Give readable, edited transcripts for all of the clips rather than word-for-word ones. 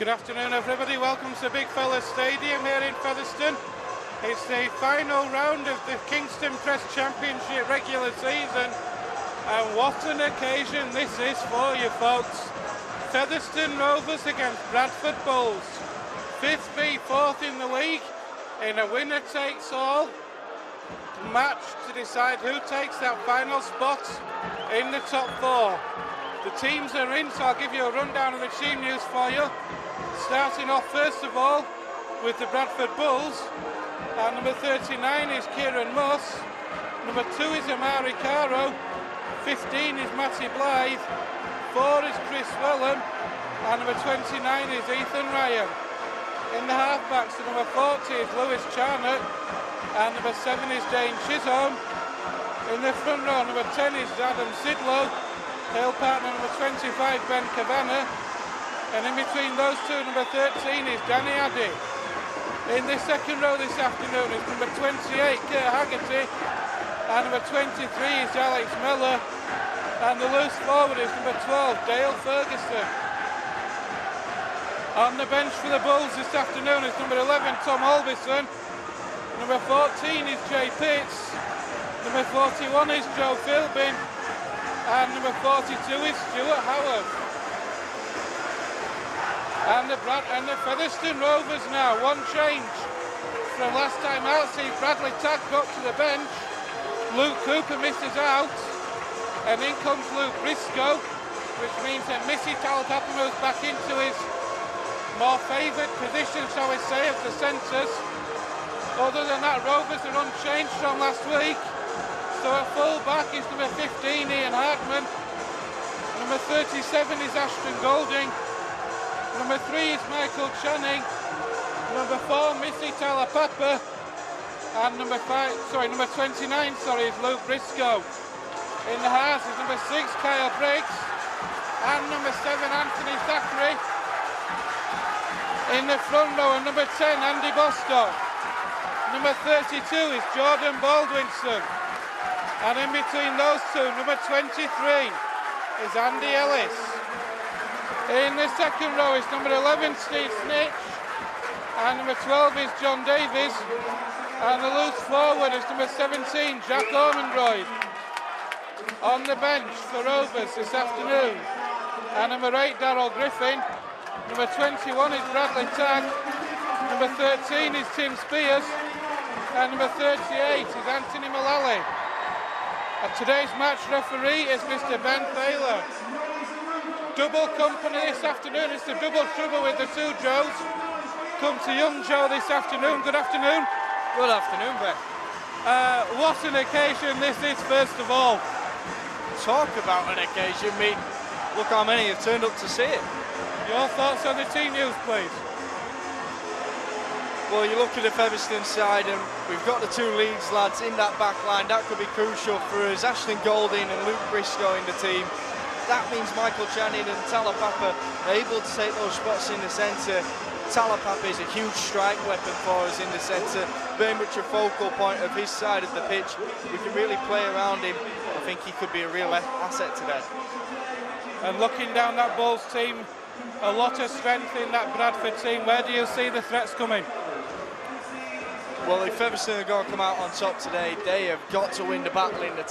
Good afternoon, everybody. Welcome to Big Fella Stadium here in Featherstone. It's the final round of the Kingston Press Championship regular season, and what an occasion this is for you folks. Featherstone Rovers against Bradford Bulls. 5th v 4th in the league in a winner-takes-all match to decide who takes that final spot in the top 4. The teams are in, so I'll give you a rundown of the team news for you. Starting off first of all with the Bradford Bulls, and number 39 is Kieran Moss, number 2 is Amari Caro, 15 is Matty Blythe, 4 is Chris Wellham, and number 29 is Ethan Ryan. In the halfbacks, the number 40 is Lewis Charnock, and number 7 is Dane Chisholm. In the front row, number 10 is Adam Sidlow, Hill partner number 25 Ben Cavanagh, and in between those two, number 13 is Danny Addy. In the second row this afternoon is number 28 Kurt Haggerty, and number 23 is Alex Miller, and the loose forward is number 12 Dale Ferguson. On the bench for the Bulls this afternoon is number 11 Tom Holbison, number 14 is Jay Pitts, number 41 is Joe Philbin, and number 42 is Stuart Howard. And the Featherstone Rovers now, one change from last time out. See Bradley Tagg got to the bench, Luke Cooper misses out, and in comes Luke Briscoe, which means that Missy Talapapa moves back into his more favoured position, shall we say, of the centres. Other than that, Rovers are unchanged from last week. So at full back is number 15 Ian Hartman, number 37 is Ashton Golding, number 3 is Michael Channing, number 4 Missy Talapapa, and number 29 is Luke Briscoe. In the halves is number 6 Kyle Briggs, and number 7 Anthony Thackeray. In the front row, and number 10 Andy Bostock, number 32 is Jordan Baldwinson. And in between those two, number 23 is Andy Ellis. In the second row is number 11, Steve Snitch. And number 12 is John Davies. And the loose forward is number 17, Jack Ormondroyd. On the bench for Rovers this afternoon, and number 8, Darryl Griffin. Number 21 is Bradley Tagg. Number 13 is Tim Spears. And number 38 is Anthony Mullally. And today's match referee is Mr. Ben Thaler. Double company this afternoon. It's the double trouble with the two Joes. Come to young Joe this afternoon. Good afternoon. Good afternoon, Ben. What an occasion this is, first of all. Talk about an occasion, mate. Look how many have turned up to see it. Your thoughts on the team news, please? Well, you look at the Featherstone side, and we've got the two Leeds lads in that back line. That could be crucial for us. Ashton Golding and Luke Briscoe in the team. That means Michael Channing and Talapapa are able to take those spots in the centre. Talapapa is a huge strike weapon for us in the centre, very much a focal point of his side of the pitch. We can really play around him. I think he could be a real asset today. And looking down that Bulls team, a lot of strength in that Bradford team. Where do you see the threats coming? Well, if Featherstone are going to come out on top today, they have got to win the battle in the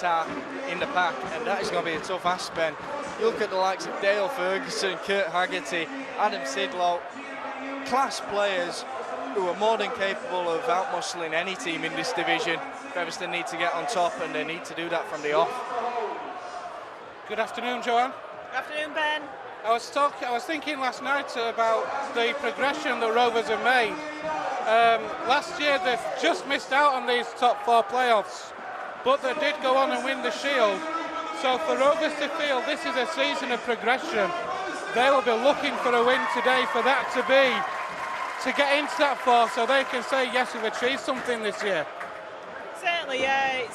pack, and that is going to be a tough ask, Ben. You look at the likes of Dale Ferguson, Kurt Haggerty, Adam Sidlow, class players who are more than capable of outmuscling any team in this division. Featherstone need to get on top, and they need to do that from the off. Good afternoon, Joanne. Good afternoon, Ben. I was thinking last night about the progression the Rovers have made. Last year they've just missed out on these top 4 playoffs, but they did go on and win the Shield. So for Rovers to feel this is a season of progression, they will be looking for a win today for that to get into that 4, so they can say, yes, we've achieved something this year. Certainly, yeah.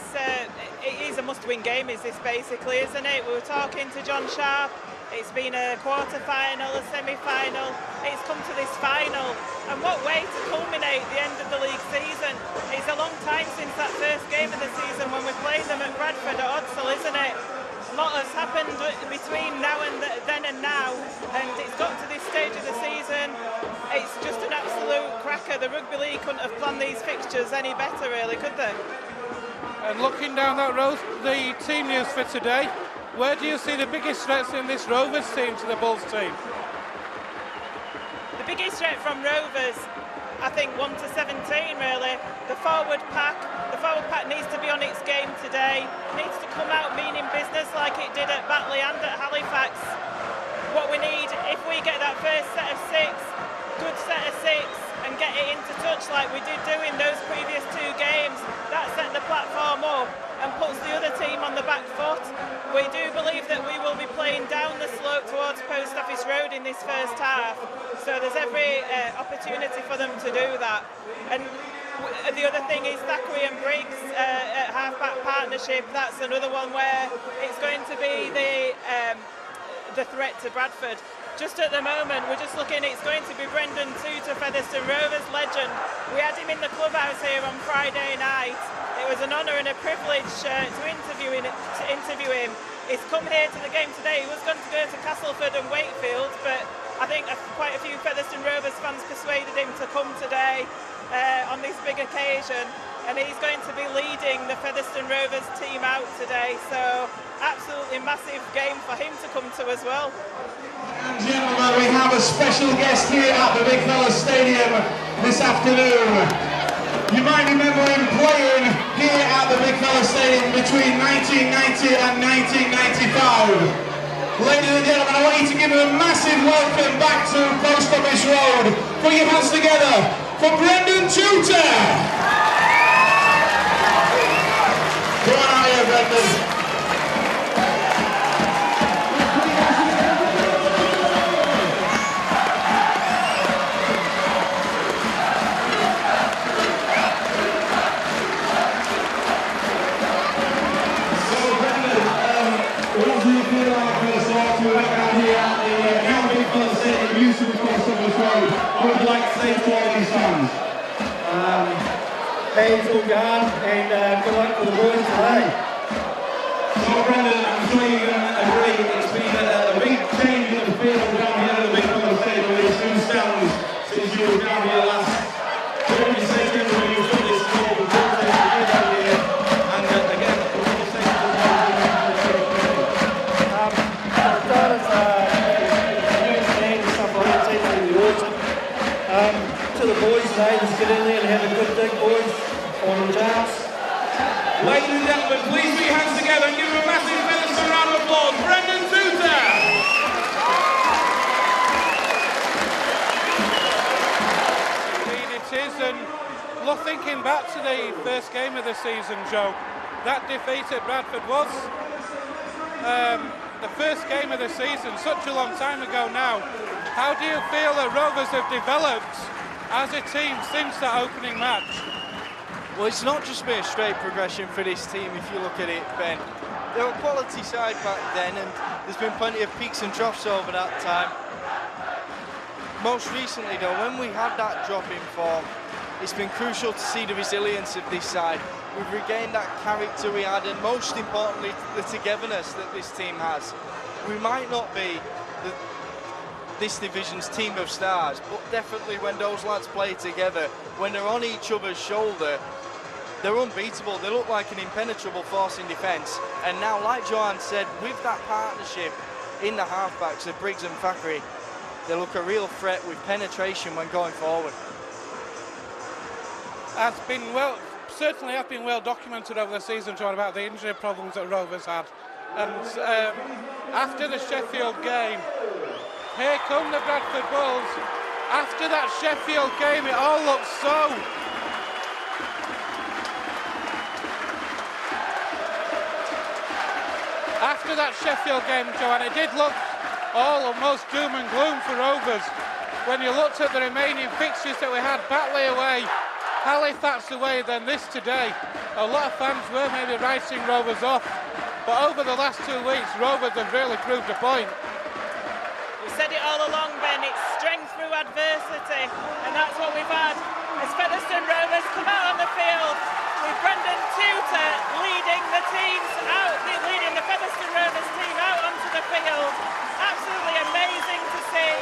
It is a must-win game, is this basically, isn't it? We were talking to John Sharp. It's been a quarter-final, a semi-final. It's come to this final. And what way to culminate the end of the league season. It's a long time since that first game of the season when we played them at Bradford at Odsall, isn't it? A lot happened between now and then and now, and it's got to this stage of the season. the Rugby League couldn't have planned these fixtures any better, really, could they? And looking down that road, the team news for today, where do you see the biggest threats in this Rovers team to the Bulls team? The biggest threat from Rovers, I think 1 to 17 really. The forward pack needs to be on its game today, needs to come out meaning business like it did at Batley and at Halifax. What we need, if we get that first set of 6, good set of 6, and get it into touch like we did do in those previous 2 games, that set the platform up and puts the other team on the back foot. We do believe that we will be playing down the slope towards Post Office Road in this first half, so there's every opportunity for them to do that. And the other thing is Thackeray and Briggs at half-back partnership. That's another one where it's going to be the threat to Bradford. Just at the moment, we're just looking, it's going to be Brendan Tutor, Featherstone Rovers legend. We had him in the clubhouse here on Friday night. It was an honour and a privilege to interview him. He's come here to the game today. He was going to go to Castleford and Wakefield, but I think quite a few Featherstone Rovers fans persuaded him to come today on this big occasion, and he's going to be leading the Featherstone Rovers team out today, so absolutely massive game for him to come to as well. And gentlemen, we have a special guest here at the Big Fella Stadium this afternoon. You might remember him playing here at the Big Fella Stadium between 1990 and 1995. Ladies and gentlemen, I want you to give him a massive welcome back to Post Office Road. Put your hands together for Brendan Tutor. Come on out here, Brendan. I would like to say to all these fans, hey, it's all gone, and good luck for the boys today. So Brendan, I'm sure you can agree, it's been a big change in the field down here at the Big Fella Stadium with these new stands since you were down here last. What would you say to them when you've done this for the Bulls down here? And again, what would you say to the Bulls I thought it's to the boys today, let's get in there and have a good dig, boys, on the jobs. Ladies and gentlemen, please put your hands together and give him a massive Featherstone round of applause. Brendan Tutor! Indeed it is, and look, thinking back to the first game of the season, Joe, that defeat at Bradford was the first game of the season, such a long time ago now. How do you feel that Rovers have developed as a team since that opening match? Well, it's not just been a straight progression for this team if you look at it, Ben. They were a quality side back then, and there's been plenty of peaks and troughs over that time. Most recently though, when we had that drop in form, it's been crucial to see the resilience of this side. We've regained that character we had, and most importantly, the togetherness that this team has. We might not be this division's team of stars, but definitely when those lads play together, when they're on each other's shoulder, they're unbeatable. They look like an impenetrable force in defence. And now, like Joanne said, with that partnership in the halfbacks of Briggs and Thackeray, they look a real threat with penetration when going forward. Has been certainly have been well documented over the season, John, about the injury problems that Rovers had. And after the Sheffield game, here come the Bradford Bulls. After that Sheffield game, it all looked so. After that Sheffield game, Joanne, it did look all almost doom and gloom for Rovers. When you looked at the remaining fixtures that we had, Batley away, Halifax away, then this today, a lot of fans were maybe writing Rovers off. But over the last 2 weeks, Rovers have really proved a point. We've said it all along, Ben, it's strength through adversity, and that's what we've had as Featherstone Rovers come out on the field with Brendan Tutor leading the teams out, leading the Featherstone Rovers team out onto the field. Absolutely amazing to see,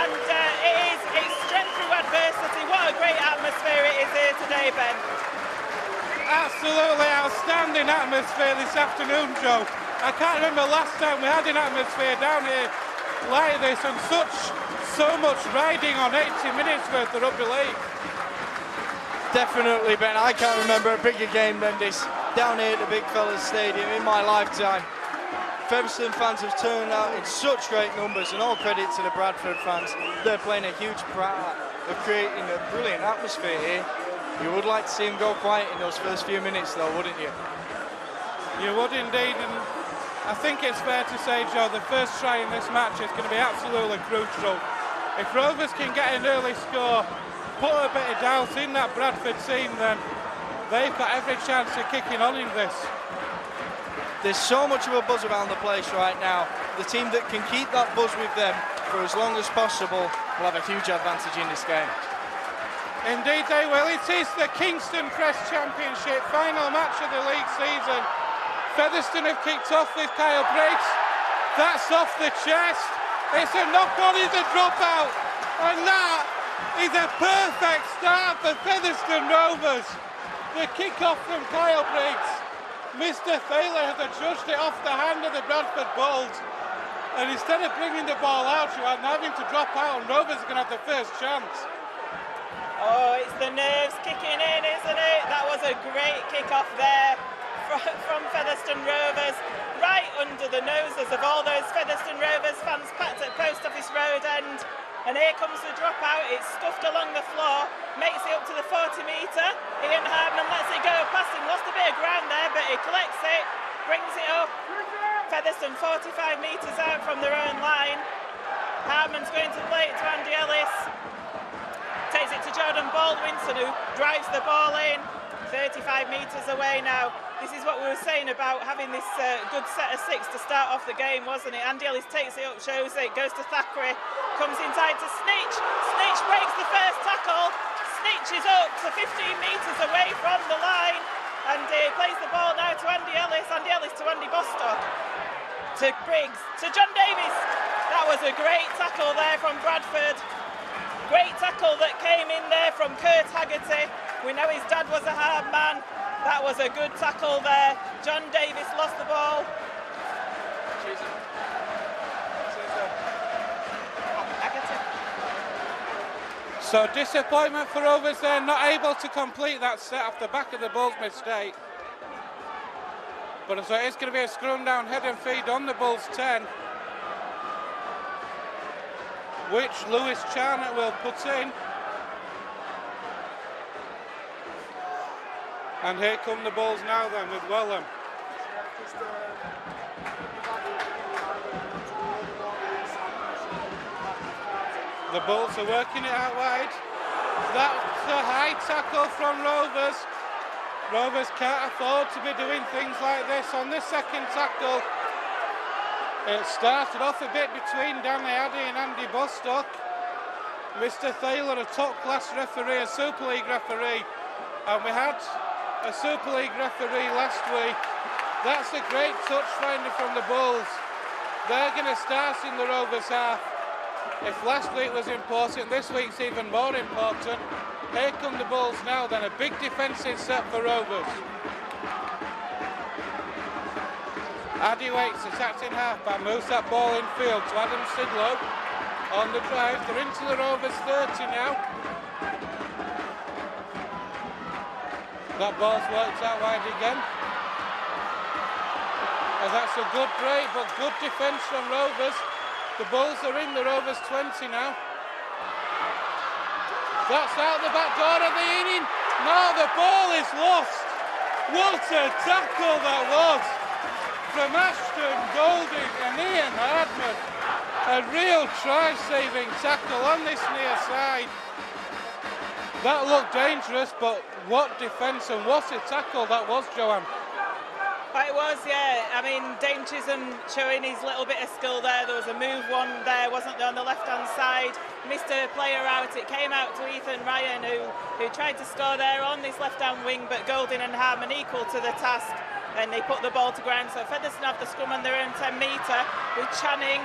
and it's strength through adversity. What a great atmosphere this afternoon, Joe. I can't remember last time we had an atmosphere down here like this, and so much riding on 80 minutes worth of rugby league. Definitely, Ben. I can't remember a bigger game than this down here at the Big Fellas Stadium in my lifetime. Featherstone fans have turned out in such great numbers, and all credit to the Bradford fans. They're playing a huge part of creating a brilliant atmosphere here. You would like to see them go quiet in those first few minutes though, wouldn't you? You would indeed, and I think it's fair to say, Joe, the first try in this match is going to be absolutely crucial. If Rovers can get an early score, put a bit of doubt in that Bradford team, then they've got every chance of kicking on in this. There's so much of a buzz around the place right now. The team that can keep that buzz with them for as long as possible will have a huge advantage in this game. Indeed they will. It is the Kingston Press Championship, final match of the league season. Featherstone have kicked off with Kyle Briggs. That's off the chest. It's a knock-on, it's a dropout. And that is a perfect start for Featherstone Rovers. The kick-off from Kyle Briggs. Mr. Thaler has adjudged it off the hand of the Bradford Bulls. And instead of bringing the ball out, you are having to drop out, and Rovers are going to have the first chance. Oh, it's the nerves kicking in, isn't it? That was a great kick-off there from Featherstone Rovers, right under the noses of all those Featherstone Rovers fans packed at Post Office Road End. And here comes the dropout. It's stuffed along the floor, makes it up to the 40-metre. Ian Hardman lets it go past him, lost a bit of ground there, but he collects it, brings it up. Featherstone 45 metres out from their own line. Hardman's going to play it to Andy Ellis. Takes it to Jordan Baldwinson, who drives the ball in. 35 metres away now. This is what we were saying about having this good set of six to start off the game, wasn't it? Andy Ellis takes it up, shows it, goes to Thackeray, comes inside to Snitch. Snitch breaks the first tackle. Snitch is up to 15 metres away from the line, and plays the ball now to Andy Ellis. Andy Ellis to Andy Bostock, to Briggs, to John Davis. That was a great tackle there from Bradford. Great tackle that came in there from Kurt Haggerty. We know his dad was a hard man. That was a good tackle there. John Davis lost the ball. So disappointment for Rovers there, not able to complete that set off the back of the Bulls' mistake. But so it's going to be a scrum down head and feed on the Bulls' 10, which Lewis Charnock will put in. And here come the Bulls now then with Wellham. The Bulls are working it out wide. That's a high tackle from Rovers. Rovers can't afford to be doing things like this. On this second tackle, it started off a bit between Danny Addy and Andy Bostock. Mr. Thaler, a top-class referee, a Super League referee, and we had a Super League referee last week. That's a great touch finder from the Bulls. They're going to start in the Rovers half. If last week was important, this week's even more important. Here come the Bulls now then, a big defensive set for Rovers. Addy waits, attacked in half-back, moves that ball in field to Adam Sidlow. On the drive, they're into the Rovers 30 now. That ball's worked out wide again. And that's a good break, but good defence from Rovers. The Bulls are in the Rovers 20 now. That's out the back door of the inning. No, the ball is lost. What a tackle that was from Ashton Golding and Ian Hardman. A real try-saving tackle on this near side. That looked dangerous, but what defence and what a tackle that was, Joanne. It was, yeah. I mean, Dane Chisholm showing his little bit of skill there. There was a move one there, wasn't there, on the left-hand side. Missed a player out. It came out to Ethan Ryan, who tried to score there on this left-hand wing, but Golding and Harmon equal to the task, and they put the ball to ground. So Featherstone have the scrum on their own 10-metre, with Channing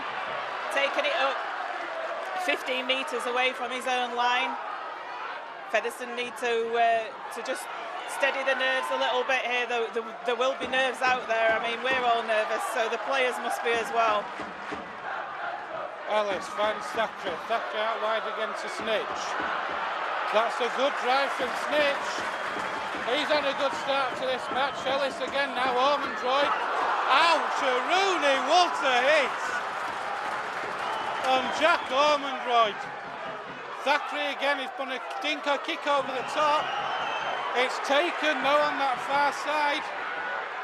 taking it up 15 metres away from his own line. Featherstone need to just steady the nerves a little bit here. There will be nerves out there. I mean, we're all nervous, so the players must be as well. Ellis finds Thackeray. Thackeray out wide against a Snitch. That's a good drive from Snitch. He's had a good start to this match. Ellis again now, Ormondroyd. Ouch, a Rooney, what a hit on Jack Ormondroyd. Thackeray again, he's put a dinker kick over the top. It's taken though on that far side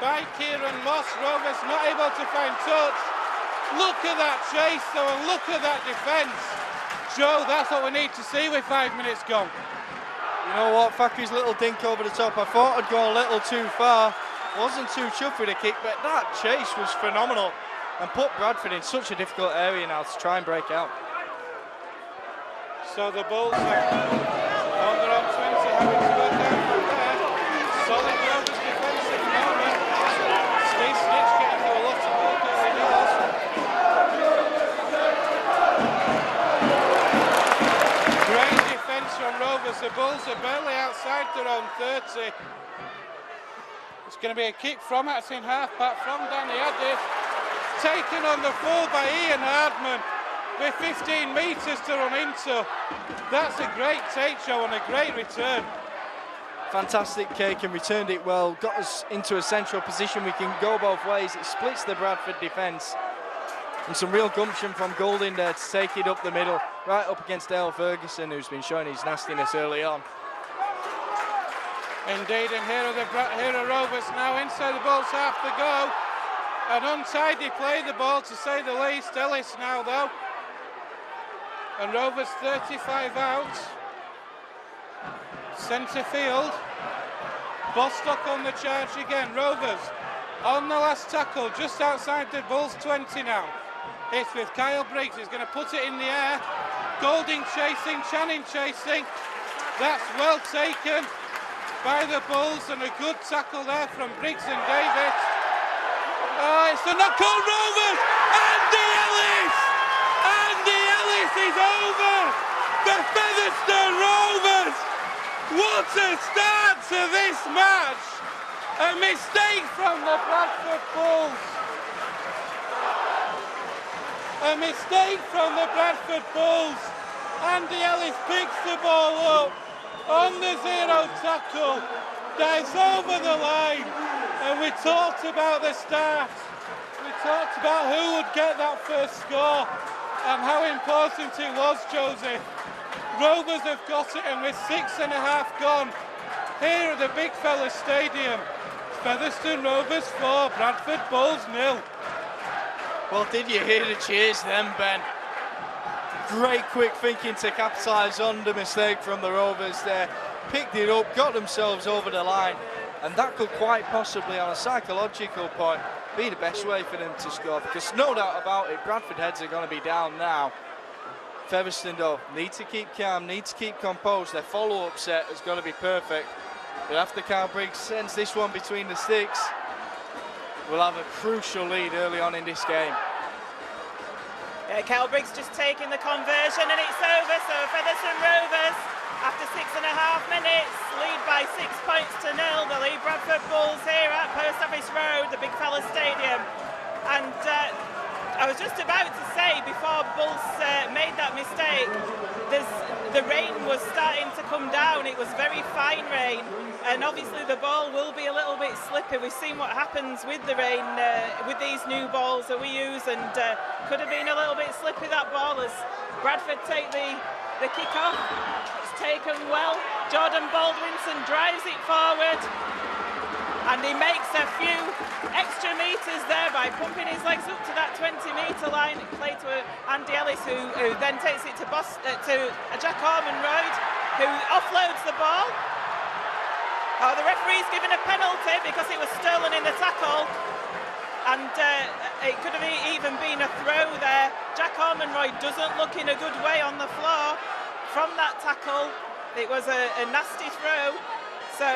by Kieran Moss. Rovers not able to find touch. Look at that chase though, and look at that defence. Joe, that's what we need to see with 5 minutes gone. You know what, Thackeray's little dink over the top, I thought I'd gone a little too far. Wasn't too chuffed with the kick, but that chase was phenomenal and put Bradford in such a difficult area now to try and break out. So the Bulls are on their own 20, having to work out from there. Solid Rovers defence at the moment. Steve Snitch getting to a lot of work early doors. Great defence from Rovers. The Bulls are barely outside their own 30. It's going to be a kick from it. It's in half-back from Danny Addis. Taken on the full by Ian Hardman with 15 metres to run into. That's a great take, Joe, and a great return. Fantastic kick and returned it well. Got us into a central position. We can go both ways. It splits the Bradford defence. And some real gumption from Golding there to take it up the middle, right up against Dale Ferguson, who's been showing his nastiness early on. Indeed, and here are Rovers now inside the Bulls half to go. An untidy play the ball, to say the least. Ellis now though. And Rovers 35 out. Centre field. Bostock on the charge again. Rovers on the last tackle, just outside the Bulls 20 now. It's with Kyle Briggs. He's going to put it in the air. Golding chasing, Channing chasing. That's well taken by the Bulls, and a good tackle there from Briggs and Davis. It's a knock on Rovers. Andy Ellis! Andy Ellis is over! The Featherstone Rovers! What a start to this match! A mistake from the Bradford Bulls. A mistake from the Bradford Bulls. Andy Ellis picks the ball up on the zero tackle, dives over the line, and we talked about the start. We talked about who would get that first score and how important it was, Josie. Rovers have got it, and with 6.5 gone here at the Big Fella Stadium. Featherstone Rovers 4, Bradford Bulls 0. Well, did you hear the cheers then, Ben? Great quick thinking to capitalise on the mistake from the Rovers there. Picked it up, got themselves over the line, and that could quite possibly, on a psychological point, be the best way for them to score, because no doubt about it, Bradford heads are going to be down now. Featherstone, though, need to keep calm, need to keep composed. Their follow-up set is going to be perfect. But after Kyle Briggs sends this one between the sticks, we'll have a crucial lead early on in this game. Yeah, Kyle Briggs just taking the conversion, and it's over. So Featherstone Rovers, after 6.5 minutes, lead by 6 points to 0. The lead Bradford Bulls here at Post Office Road, the Big Fella Stadium. And I was just about to say, before Bulls made that mistake, the rain was starting to come down. It was very fine rain, and obviously the ball will be a little bit slippy. We've seen what happens with the rain with these new balls that we use, and could have been a little bit slippy, that ball, as Bradford take the kick off. It's taken well. Jordan Baldwinson drives it forward, and he makes a few extra metres there by pumping his legs up to that 20-metre line. Play to Andy Ellis, who then takes it to Jack Ormondroyd, who offloads the ball. Oh, the referee's given a penalty because it was stolen in the tackle, and it could have even been a throw there. Jack Ormondroyd doesn't look in a good way on the floor from that tackle. It was a nasty throw. So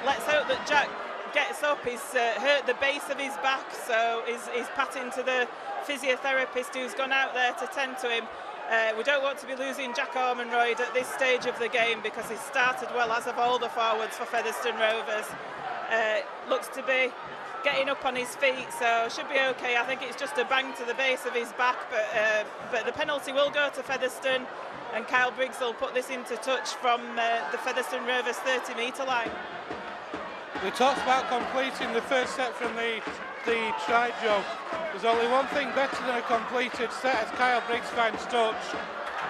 let's hope that Jack gets up. He's hurt the base of his back, so he's patting to the physiotherapist who's gone out there to tend to him. We don't want to be losing Jack Ormonroyd at this stage of the game because he started well, as have all the forwards for Featherstone Rovers. Looks to be getting up on his feet, so should be okay. I think it's just a bang to the base of his back, but the penalty will go to Featherstone, and Kyle Briggs will put this into touch from the Featherstone Rovers 30-metre line. We talked about completing the first set from the try, Joe. There's only one thing better than a completed set as Kyle Briggs finds touch,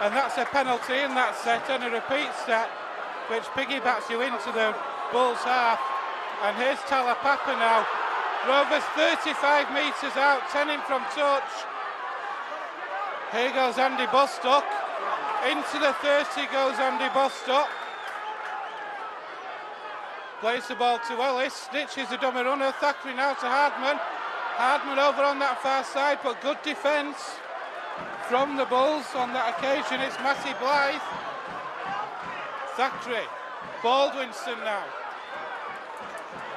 and that's a penalty in that set and a repeat set, which piggybacks you into the Bulls half. And here's Talapapa now. Rovers 35 metres out, 10 in from touch. Here goes Andy Bostock. Into the 30 goes Andy Bostock. Plays the ball to Ellis, snitches the dummy runner. Thackeray now to Hardman. Hardman over on that far side, but good defence from the Bulls on that occasion. It's Matty Blythe. Thackeray, Baldwinson now.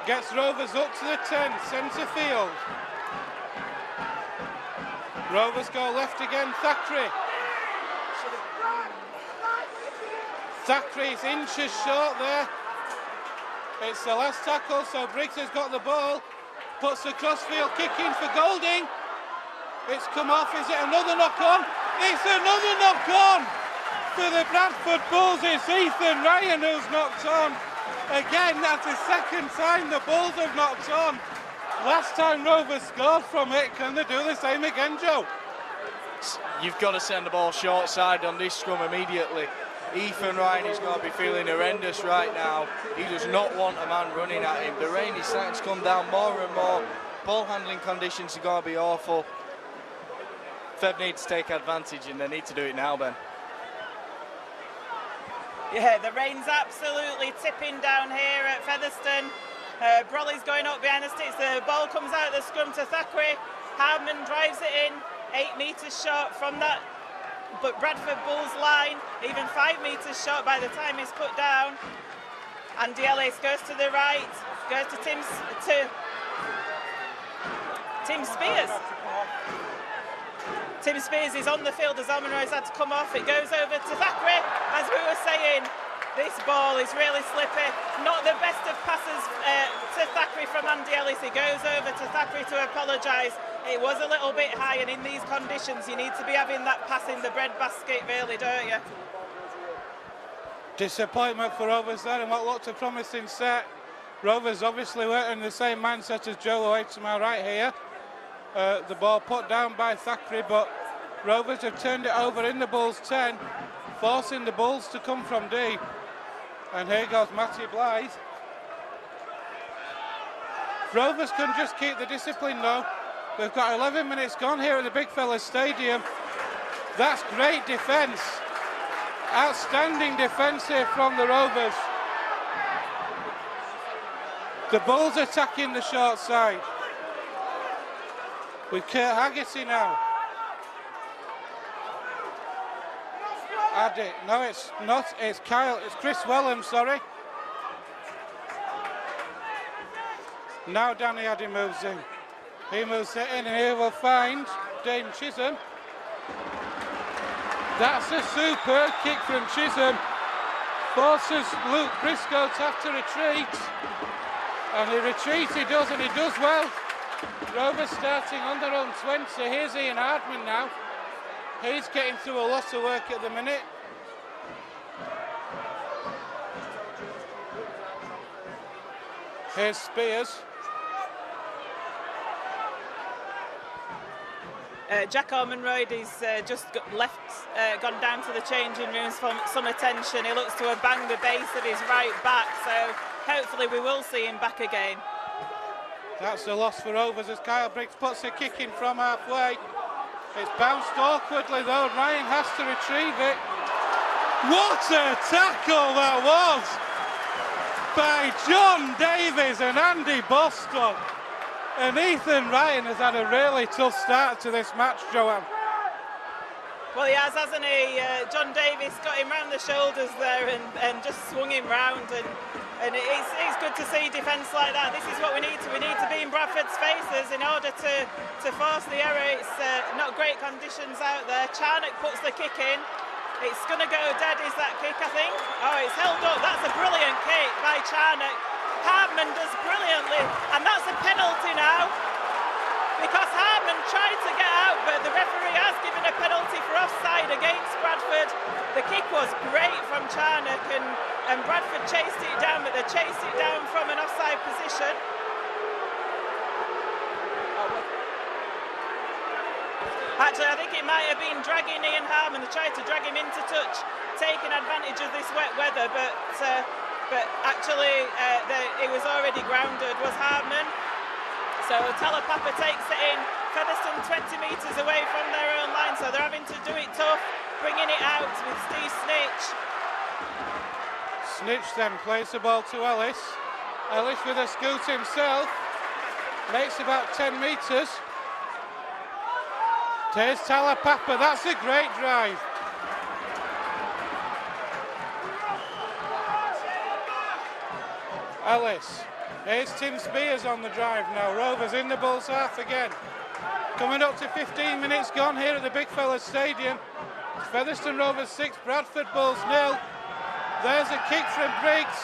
Gets Rovers up to the 10, centre field. Rovers go left again, Thackeray. Thackeray's inches short there. It's the last tackle, so Briggs has got the ball. Puts the crossfield kick in for Golding. It's come off, is it another knock-on? It's another knock-on for the Bradford Bulls. It's Ethan Ryan who's knocked on. Again, that's the second time the Bulls have knocked on. Last time Rovers scored from it. Can they do the same again, Joe? You've got to send the ball short side on this scrum immediately. Ethan Ryan is going to be feeling horrendous right now. He does not want a man running at him. The rain is starting to come down more and more. Ball handling conditions are going to be awful. Fev needs to take advantage, and they need to do it now, Ben. Yeah, the rain's absolutely tipping down here at Featherstone. Brolly's going up behind the sticks. The ball comes out of the scrum to Thackeray. Hardman drives it in, 8 metres short from that. But Bradford Bulls line, even 5 metres short by the time he's put down. Andy Ellis goes to the right, goes to Tim Spears. Tim Spears is on the field as Ormonroyd's had to come off. It goes over to Thackeray. As we were saying, this ball is really slippy. Not the best of passes to Thackeray from Andy Ellis. He goes over to Thackeray to apologise. It was a little bit high, and in these conditions you need to be having that pass in the breadbasket, really, don't you? Disappointment for Rovers there, and what looked a promising set. Rovers obviously weren't in the same mindset as Joe away to my right here. The ball put down by Thackeray, but Rovers have turned it over in the Bulls 10, forcing the Bulls to come from deep. And here goes Matty Blythe. Rovers can just keep the discipline though. We've got 11 minutes gone here at the Big Fellas Stadium. That's great defence. Outstanding defence here from the Rovers. The Bulls attacking the short side. With Kurt Haggerty now. Addy, no it's not, it's Chris Wellham, sorry. Now Danny Addy moves in. He moves it in, and here we'll find Dane Chisholm. That's a superb kick from Chisholm. Forces Luke Briscoe to have to retreat. And he retreats, he does, and he does well. Rovers starting on their own 20. Here's Ian Hardman now. He's getting through a lot of work at the minute. Here's Spears. Jack Ormonroyd is just gone down to the changing rooms for some attention. He looks to have banged the base of his right back, so hopefully we will see him back again. That's a loss for Rovers as Kyle Briggs puts a kick in from halfway. It's bounced awkwardly though, Ryan has to retrieve it. What a tackle that was by John Davies and Andy Bostock. And Ethan Ryan has had a really tough start to this match, Joanne. Well, he has, hasn't he? John Davies got him round the shoulders there and just swung him round. And And it's good to see defence like that. This is what we need to. We need to be in Bradford's faces in order to force the error. It's not great conditions out there. Charnock puts the kick in. It's going to go dead, is that kick, I think? Oh, it's held up. That's a brilliant kick by Charnock. Hardman does brilliantly. And that's a penalty now. Because Hardman tried to get out, but the referee has given a penalty for offside against Bradford. The kick was great from Charnock, and Bradford chased it down, but they chased it down from an offside position. Actually, I think it might have been dragging Ian Harman. They tried to drag him into touch, taking advantage of this wet weather, but actually it was already grounded, was Harman. So Talapapa takes it in. Featherstone 20 metres away from their own line, so they're having to do it tough, bringing it out with Steve Snitch. Snitch then plays the ball to Ellis. Ellis with a scoot himself, makes about 10 metres. There's Talapapa, that's a great drive. Ellis. Here's Tim Spears on the drive now. Rovers in the Bulls half again. Coming up to 15 minutes gone here at the Big Fella Stadium. Featherstone Rovers 6, Bradford Bulls 0. There's a kick from Briggs.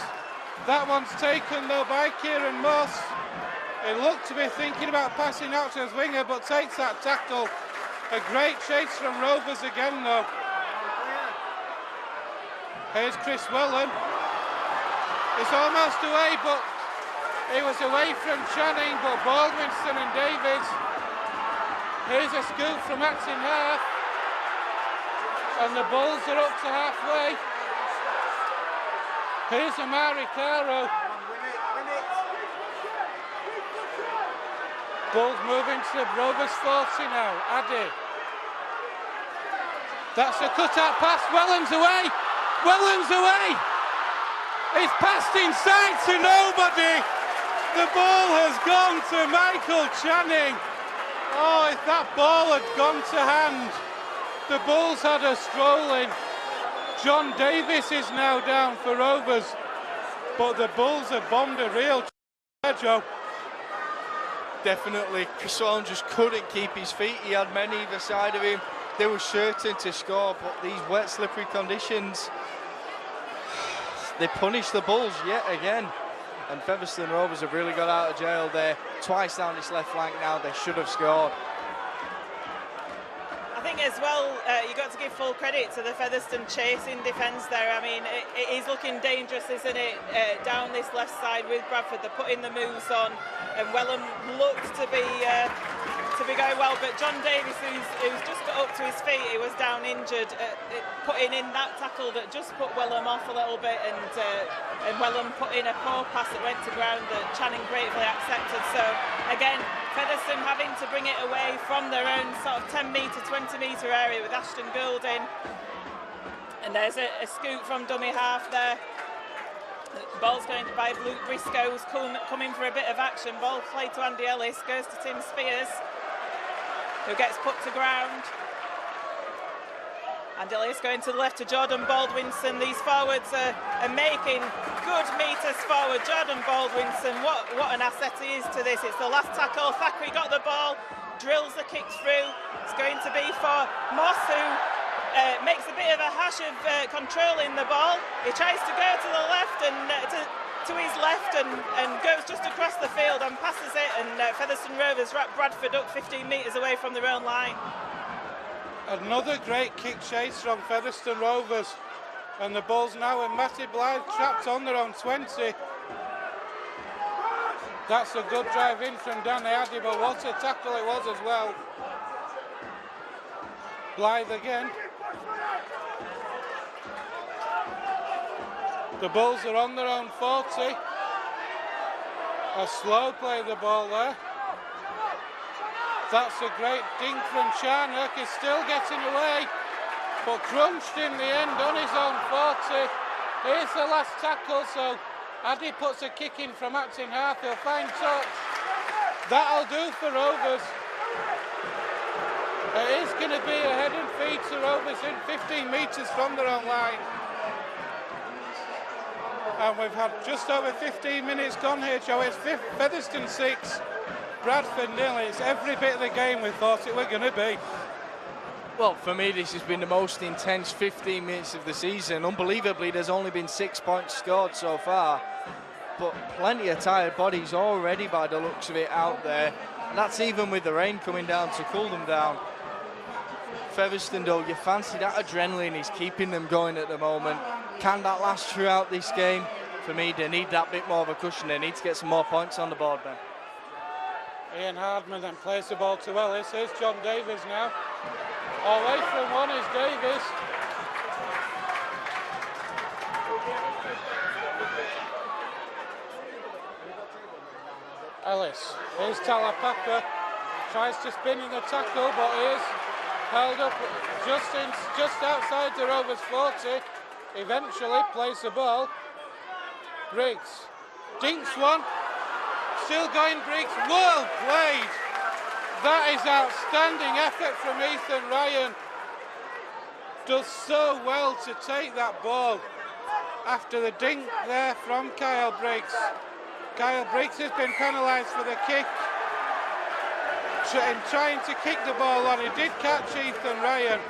That one's taken though by Kieran Moss. He looked to be thinking about passing out to his winger, but takes that tackle. A great chase from Rovers again though. Here's Chris Wellen. It's almost away, but he was away from Channing, but Baldwinson and Davies. Here's a scoop from Acton Half. And the Bulls are up to halfway. Here's Amari Caro. Bulls moving to Rovers 40 now. Addy. That's a cut-out pass. Welland's away. Welland's away. It's passed inside to nobody. The ball has gone to Michael Channing. Oh, if that ball had gone to hand, the Bulls had a stroll in. John Davis is now down for Rovers, but the Bulls have bombed a real Joe. Definitely, Chris Wellen just couldn't keep his feet. He had men either side of him. They were certain to score, but these wet, slippery conditions, they punish the Bulls yet again. And Featherstone Rovers have really got out of jail there. Twice down this left flank now, they should have scored. I think as well, you've got to give full credit to the Featherstone chasing defence there. I mean, it is looking dangerous, isn't it, down this left side with Bradford. They're putting the moves on, and Welland looks to be going well, but John Davis, who's just got up to his feet, he was down injured, putting in that tackle that just put Welland off a little bit, and Welland put in a poor pass that went to ground that Channing gratefully accepted. So again, Featherstone having to bring it away from their own sort of 10 metre, 20 metre area with Ashton Goulding. And there's a scoop from dummy half there. The ball's going by Luke Briscoe, who's coming for a bit of action. Ball played to Andy Ellis, goes to Tim Spears, who gets put to ground. Andy Ellis going to the left to Jordan Baldwinson. These forwards are making good metres forward. Jordan Baldwinson, what an asset he is to this. It's the last tackle. Thackeray got the ball, drills the kick through. It's going to be for Moss, who makes a bit of a hash of controlling the ball. He tries to go to the left and to his left and goes just across the field and passes it, and Featherstone Rovers wrap Bradford up 15 metres away from their own line. Another great kick chase from Featherstone Rovers, and the Bulls now with Matty Blythe trapped on their own 20. That's a good drive in from Danny Addy, but what a tackle it was as well. Blythe again. The Bulls are on their own 40. A slow play of the ball there. That's a great dink from Charnock. He's still getting away, but crunched in the end on his own 40. Here's the last tackle, so Addy puts a kick in from Acton Half. He'll find touch. That'll do for Rovers. It is going to be a head and feed to Rovers in 15 metres from their own line. And we've had just over 15 minutes gone here, Joe. It's Featherstone 6, Bradford 0. It's every bit of the game we thought it were going to be. Well, for me, this has been the most intense 15 minutes of the season. Unbelievably, there's only been 6 points scored so far, but plenty of tired bodies already by the looks of it out there. And that's even with the rain coming down to cool them down. Featherstone, though, you fancy that adrenaline is keeping them going at the moment. Can that last throughout this game? For me, they need that bit more of a cushion. They need to get some more points on the board then. Ian Hardman then plays the ball to Ellis. Here's John Davies now. Away from one is Davies. Ellis. Here's Talapapa. Tries to spin in the tackle, but is held up just outside the Rovers 40. Eventually plays the ball. Briggs. Dinks one. Still going Briggs. Well played. That is outstanding effort from Ethan Ryan. Does so well to take that ball after the dink there from Kyle Briggs. Kyle Briggs has been penalised for the kick. In trying to kick the ball on, he did catch Ethan Ryan.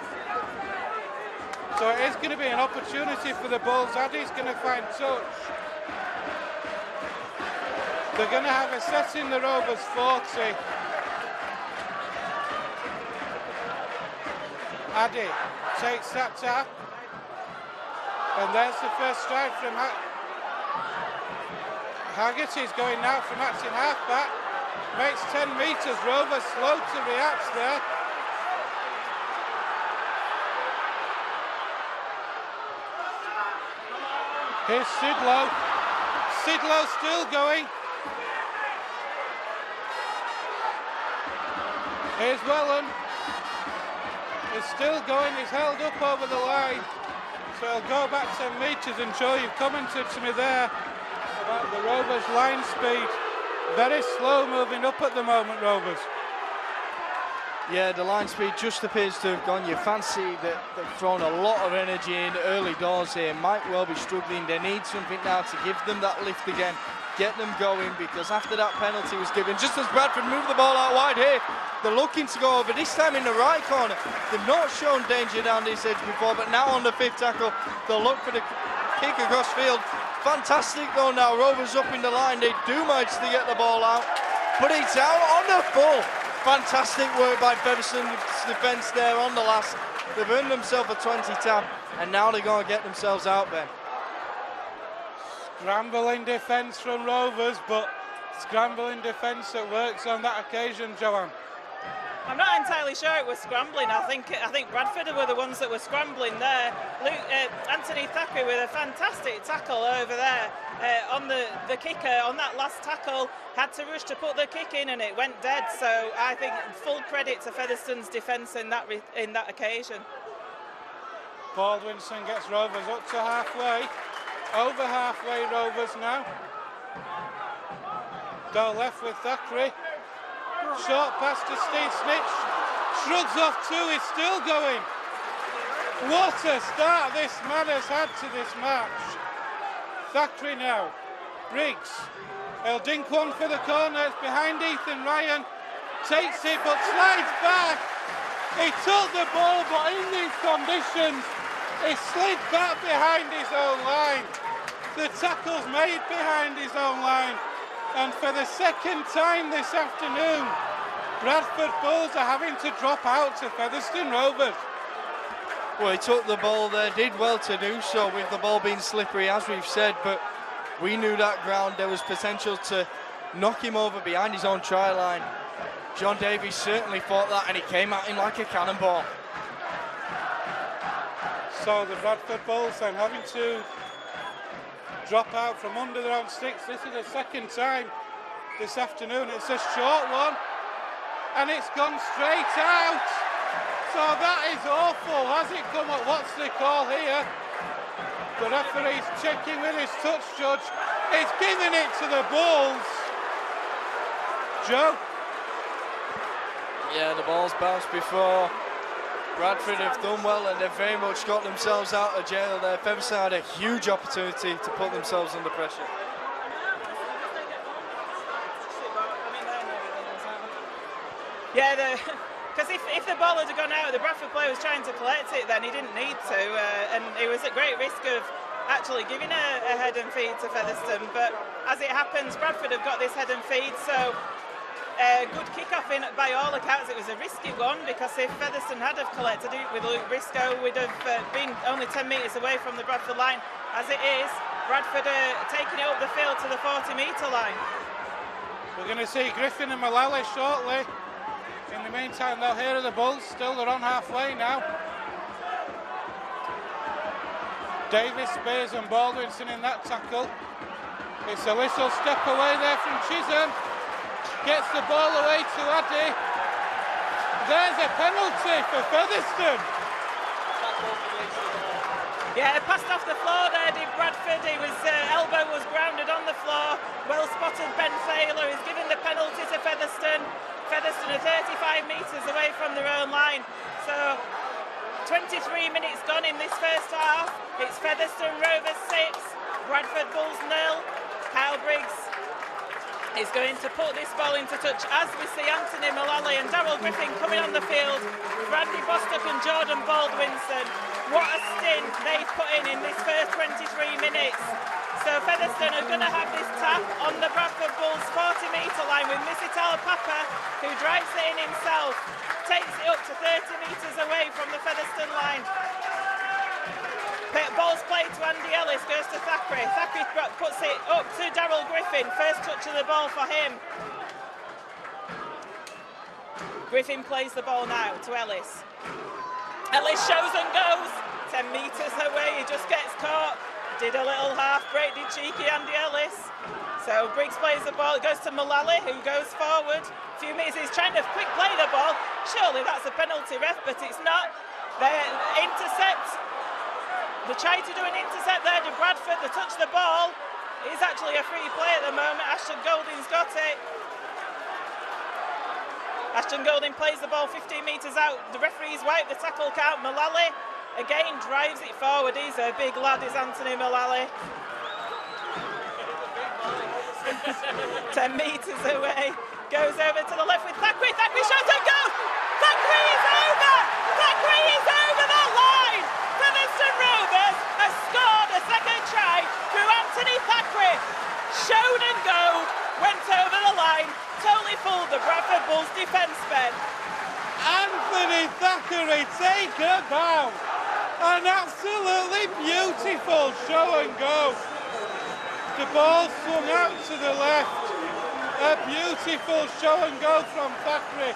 So it is going to be an opportunity for the Bulls. Addy's going to find touch. They're going to have a set in the Rovers 40. Addy takes that tap. And there's the first strike from Haggerty's going now from acting halfback. Makes 10 metres. Rovers slow to react there. Here's Sidlow. Sidlow still going. Here's Welland. He's still going. He's held up over the line. So he'll go back 10 metres. And Joe, you've commented to me there about the Rovers line speed. Very slow moving up at the moment, Rovers. Yeah, the line speed just appears to have gone. You fancy that they've thrown a lot of energy in early doors here. Might well be struggling. They need something now to give them that lift again, get them going, because after that penalty was given, just as Bradford moved the ball out wide here, they're looking to go over, this time in the right corner. They've not shown danger down this edge before, but now on the fifth tackle, they'll look for the kick across field. Fantastic though now, Rovers up in the line. They do manage to get the ball out, but it's out on the full. Fantastic work by Featherstone's defence there on the last. They've earned themselves a 20 tap, and now they're going to get themselves out then. Scrambling defence from Rovers, but scrambling defence that works on that occasion, Joanne. I'm not entirely sure it was scrambling. I think Bradford were the ones that were scrambling there. Anthony Thackeray with a fantastic tackle over there on the kicker on that last tackle. Had to rush to put the kick in and it went dead. So I think full credit to Featherstone's defence in that occasion. Baldwinson gets Rovers up to halfway. Over halfway Rovers now. Go left with Thackeray. Short pass to Steve Snitch. Shrugs off two, he's still going. What a start this man has had to this match. Thackeray now. Briggs. He'll dink one for the corner. It's behind Ethan Ryan. Takes it but slides back. He took the ball, but in these conditions, he slid back behind his own line. The tackle's made behind his own line. And for the second time this afternoon, Bradford Bulls are having to drop out to Featherstone Rovers. Well, he took the ball there, did well to do so with the ball being slippery, as we've said, but we knew that ground, there was potential to knock him over behind his own try line. John Davies certainly thought that, and he came at him like a cannonball. So the Bradford Bulls then having to drop out from under their own sticks. This is the second time this afternoon. It's a short one and it's gone straight out. So that is awful. Has it come up? What's the call here? The referee's checking with his touch judge. It's giving it to the Bulls. Joe? Yeah, the ball's bounced before. Bradford have done well and they've very much got themselves out of jail there. Featherston had a huge opportunity to put themselves under pressure. Yeah, because if the ball had gone out, the Bradford player was trying to collect it, then he didn't need to, and he was at great risk of actually giving a head and feed to Featherstone. But as it happens, Bradford have got this head and feed, so good kick-off in by all accounts. It was a risky one, because if Featherstone had have collected it with Luke Briscoe, we'd have been only 10 metres away from the Bradford line. As it is, Bradford are taking it up the field to the 40-metre line. We're going to see Griffin and Mullally shortly. In the meantime, though, here are the Bulls. Still, they're on halfway now. Davis, Spears and Baldwinson in that tackle. It's a little step away there from Chisholm. Gets the ball away to Addy. There's a penalty for Featherstone. Yeah, passed off the floor there, did Bradford. He was elbow was grounded on the floor. Well spotted. Ben Thaler is giving the penalty to Featherstone. Featherstone are 35 metres away from their own line. So 23 minutes gone in this first half. It's Featherstone Rovers 6, Bradford Bulls 0. Kyle Briggs is going to put this ball into touch as we see Anthony Mullally and Darryl Griffin coming on the field. Bradley Bostock and Jordan Baldwinson. What a stint they've put in this first 23 minutes. So Featherstone are going to have this tap on the Bradford Bulls 40-metre line with Missy Talapapa, who drives it in himself, takes it up to 30 metres away from the Featherstone line. Ball's played to Andy Ellis, goes to Thackeray. Thackeray puts it up to Darryl Griffin, first touch of the ball for him. Griffin plays the ball now to Ellis. Ellis shows and goes, 10 metres away, he just gets caught. Did a little half break, did cheeky Andy Ellis. So Briggs plays the ball, it goes to Mullally, who goes forward. A few metres, he's trying to quick play the ball. Surely that's a penalty, ref, but it's not. They intercept. They try to do an intercept there to Bradford, they touch the ball. It's actually a free play at the moment. Ashton Golding's got it. Ashton Golding plays the ball 15 metres out. The referees wipe the tackle count. Mullally again drives it forward. He's a big lad, is Anthony Mullally. 10 metres away. Goes over to the left with Thackeray. Thackeray shots and goes! Thackeray is over! Thackeray is over that line! Featherstone Rovers has scored a second try through Anthony Thackeray. Showed and go, went over the line, totally fooled the Bradford Bulls defence, Ben. Anthony Thackeray, take a bow. An absolutely beautiful show and go. The ball swung out to the left. A beautiful show and go from Thackeray.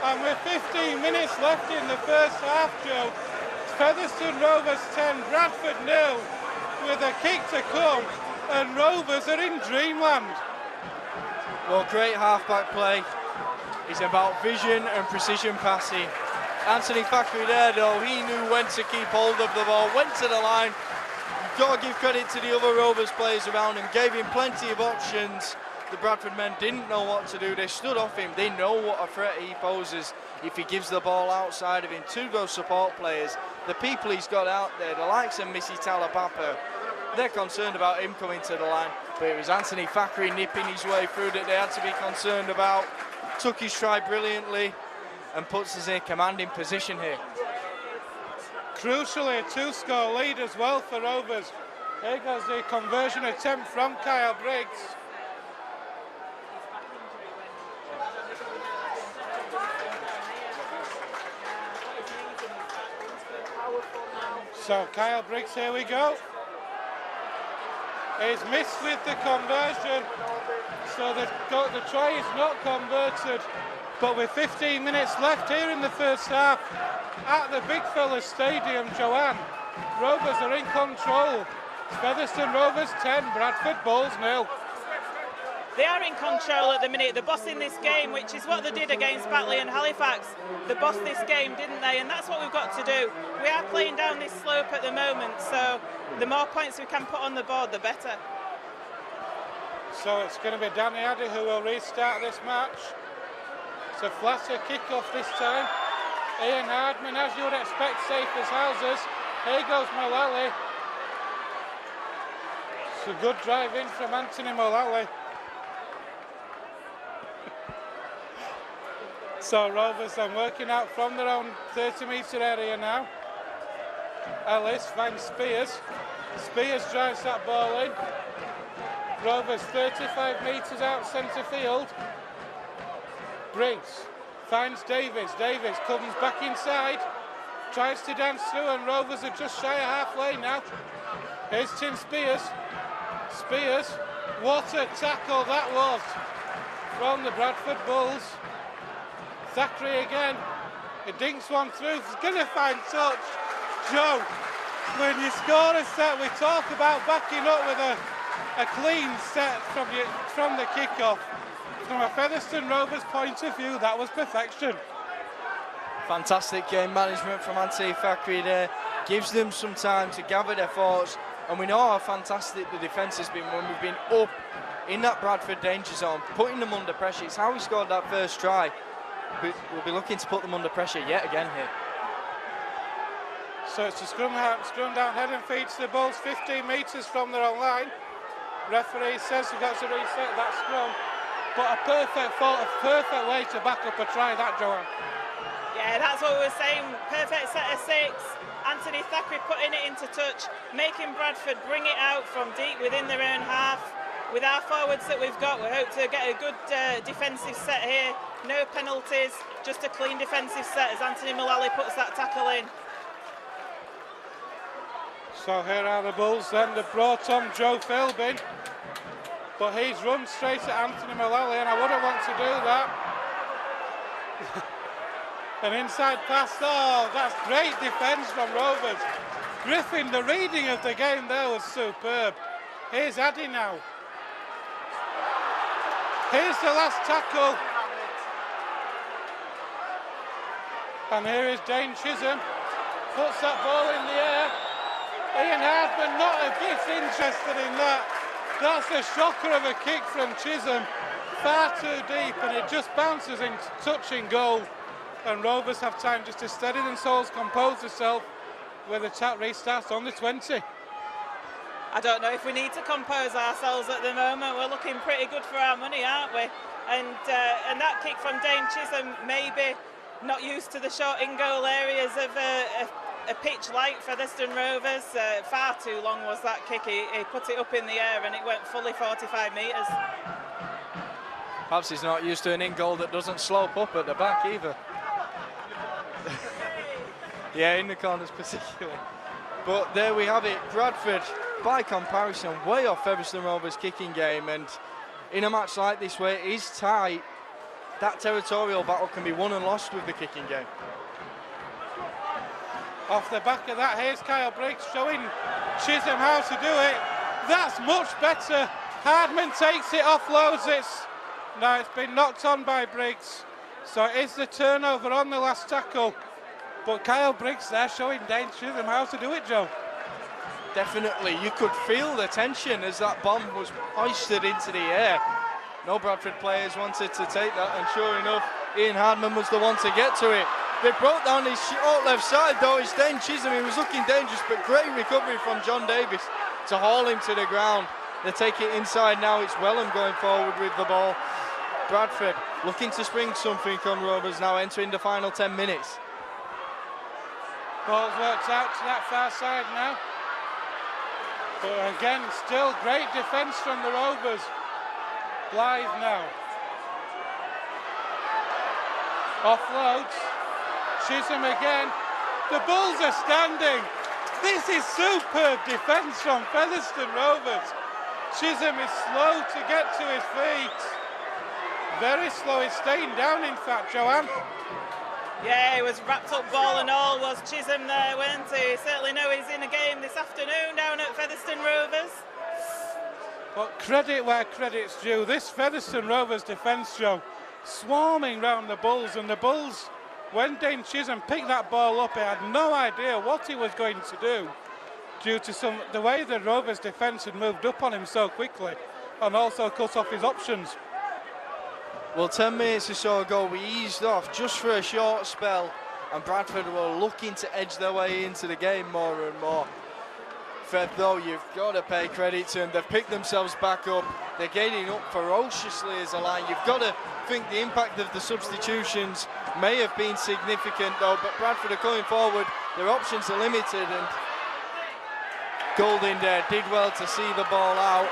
And with 15 minutes left in the first half, Joe, Featherstone Rovers 10, Bradford 0, with a kick to come, and Rovers are in dreamland. Well, great half-back play. It's about vision and precision passing. Anthony Thackeray there, though, he knew when to keep hold of the ball, went to the line. You've got to give credit to the other Rovers players around him, gave him plenty of options. The Bradford men didn't know what to do. They stood off him. They know what a threat he poses if he gives the ball outside of him to those support players. The people he's got out there, the likes of Missy Talapapa, they're concerned about him coming to the line. But it was Anthony Thackeray nipping his way through that they had to be concerned about. Took his try brilliantly and puts us in a commanding position here. Crucially, a two-score lead as well for Rovers. Here goes the conversion attempt from Kyle Briggs. So Kyle Briggs, here we go. He's missed with the conversion, so the try is not converted. But with 15 minutes left here in the first half at the Big Fella Stadium, Joanne, Rovers are in control. Featherstone Rovers 10, Bradford Bulls 0. They are in control at the minute. They're bossing this game, which is what they did against Batley and Halifax. They bossed this game, didn't they? And that's what we've got to do. We are playing down this slope at the moment, so the more points we can put on the board, the better. So it's going to be Danny Addy who will restart this match. It's a flatter kick-off this time. Ian Hardman, as you would expect, safe as houses. Here goes Mullally. It's a good drive in from Anthony Mullally. So Rovers then working out from their own 30-metre area now. Ellis finds Spears. Spears drives that ball in. Rovers 35 metres out centre field. Briggs finds Davis. Davis comes back inside. Tries to dance through, and Rovers are just shy of halfway now. Here's Tim Spears. Spears, what a tackle that was from the Bradford Bulls. Zachary again. He dinks one through. He's going to find touch. Joe, when you score a set, we talk about backing up with a clean set from the kick-off. From a Featherstone Rovers point of view, that was perfection. Fantastic game management from Anthony Thackeray there. Gives them some time to gather their thoughts, and we know how fantastic the defence has been when we've been up in that Bradford danger zone, putting them under pressure. It's how we scored that first try. But we'll be looking to put them under pressure yet again here. So it's a scrum down, head and feet to the Bulls, 15 metres from their own line. Referee says we've got to reset that scrum, but a perfect way to back up a try, that, Joanne. Yeah, that's what we were saying. Perfect set of 6. Anthony Thackeray putting it into touch, making Bradford bring it out from deep within their own half. With our forwards that we've got, we hope to get a good defensive set here. No penalties, just a clean defensive set as Anthony Mullally puts that tackle in. So here are the Bulls then. They've brought on Joe Philbin, but he's run straight at Anthony Mullally, and I wouldn't want to do that. An inside pass. Oh, that's great defence from Rovers. Griffin, the reading of the game there was superb. Here's Addy now. Here's the last tackle. And here is Dane Chisholm. Puts that ball in the air. Ian Hardman not a bit interested in that. That's a shocker of a kick from Chisholm. Far too deep, and it just bounces in touching goal. And Rovers have time just to steady themselves, compose themselves, where the chat restarts on the 20. I don't know if we need to compose ourselves at the moment. We're looking pretty good for our money, aren't we? And that kick from Dane Chisholm, maybe not used to the short in-goal areas of a pitch like Featherstone Rovers. Far too long was that kick. He put it up in the air and it went fully 45 metres. Perhaps he's not used to an in-goal that doesn't slope up at the back either. Yeah, in the corners particularly. But there we have it. Bradford, by comparison, way off Featherstone Rovers' kicking game, and in a match like this where it is tight, that territorial battle can be won and lost with the kicking game. Off the back of that, here's Kyle Briggs showing Chisholm how to do it. That's much better. Hardman takes it, offloads it. Now it's been knocked on by Briggs. So it is the turnover on the last tackle. But Kyle Briggs there showing Dane Chisholm how to do it, Joe. Definitely, you could feel the tension as that bomb was hoisted into the air. No Bradford players wanted to take that, and sure enough, Ian Hardman was the one to get to it. They broke down his short left side though. It's Dane Chisholm. He was looking dangerous, but great recovery from John Davis to haul him to the ground. They take it inside now. It's Wellham going forward with the ball. Bradford looking to spring something on Rovers now, entering the final 10 minutes. Ball's worked out to that far side now. But again, still great defence from the Rovers. Blythe now. Offloads. Chisholm again. The Bulls are standing. This is superb defence from Featherstone Rovers. Chisholm is slow to get to his feet. Very slow. He's staying down, in fact, Joanne. Yeah, he was wrapped up ball and all, was Chisholm there, weren't he? Certainly know he's in a game this afternoon down at Featherstone Rovers. But credit where credit's due. This Featherstone Rovers defence, Joe, swarming round the Bulls, and the Bulls, when Dane Chisholm picked that ball up, he had no idea what he was going to do due to the way the Rovers defence had moved up on him so quickly and also cut off his options. Well, 10 minutes or so ago, we eased off just for a short spell and Bradford were looking to edge their way into the game more and more. Fed, though, you've got to pay credit to them. They've picked themselves back up. They're gaining up ferociously as a line. You've got to think the impact of the substitutions may have been significant, though, but Bradford are coming forward. Their options are limited, and Golding there did well to see the ball out.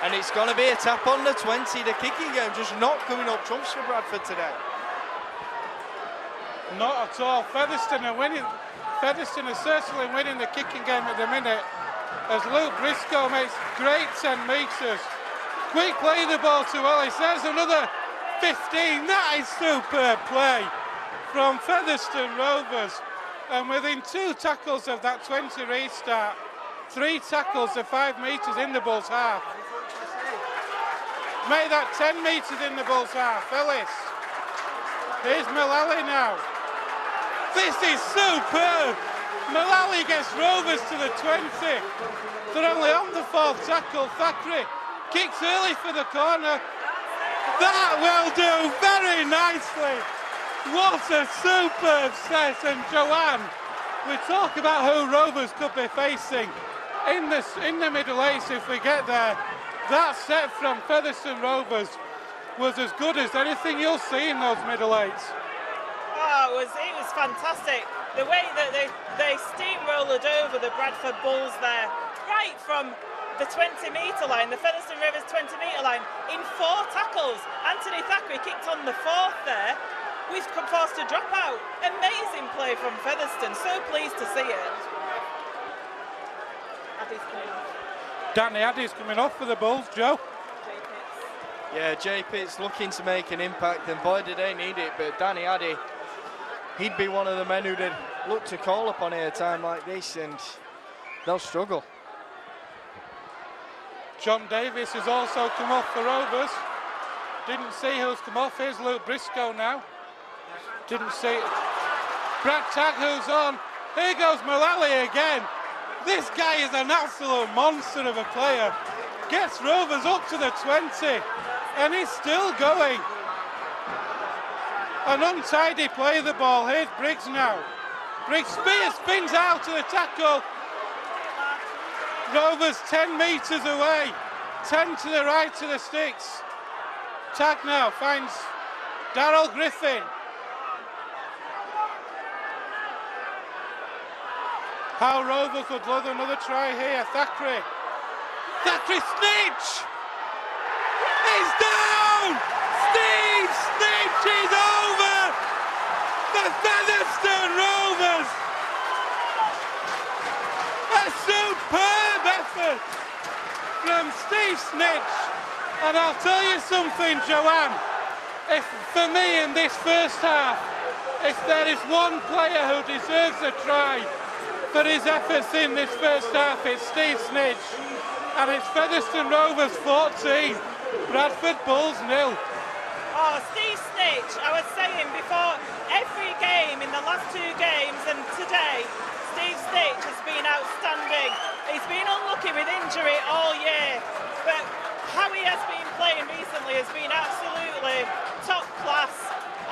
And it's going to be a tap on the 20. The kicking game just not coming up trumps for Bradford today. Not at all. Featherstone are winning. Featherstone are certainly winning the kicking game at the minute, as Luke Briscoe makes great 10 metres. Quick play the ball to Ellis. There's another 15. That is superb play from Featherstone Rovers. And within 2 tackles of that 20 restart, 3 tackles of 5 metres in the Bulls' half. Make that 10 metres in the Bulls' half. Ellis. Here's Mullally now. This is superb. Mullally gets Rovers to the 20. They're only on the 4th tackle. Thackeray kicks early for the corner. That will do very nicely. What a superb set. And Joanne, we talk about who Rovers could be facing in the middle eights if we get there. That set from Featherstone Rovers was as good as anything you'll see in those middle eights. Oh, it was fantastic. The way that they steamrolled over the Bradford Bulls there, right from the 20-metre line, the Featherstone Rovers 20-metre line, in 4 tackles. Anthony Thackeray kicked on the 4th there. We've come forced to drop out. Amazing play from Featherstone. So pleased to see it. Danny Addy's coming off for the Bulls, Joe. Yeah, Jay Pitt's looking to make an impact, and boy did they need it, but Danny Addy, he'd be one of the men who'd look to call upon at a time like this, and they'll struggle. John Davis has also come off for Rovers. Didn't see who's come off. Here's Luke Briscoe now. Didn't see it. Brad Tagg who's on. Here goes Mullally again. This guy is an absolute monster of a player. Gets Rovers up to the 20, and he's still going. An untidy play the ball. Here's Briggs now. Briggs spins out to the tackle. Rovers 10 metres away. 10 to the right to the sticks. Tag now finds Darryl Griffin. How Rovers would love another try here. Thackeray snitch! He's down! Steve Snitch is over! The Featherstone Rovers! A superb effort from Steve Snitch. And I'll tell you something, Joanne. If for me in this first half, if there is one player who deserves a try for his efforts in this first half, it's Steve Snitch. And it's Featherstone Rovers 14, Bradford Bulls 0. Oh, Steve Snitch, I was saying before, every game in the last 2 games and today, Steve Snitch has been outstanding. He's been unlucky with injury all year, but how he has been playing recently has been absolutely top class,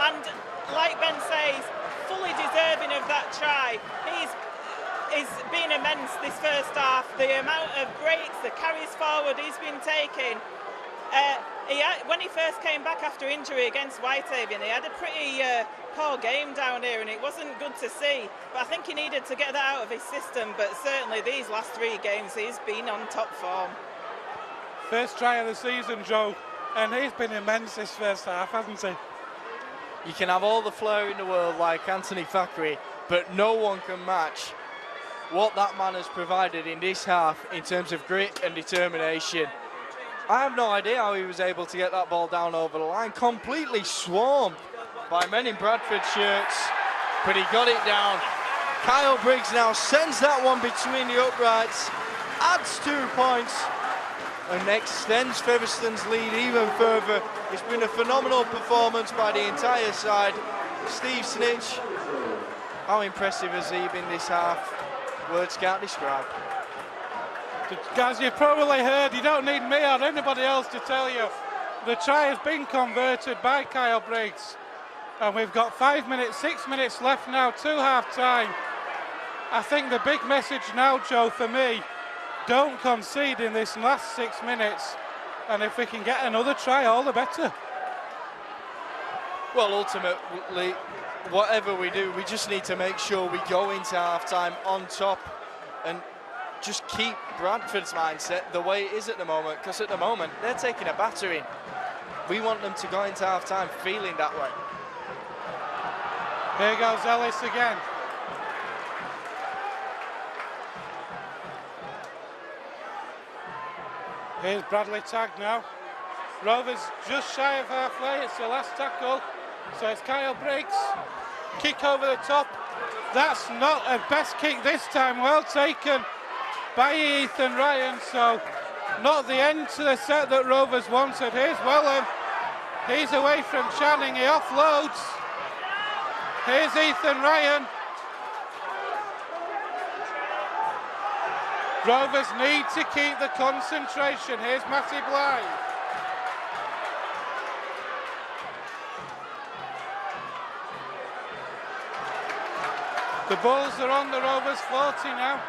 and like Ben says, fully deserving of that try. He's been immense this first half. The amount of breaks, the carries forward he's been taking. When he first came back after injury against Whitehaven, he had a pretty poor game down here, and it wasn't good to see. But I think he needed to get that out of his system. But certainly these last 3 games, he's been on top form. First try of the season, Joe, and he's been immense this first half, hasn't he? You can have all the flair in the world like Anthony Thackeray, but no one can match what that man has provided in this half in terms of grit and determination. I have no idea how he was able to get that ball down over the line, completely swarmed by men in Bradford shirts, but he got it down. Kyle Briggs now sends that one between the uprights, adds 2 points, and extends Featherstone's lead even further. It's been a phenomenal performance by the entire side. Steve Snitch, how impressive has he been this half? Words can't describe. Guys, you've probably heard, you don't need me or anybody else to tell you, the try has been converted by Kyle Briggs. And we've got 5 minutes, 6 minutes left now to half-time. I think the big message now, Joe, for me, don't concede in this last 6 minutes. And if we can get another try, all the better. Well, ultimately, whatever we do, we just need to make sure we go into half-time on top and just keep Bradford's mindset the way it is at the moment, because at the moment, they're taking a battering. We want them to go into half-time feeling that way. Here goes Ellis again. Here's Bradley Tagg now. Rovers just shy of halfway, it's the last tackle. So it's Kyle Briggs, kick over the top. That's not a best kick this time, well taken by Ethan Ryan. So not the end to the set that Rovers wanted. Here's Wellham, he's away from Channing, he offloads. Here's Ethan Ryan. Rovers need to keep the concentration. Here's Matty Blythe. The Bulls are on the Rovers 40 now.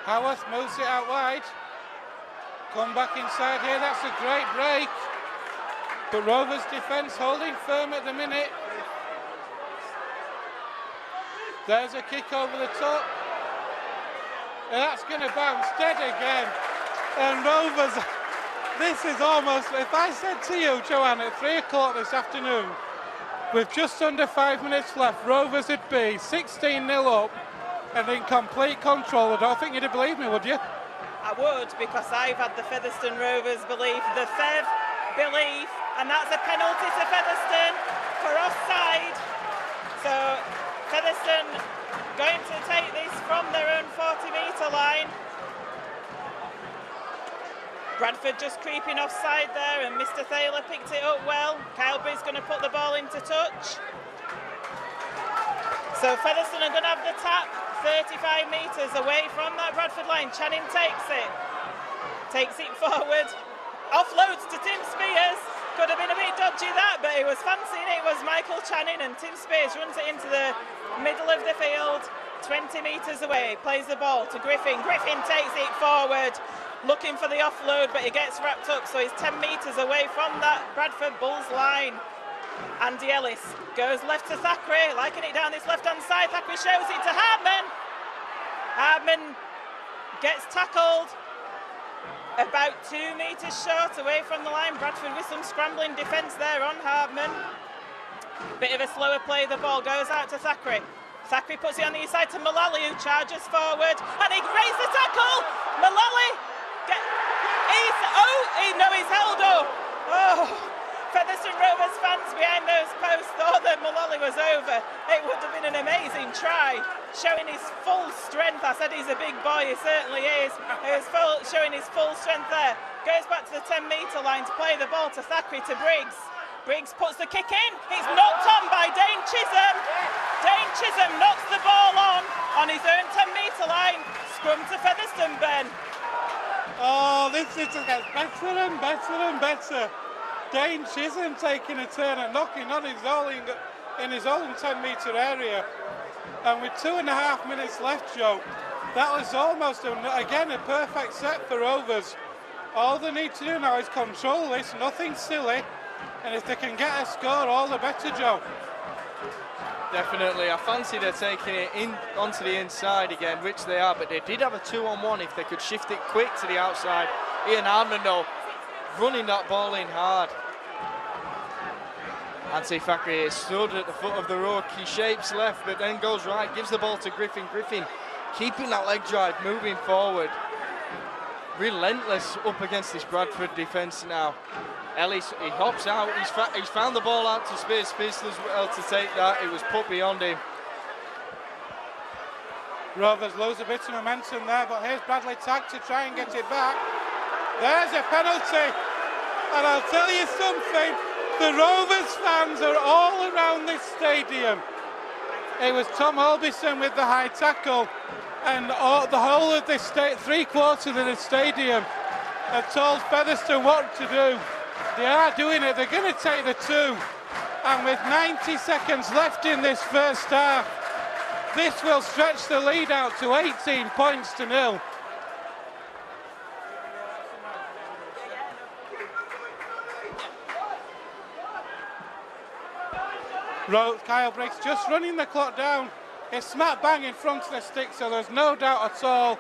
Howarth moves it out wide. Come back inside here, that's a great break. But Rovers defence holding firm at the minute. There's a kick over the top. And that's going to bounce dead again. And Rovers, this is almost, if I said to you, Joanne, at 3 o'clock this afternoon, with just under 5 minutes left, Rovers would be 16-0 up and in complete control. I don't think you'd believe me, would you? I would, because I've had the Featherstone Rovers belief, the Fev belief, and that's a penalty to Featherstone for offside. So Featherstone going to take this from their own 40-metre line. Bradford just creeping offside there, and Mr. Thaler picked it up well. Kyle Briggs going to put the ball into touch. So Featherstone are going to have the tap 35 metres away from that Bradford line. Channing takes it forward, offloads to Tim Spears. Could have been a bit dodgy that, but he was fancying it. It was Michael Channing, and Tim Spears runs it into the middle of the field, 20 metres away, plays the ball to Griffin. Griffin takes it forward, looking for the offload, but he gets wrapped up, so he's 10 metres away from that Bradford Bulls line. Andy Ellis goes left to Thackeray, liking it down this left-hand side. Thackeray shows it to Hartman. Hartman gets tackled about 2 metres short away from the line. Bradford with some scrambling defence there on Hartman. Bit of a slower play, the ball goes out to Thackeray. Thackeray puts it on the inside to Mullally, who charges forward, and he raises the tackle. Mullally, he's held up. Oh, Featherstone Rovers fans behind those posts thought that Mullally was over. It would have been an amazing try, showing his full strength. I said he's a big boy, he certainly is. Showing his full strength there. Goes back to the 10-metre line to play the ball to Thackeray to Briggs. Briggs puts the kick in. It's knocked on by Dane Chisholm. Dane Chisholm knocks the ball on his own 10-metre line. Scrum to Featherstone, Ben. Oh, this just gets better and better and better. Dane Chisholm taking a turn and knocking on in his own 10-metre area. And with 2.5 minutes left, Joe, that was almost, again, a perfect set for Rovers. All they need to do now is control this, nothing silly. And if they can get a score, all the better, Joe. Definitely. I fancy they're taking it onto the inside again, which they are, but they did have a 2-on-1 if they could shift it quick to the outside. Ian Hardman, though, running that ball in hard. Anthony Thackeray is stood at the foot of the row. He shapes left, but then goes right, gives the ball to Griffin. Griffin keeping that leg drive, moving forward. Relentless up against this Bradford defence now. Ellis, he hops out, he's found the ball out to Spears. Spears does well to take that, it was put beyond him. Rovers lose a bit of momentum there, but here's Bradley Tagg to try and get it back. There's a penalty, and I'll tell you something, the Rovers fans are all around this stadium. It was Tom Holbison with the high tackle, and the whole of this 3/4 of the stadium have told Featherstone what to do. They are doing it, they're going to take the 2, And with 90 seconds left in this first half, this will stretch the lead out to 18 points to 0. Kyle Briggs just running the clock down. It's smack bang in front of the stick, so there's no doubt at all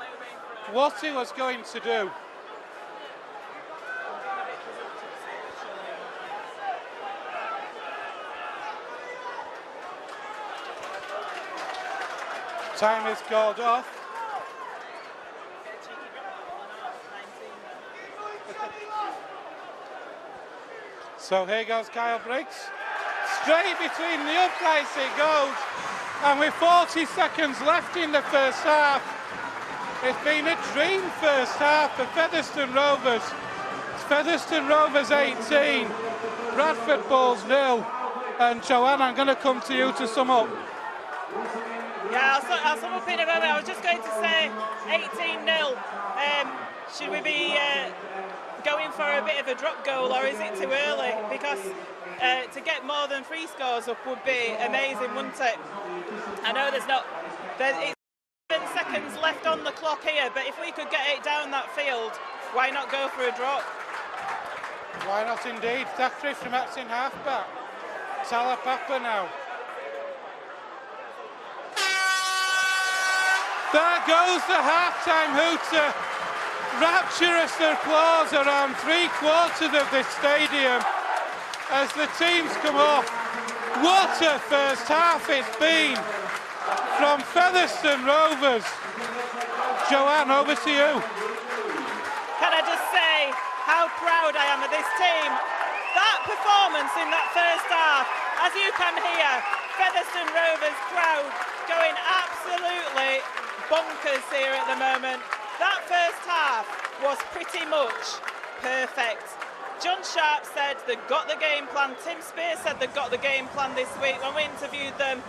what he was going to do. Time is called off. So here goes Kyle Briggs. Straight between the uprights it goes. And with 40 seconds left in the first half, it's been a dream first half for Featherstone Rovers. It's Featherstone Rovers 18, Bradford Bulls 0. And Joanne, I'm going to come to you to sum up. Yeah, I'll sum up in a moment. I was just going to say 18-0. Should we be going for a bit of a drop goal, or is it too early? Because to get more than 3 scores up would be amazing, wouldn't it? I know it's 7 seconds left on the clock here, but if we could get it down that field, why not go for a drop? Why not indeed? Thackeray from acting halfback. Talapapa now. There goes the half-time hooter. Rapturous applause around 3/4 of this stadium as the teams come off. What a first half it's been from Featherstone Rovers. Joanne, over to you. Can I just say how proud I am of this team? That performance in that first half, as you can hear, Featherstone Rovers crowd going absolutely bonkers here at the moment. That first half was pretty much perfect. John Sharp said they've got the game plan. Tim Spears said they've got the game plan this week when we interviewed them.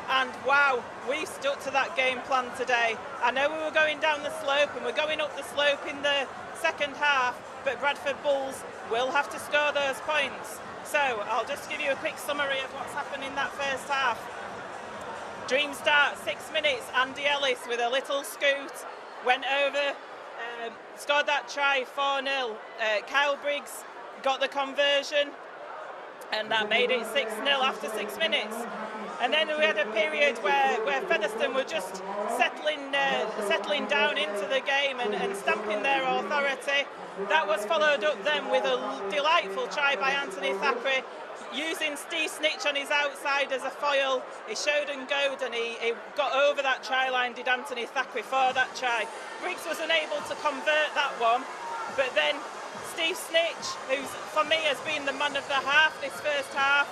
And wow, we stuck to that game plan today. I know we were going down the slope and we're going up the slope in the second half, but Bradford Bulls will have to score those points. So I'll just give you a quick summary of what's happened in that first half. Dream start, 6 minutes, Andy Ellis with a little scoot, went over, scored that try, 4-0. Kyle Briggs got the conversion, and that made it 6-0 after 6 minutes. And then we had a period where Featherstone were just settling down into the game and stamping their authority. That was followed up then with a delightful try by Anthony Thackeray, using Steve Snitch on his outside as a foil. He showed and goed, and he got over that try line, did Anthony Thackeray, for that try. Briggs was unable to convert that one, but then Steve Snitch, who's for me has been the man of the half this first half,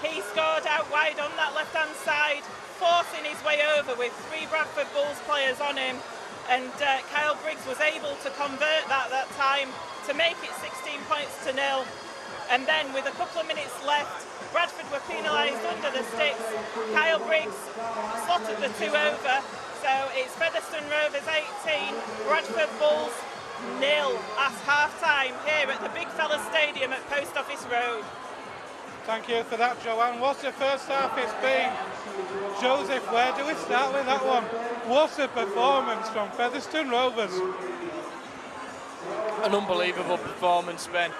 he scored out wide on that left-hand side, forcing his way over with 3 Bradford Bulls players on him, and Kyle Briggs was able to convert that time to make it 16 points to 0. And then with a couple of minutes left, Bradford were penalised under the sticks. Kyle Briggs slotted the 2 over, so it's Featherstone Rovers 18, Bradford Bulls 0 at half-time here at the Big Fella Stadium at Post Office Road. Thank you for that, Joanne. What a first half it's been. Joseph, where do we start with that one? What a performance from Featherstone Rovers. An unbelievable performance, Ben.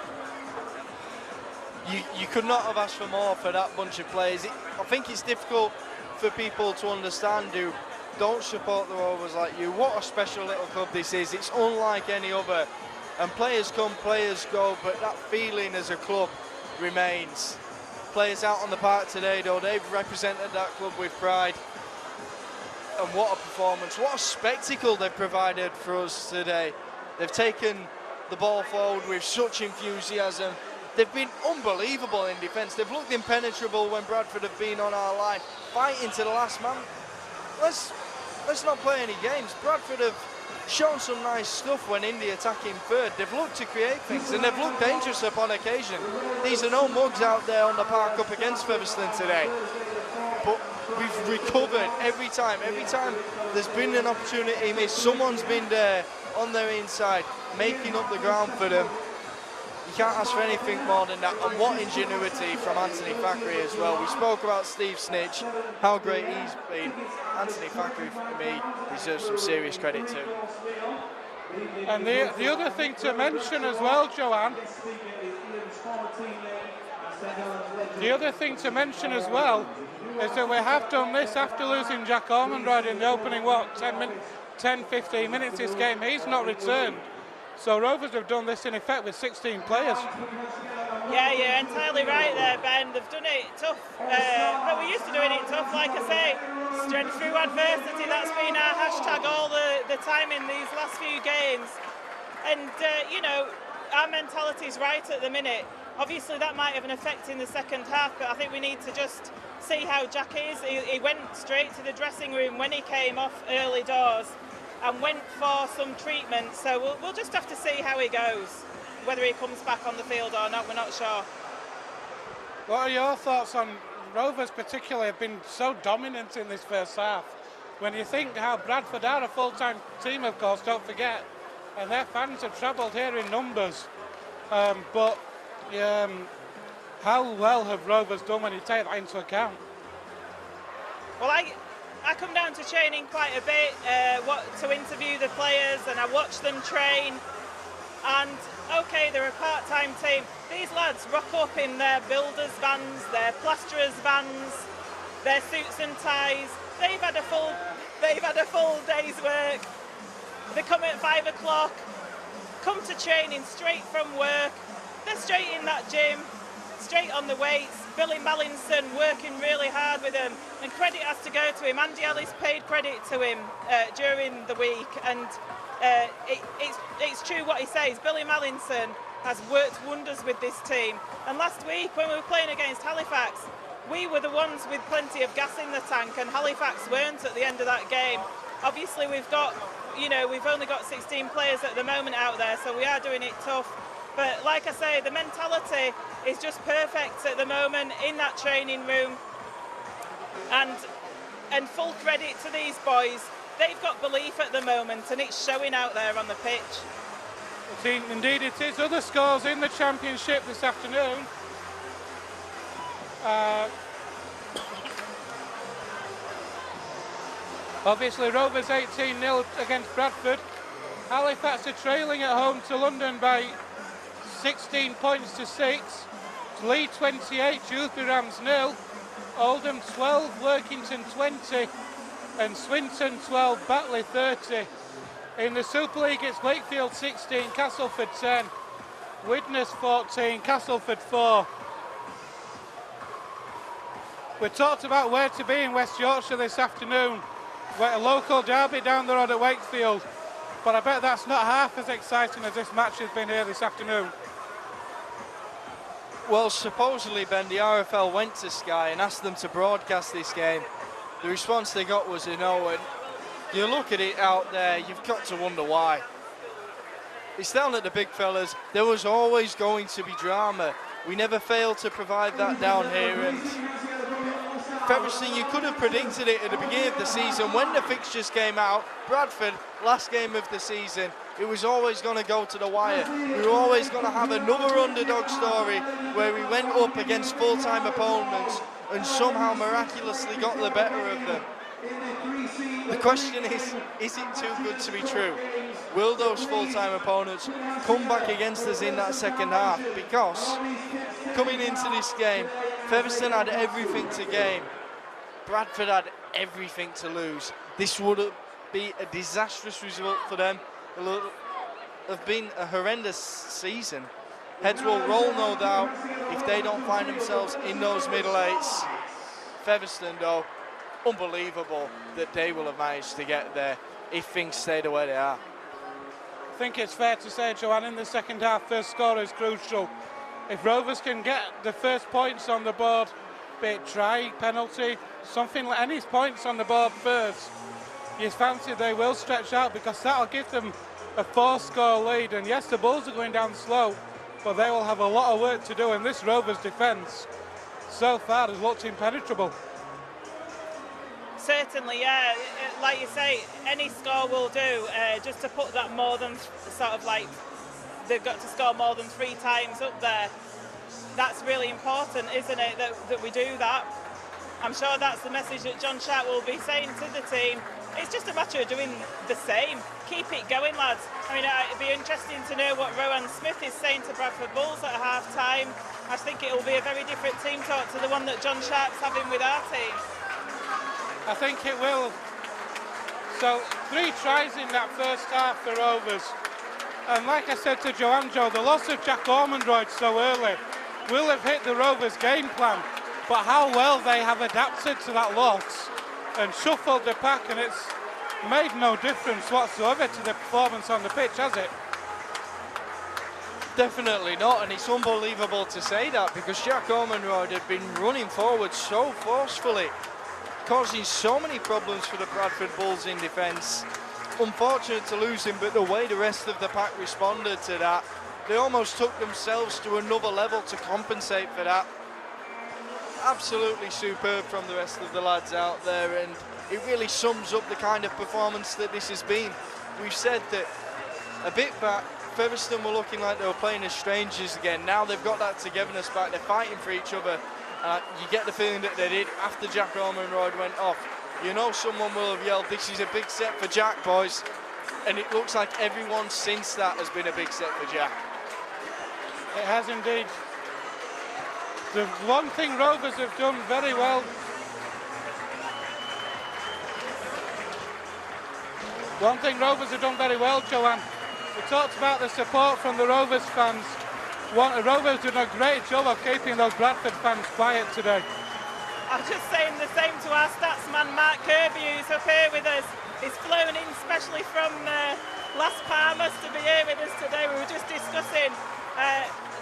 You could not have asked for more for that bunch of players. I think it's difficult for people to understand who don't support the Rovers like you. What a special little club this is. It's unlike any other. And players come, players go, but that feeling as a club remains. Players out on the park today, though, they've represented that club with pride. And what a performance, what a spectacle they've provided for us today. They've taken the ball forward with such enthusiasm. They've been unbelievable in defence. They've looked impenetrable when Bradford have been on our line, fighting to the last man. Let's not play any games. Bradford have shown some nice stuff when in the attacking third. They've looked to create things, and they've looked dangerous upon occasion. These are no mugs out there on the park up against Featherstone today. But we've recovered every time. Every time there's been an opportunity missed, someone's been there on their inside, making up the ground for them. You can't ask for anything more than that. And what ingenuity from Anthony Thackeray as well. We spoke about Steve Snitch, how great he's been. Anthony Thackeray, for me, deserves some serious credit too. And the other thing to mention as well, Joanne, the other thing to mention as well is that we have done this after losing Jack Ormondroyd in the opening, 10-15 minutes this game. He's not returned. So Rovers have done this in effect with 16 players. Yeah, you're entirely right there, Ben. They've done it tough, but we're used to doing it tough. Like I say, strength through adversity, that's been our hashtag all the time in these last few games. And, you know, our mentality's right at the minute. Obviously, that might have an effect in the second half, but I think we need to just see how Jack is. He went straight to the dressing room when he came off early doors and went for some treatment. So we'll just have to see how he goes. Whether he comes back on the field or not, we're not sure. What are your thoughts on Rovers particularly have been so dominant in this first half? When you think how Bradford are a full-time team, of course, don't forget, and their fans have travelled here in numbers. But how well have Rovers done when you take that into account? Well, I come down to training quite a bit to interview the players, and I watch them train. And okay, they're a part-time team. These lads rock up in their builders' vans, their plasterers' vans, their suits and ties. They've had a full day's work. They come at 5 o'clock, come to training straight from work. They're straight in that gym, straight on the weights. Billy Mallinson working really hard with them, and credit has to go to him. Andy Ellis paid credit to him during the week, and it's true what he says. Billy Mallinson has worked wonders with this team. And last week when we were playing against Halifax, we were the ones with plenty of gas in the tank, and Halifax weren't at the end of that game. Obviously we've only got 16 players at the moment out there, so we are doing it tough. But like I say, the mentality is just perfect at the moment in that training room. And full credit to these boys. They've got belief at the moment, and it's showing out there on the pitch. Indeed it is. Other scores in the championship this afternoon. Obviously Rovers 18-0 against Bradford. Halifax are trailing at home to London by 16 points to 6. Lee 28, Dewsbury Rams 0. Oldham 12, Workington 20. And Swinton 12, Batley 30. In the Super League it's Wakefield 16, Castleford 10. Widnes 14, Castleford 4. We talked about where to be in West Yorkshire this afternoon. We're at a local derby down the road at Wakefield. But I bet that's not half as exciting as this match has been here this afternoon. Well, supposedly, Ben, the RFL went to Sky and asked them to broadcast this game. The response they got was a no, and you look at it out there, you've got to wonder why. It's down at the big fellas. There was always going to be drama. We never failed to provide that down here, and Featherstone, you could have predicted it at the beginning of the season when the fixtures came out. Bradford, last game of the season, it was always going to go to the wire. We were always going to have another underdog story where we went up against full-time opponents and somehow miraculously got the better of them. The question is it too good to be true? Will those full-time opponents come back against us in that second half? Because coming into this game, Featherstone had everything to gain. Bradford had everything to lose. This would be a disastrous result for them. It will have been a horrendous season. Heads will roll, no doubt, if they don't find themselves in those middle eights. Featherstone, though, unbelievable that they will have managed to get there if things stay the way they are. I think it's fair to say, Joanne, in the second half, first score is crucial. If Rovers can get the first points on the board, be it try, penalty, something like any points on the board first, you fancy they will stretch out, because that'll give them a 4-score lead. And yes, the Bulls are going down slow, but they will have a lot of work to do, and this Rovers defence so far has looked impenetrable. Certainly, yeah. Like you say, any score will do, just to put that more than sort of like they've got to score more than 3 times up there. That's really important, isn't it, that we do that? I'm sure that's the message that John Sharp will be saying to the team. It's just a matter of doing the same. Keep it going, lads. I mean, it'd be interesting to know what Rowan Smith is saying to Bradford Bulls at half-time. I think it will be a very different team talk to the one that John Sharp's having with our team. I think it will. So 3 tries in that first half for Rovers. And like I said to Joanjo, the loss of Jack Ormondroyd so early will have hit the Rovers' game plan. But how well they have adapted to that loss and shuffled the pack, and it's made no difference whatsoever to the performance on the pitch, has it? Definitely not, and it's unbelievable to say that because Jack Ormondroyd had been running forward so forcefully, causing so many problems for the Bradford Bulls in defence. Unfortunate to lose him, but the way the rest of the pack responded to that, they almost took themselves to another level to compensate for that. Absolutely superb from the rest of the lads out there, and it really sums up the kind of performance that this has been. We've said that a bit back, Featherstone were looking like they were playing as strangers again. Now they've got that togetherness back, they're fighting for each other. You get the feeling that they did after Jack Ormondroyd went off. You know someone will have yelled, "This is a big set for Jack, boys." And it looks like everyone since that has been a big set for Jack. It has indeed. The one thing Rovers have done very well, Joanne, we talked about the support from the Rovers fans. Rovers done a great job of keeping those Bradford fans quiet today. I'm just saying the same to our stats man Mark Kirby, who's up here with us. He's flown in specially from Las Palmas to be here with us today. We were just discussing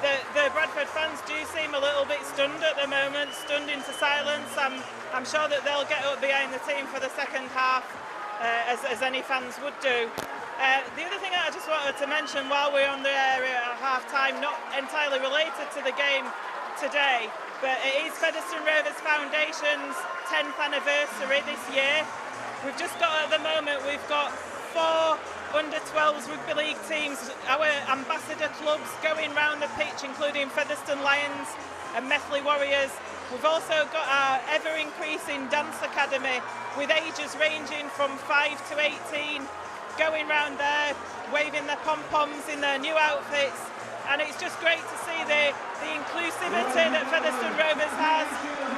the Bradford fans do seem a little bit stunned at the moment, stunned into silence. I'm sure that they'll get up behind the team for the second half, as any fans would do. The other thing I just wanted to mention while we're on the area at half-time, not entirely related to the game today, but it is Featherstone Rovers Foundation's 10th anniversary this year. We've just got, at the moment, we've got 4 under-12s rugby league teams, our ambassador clubs going round the pitch, including Featherstone Lions and Methley Warriors. We've also got our ever-increasing dance academy with ages ranging from 5 to 18 going round there, waving their pom-poms in their new outfits. And it's just great to see the inclusivity that Featherstone Rovers has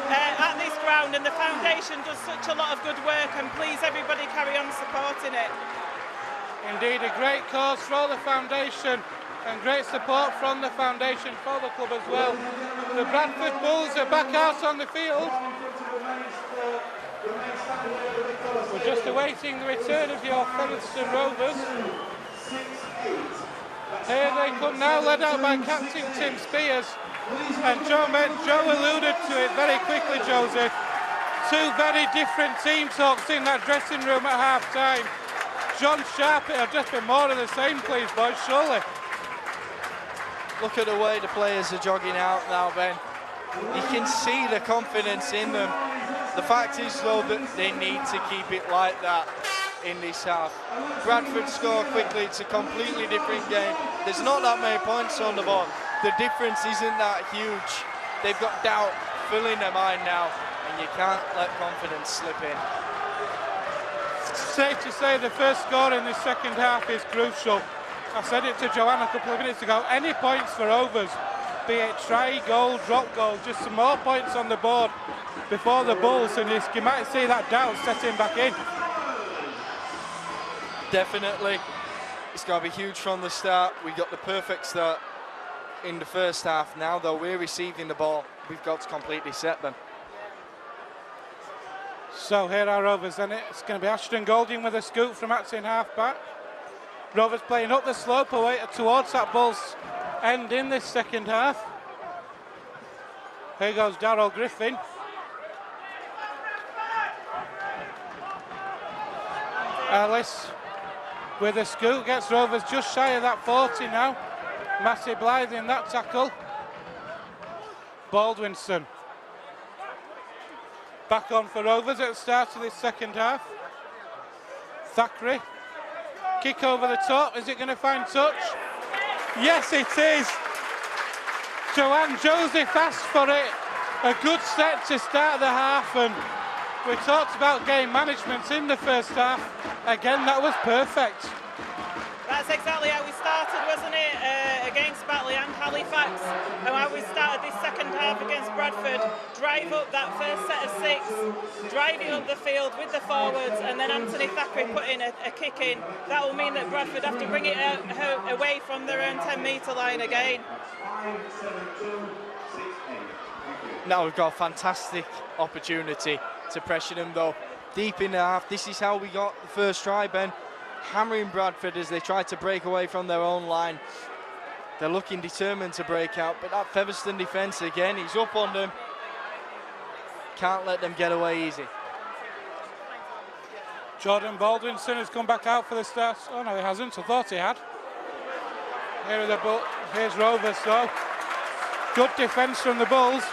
at this ground, and the foundation does such a lot of good work, and please everybody carry on supporting it. Indeed, a great cause for the foundation and great support from the foundation for the club as well. The Bradford Bulls are back out on the field. We're just awaiting the return of your Featherstone Rovers. Here they come now, led out by Captain Tim Spears. And Joe alluded to it very quickly, Joseph. 2 very different team talks in that dressing room at half-time. John Sharp, it'll just be more of the same, please, boys, surely. Look at the way the players are jogging out now, Ben. You can see the confidence in them. The fact is, though, that they need to keep it like that in this half. Bradford score quickly, it's a completely different game. There's not that many points on the board. The difference isn't that huge. They've got doubt filling their mind now, and you can't let confidence slip in. Safe to say the first score in the second half is crucial. I said it to Joanne a couple of minutes ago. Any points for Rovers, be it try goal, drop goal, just some more points on the board before the Bulls, and you might see that doubt setting back in. Definitely. It's going to be huge from the start. We got the perfect start in the first half. Now, though, we're receiving the ball. We've got to completely set them. So here are Rovers, and it's going to be Ashton Golding with a scoop from acting half-back. Rovers playing up the slope away towards that Bulls end in this second half. Here goes Darryl Griffin. Ellis with a scoop, gets Rovers just shy of that 40 now. Matty Blythe in that tackle. Baldwinson back on for Rovers at the start of this second half. Thackeray, kick over the top, is it going to find touch? Yes, it is. Joanne Joseph asked for it. A good set to start the half, and we talked about game management in the first half. Again, that was perfect. That's exactly how we started, wasn't it? Against Batley and Halifax, and how we started this second half against Bradford. Drive up that first set of 6, driving up the field with the forwards, and then Anthony Thackeray putting a kick in. That will mean that Bradford have to bring it away from their own 10-metre line again. Now we've got a fantastic opportunity to pressure them though. Deep in the half, this is how we got the first try, Ben. Hammering Bradford as they try to break away from their own line. They're looking determined to break out, but that Featherstone defence again, he's up on them. Can't let them get away easy. Jordan Baldwinson has come back out for the start. Oh no, he hasn't. I thought he had. Here's Rovers though. Good defence from the Bulls.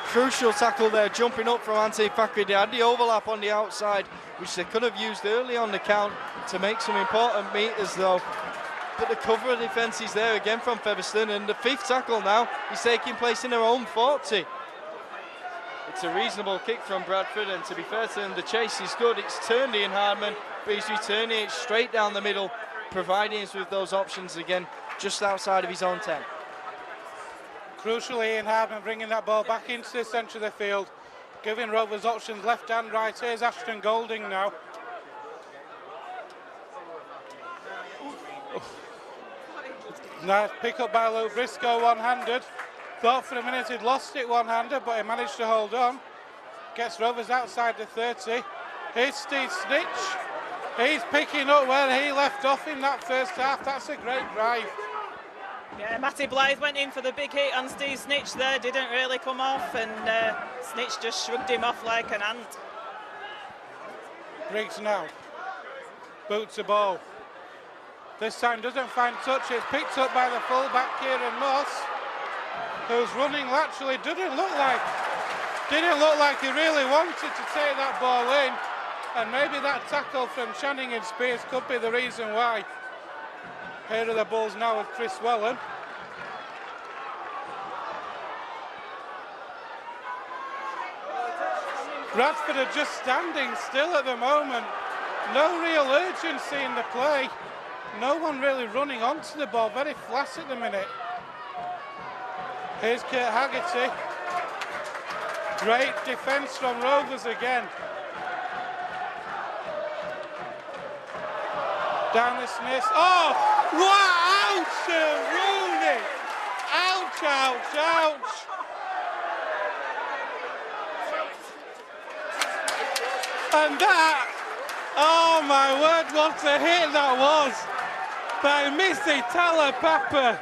Crucial tackle there, jumping up from Anthony Thackeray. They had the overlap on the outside, which they could have used early on the count to make some important meters though. But the cover of defence is there again from Featherstone, and the 5th tackle now is taking place in their own 40. It's a reasonable kick from Bradford, and to be fair to them, the chase is good. It's turned Ian Hardman, but he's returning it straight down the middle, providing us with those options again, just outside of his own 10. Crucially, Ian Hardman bringing that ball back into the centre of the field, giving Rovers options left and right. Here's Ashton Golding now. Nice pick up by Lou Briscoe, one-handed. Thought for a minute he'd lost it one-handed, but he managed to hold on. Gets Rovers outside the 30. Here's Steve Snitch. He's picking up where he left off in that first half. That's a great drive. Yeah, Matty Blythe went in for the big hit on Steve Snitch there, didn't really come off, and Snitch just shrugged him off like an ant. Briggs now. Boots the ball. This time doesn't find touch. It's picked up by the full-back Kieran Moss, who's running laterally. Didn't look like he really wanted to take that ball in, and maybe that tackle from Channing and Spears could be the reason why. Here are the Bulls now with Chris Wellen. Bradford are just standing still at the moment. No real urgency in the play. No one really running onto the ball. Very flat at the minute. Here's Kurt Haggerty. Great defence from Rovers again. Down the Smith. Oh! Wow! Ouch! Rooney! Ouch, ouch, ouch! And that, oh my word, what a hit that was by Missy Talapapa.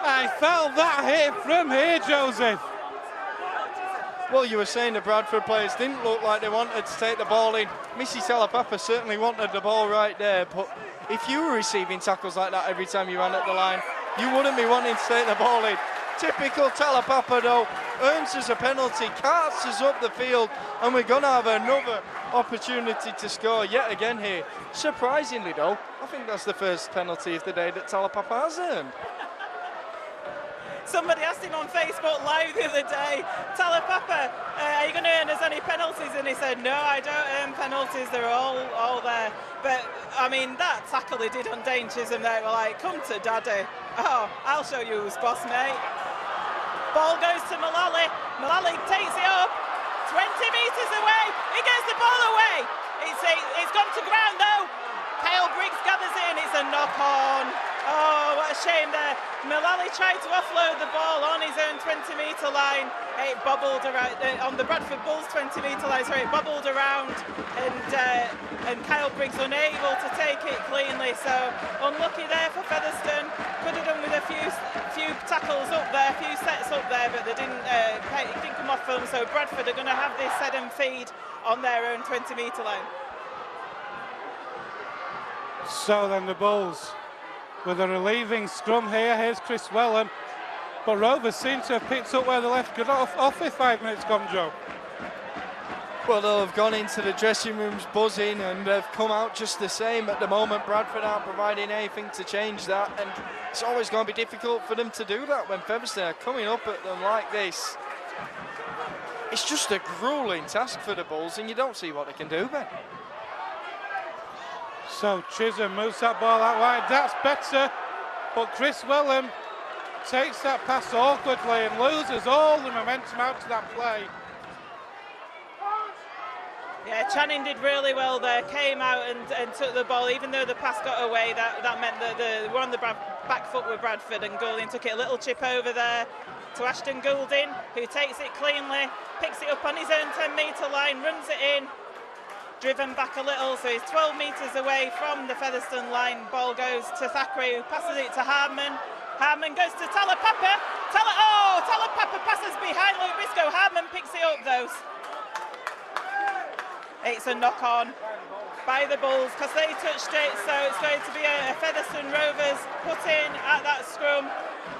I felt that hit from here, Joseph. Well, you were saying the Bradford players didn't look like they wanted to take the ball in. Missy Talapapa certainly wanted the ball right there, but if you were receiving tackles like that every time you ran at the line, you wouldn't be wanting to take the ball in. Typical Talapapa though, earns us a penalty, carts us up the field, and we're going to have another opportunity to score yet again here. Surprisingly though, I think that's the first penalty of the day that Talapapa has earned. Somebody asked him on Facebook Live the other day, Talapapa, are you going to earn us any penalties? And he said, no, I don't earn penalties, they're all there. But, I mean, that tackle he did on Dane Chisholm there, we're like, come to daddy. Oh, I'll show you who's boss, mate. Ball goes to Mullally. Mullally takes it up, 20 metres away. He gets the ball away. It's gone to ground, though. Kyle Briggs gathers it, and it's a knock-on. Oh, what a shame there. Mullally tried to offload the ball on his own 20-metre line. It bobbled around, on the Bradford Bulls 20-metre line, sorry, it bobbled around, and Kyle Briggs unable to take it cleanly. So, unlucky there for Featherstone. Could have done with a few tackles up there, a few sets up there, but they didn't come off them. So, Bradford are going to have this set and feed on their own 20-metre line. So then the Bulls with a relieving scrum here. Here's Chris Wellen. But Rovers seem to have picked up where they left good off with 5 minutes gone, Joe. Well, they'll have gone into the dressing rooms buzzing and they've come out just the same. At the moment, Bradford aren't providing anything to change that, and it's always going to be difficult for them to do that when Featherstone are coming up at them like this. It's just a grueling task for the Bulls, and you don't see what they can do, Ben. So Chisholm moves that ball out wide, that's better, but Chris Wellham takes that pass awkwardly and loses all the momentum out to that play. Yeah, Channing did really well there, came out and took the ball, even though the pass got away, that meant that they were on the back foot with Bradford, and Goulding took it a little chip over there to Ashton Goulding, who takes it cleanly, picks it up on his own 10-metre line, runs it in, driven back a little, so he's 12 metres away from the Featherstone line. Ball goes to Thackeray, who passes it to Hardman. Hardman goes to Talapapa. Talapapa passes behind Luke Briscoe. Hardman picks it up though. It's a knock on by the Bulls because they touched it, so it's going to be a Featherstone Rovers put in at that scrum.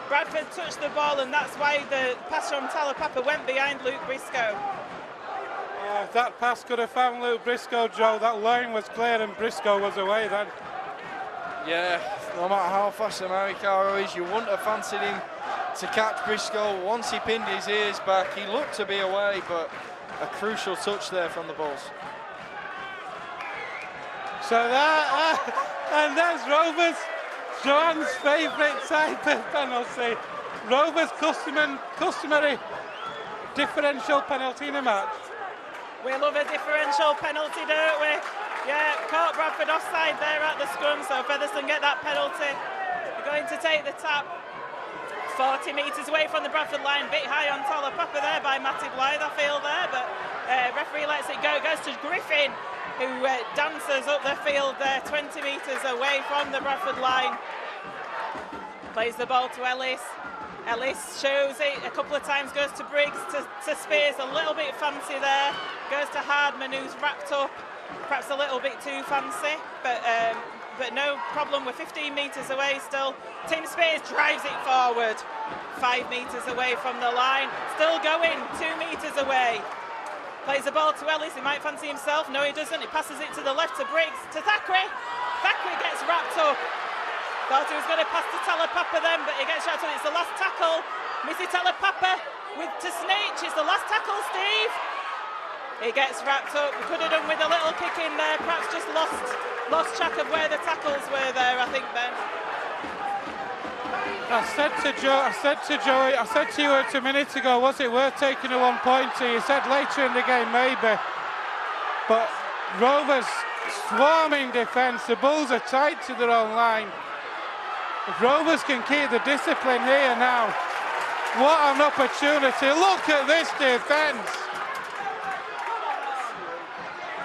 Bradford touched the ball, and that's why the pass from Talapapa went behind Luke Briscoe. If that pass could have found Luke Briscoe, Joe, that lane was clear and Briscoe was away then. Yeah, no matter how fast Americaro is, you wouldn't have fancied him to catch Briscoe. Once he pinned his ears back, he looked to be away, but a crucial touch there from the Bulls. So that, and there's Rovers, Joanne's favourite type of penalty. Rovers' customary differential penalty in a match. We love a differential penalty, don't we? Yeah, caught Bradford offside there at the scrum, so Featherstone get that penalty. They're going to take the tap. 40 metres away from the Bradford line, bit high on Talapapa there by Matty Blythe, I feel there, but referee lets it go. Goes to Griffin, who dances up the field there, 20 metres away from the Bradford line. Plays the ball to Ellis. Ellis shows it a couple of times, goes to Briggs, to Spears, a little bit fancy there. Goes to Hardman, who's wrapped up, perhaps a little bit too fancy, but no problem. We're 15 metres away still. Tim Spears drives it forward, 5 metres away from the line. Still going, 2 metres away. Plays the ball to Ellis, he might fancy himself. No, he doesn't. He passes it to the left to Briggs, to Thackeray. Thackeray gets wrapped up. Thought he was going to pass to Talapapa then, but he gets wrapped up. It's the last tackle. Missy Talapapa to Snitch. It's the last tackle, Steve. He gets wrapped up. We could have done with a little kick in there. Perhaps just lost track of where the tackles were there, I think, Ben. I said to you a minute ago, was it worth taking a 1 pointer? You said later in the game, maybe. But Rovers swarming defence. The Bulls are tight to their own line. If Rovers can keep the discipline here now, what an opportunity. Look at this defence.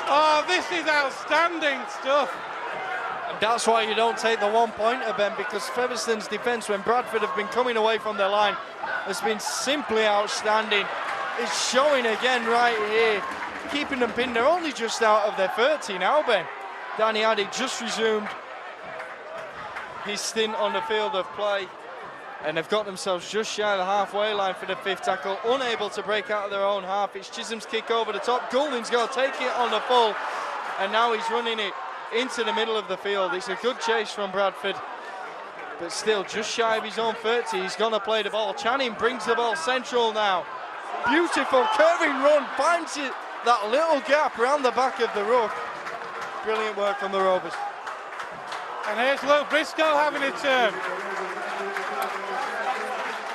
Oh, this is outstanding stuff. And that's why you don't take the 1 pointer, Ben, because Featherstone's defence, when Bradford have been coming away from their line, has been simply outstanding. It's showing again right here, keeping them pinned. They're only just out of their 30 now, Ben. Danny Addy just resumed his stint on the field of play, and they've got themselves just shy of the halfway line for the 5th tackle, unable to break out of their own half. It's Chisholm's kick over the top. Goulding's got to take it on the full, and now he's running it into the middle of the field. It's a good chase from Bradford, but still just shy of his own 30. He's going to play the ball. Channing brings the ball central now. Beautiful curving run, finds it, that little gap around the back of the ruck. Brilliant work from the Rovers. And here's Luke Briscoe having a turn.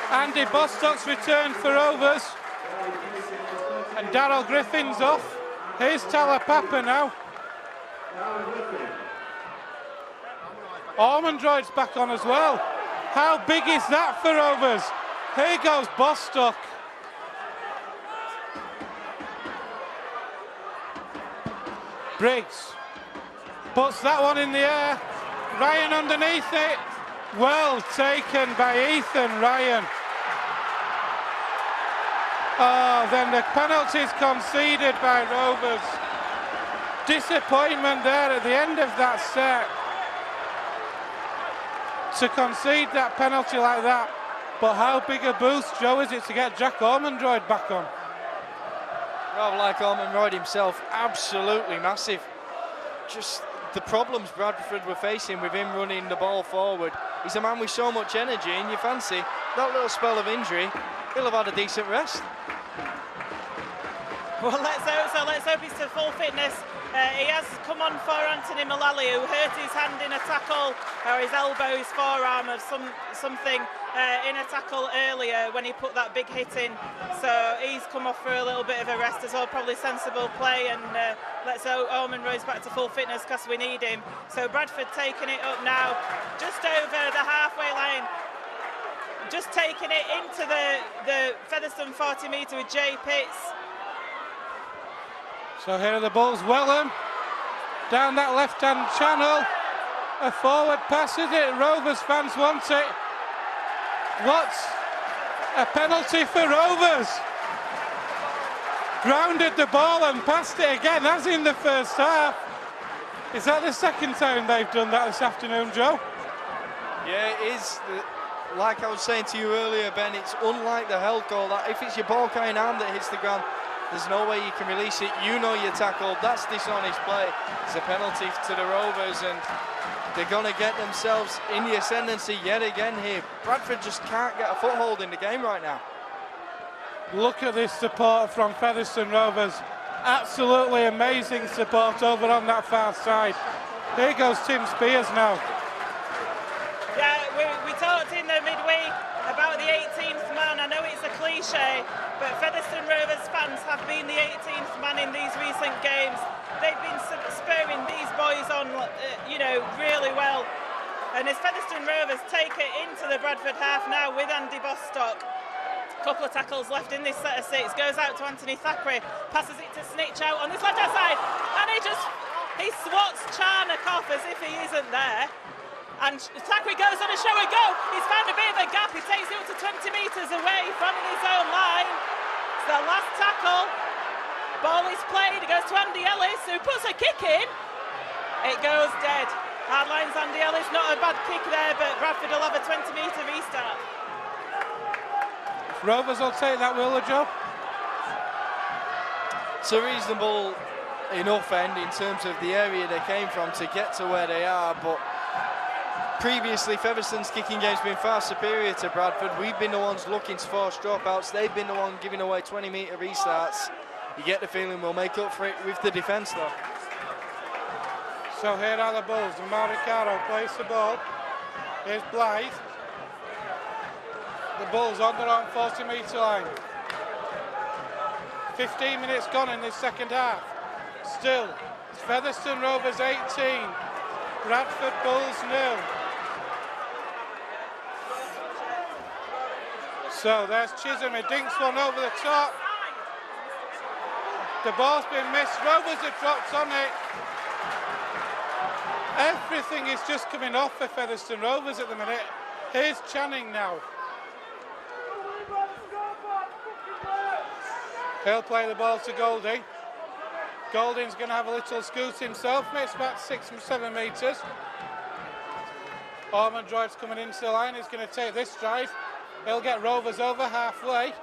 Andy Bostock's returned for Rovers. And Darryl Griffin's off. Here's Talapapa now. Ormondroyd's back on as well. How big is that for Rovers? Here goes Bostock. Briggs puts that one in the air. Ryan underneath it. Well taken by Ethan Ryan. Oh, then the penalty's conceded by Rovers. Disappointment there at the end of that set to concede that penalty like that. But how big a boost, Joe, is it to get Jack Ormondroyd back on? Rather like Ormond Royd himself, absolutely massive. Just the problems Bradford were facing with him running the ball forward. He's a man with so much energy, and you fancy that little spell of injury, he'll have had a decent rest. Well, let's hope so. Let's hope he's to full fitness. He has come on for Anthony Mullally, who hurt his hand in a tackle, or his elbow, his forearm, or something in a tackle earlier when he put that big hit in. So he's come off for a little bit of a rest as well, probably sensible play, and let's hope Ormond Royd's back to full fitness because we need him. So Bradford taking it up now, just over the halfway line, just taking it into the Featherstone 40 metre with Jay Pitts. So here are the Bulls. Wellham down that left-hand channel. A forward passes it. Rovers fans want it. What's a penalty for Rovers? Grounded the ball and passed it again, as in the first half. Is that the second time they've done that this afternoon, Joe? Yeah, it is. Like I was saying to you earlier, Ben, it's unlike the held goal. That if it's your ball carrying arm that hits the ground, there's no way you can release it. You know you're tackled. That's dishonest play. It's a penalty to the Rovers, and they're going to get themselves in the ascendancy yet again here. Bradford just can't get a foothold in the game right now. Look at this support from Featherstone Rovers. Absolutely amazing support over on that far side. Here goes Tim Spears now. Yeah, we talked in the midweek about the 18th man. I know it's a cliche, but Featherstone Rovers fans have been the 18th man in these recent games. They've been spurring these boys on, really well. And as Featherstone Rovers take it into the Bradford half now with Andy Bostock. Couple of tackles left in this set of six. Goes out to Anthony Thackeray, passes it to Snitch out on this left-hand side, and he swats Charnock off as if he isn't there. And Thackeray goes on a show and go. He's found a bit of a gap. He takes it up to 20 metres away from his own line. It's the last tackle. Ball is played. It goes to Andy Ellis, who puts a kick in. It goes dead. Hard lines Andy Ellis. Not a bad kick there, but Bradford will have a 20-metre restart. Rovers will take that, will they, Joe? It's a reasonable enough end in terms of the area they came from to get to where they are, but previously, Featherstone's kicking game's been far superior to Bradford. We've been the ones looking to force dropouts. They've been the one giving away 20-metre restarts. You get the feeling we'll make up for it with the defence, though. So here are the Bulls. And Mauricaro plays the ball. Here's Blythe. The Bulls on their own 40-metre line. 15 minutes gone in this second half. Still, it's Featherstone Rovers 18. Bradford Bulls 0. So there's Chisholm, he dinks one over the top. The ball's been missed, Rovers have dropped on it. Everything is just coming off for Featherstone Rovers at the minute. Here's Channing now. He'll play the ball to Golding. Golding's going to have a little scoot himself, makes about 6 or 7 metres. Ormond Royd's coming into the line, he's going to take this drive. He'll get Rovers over halfway.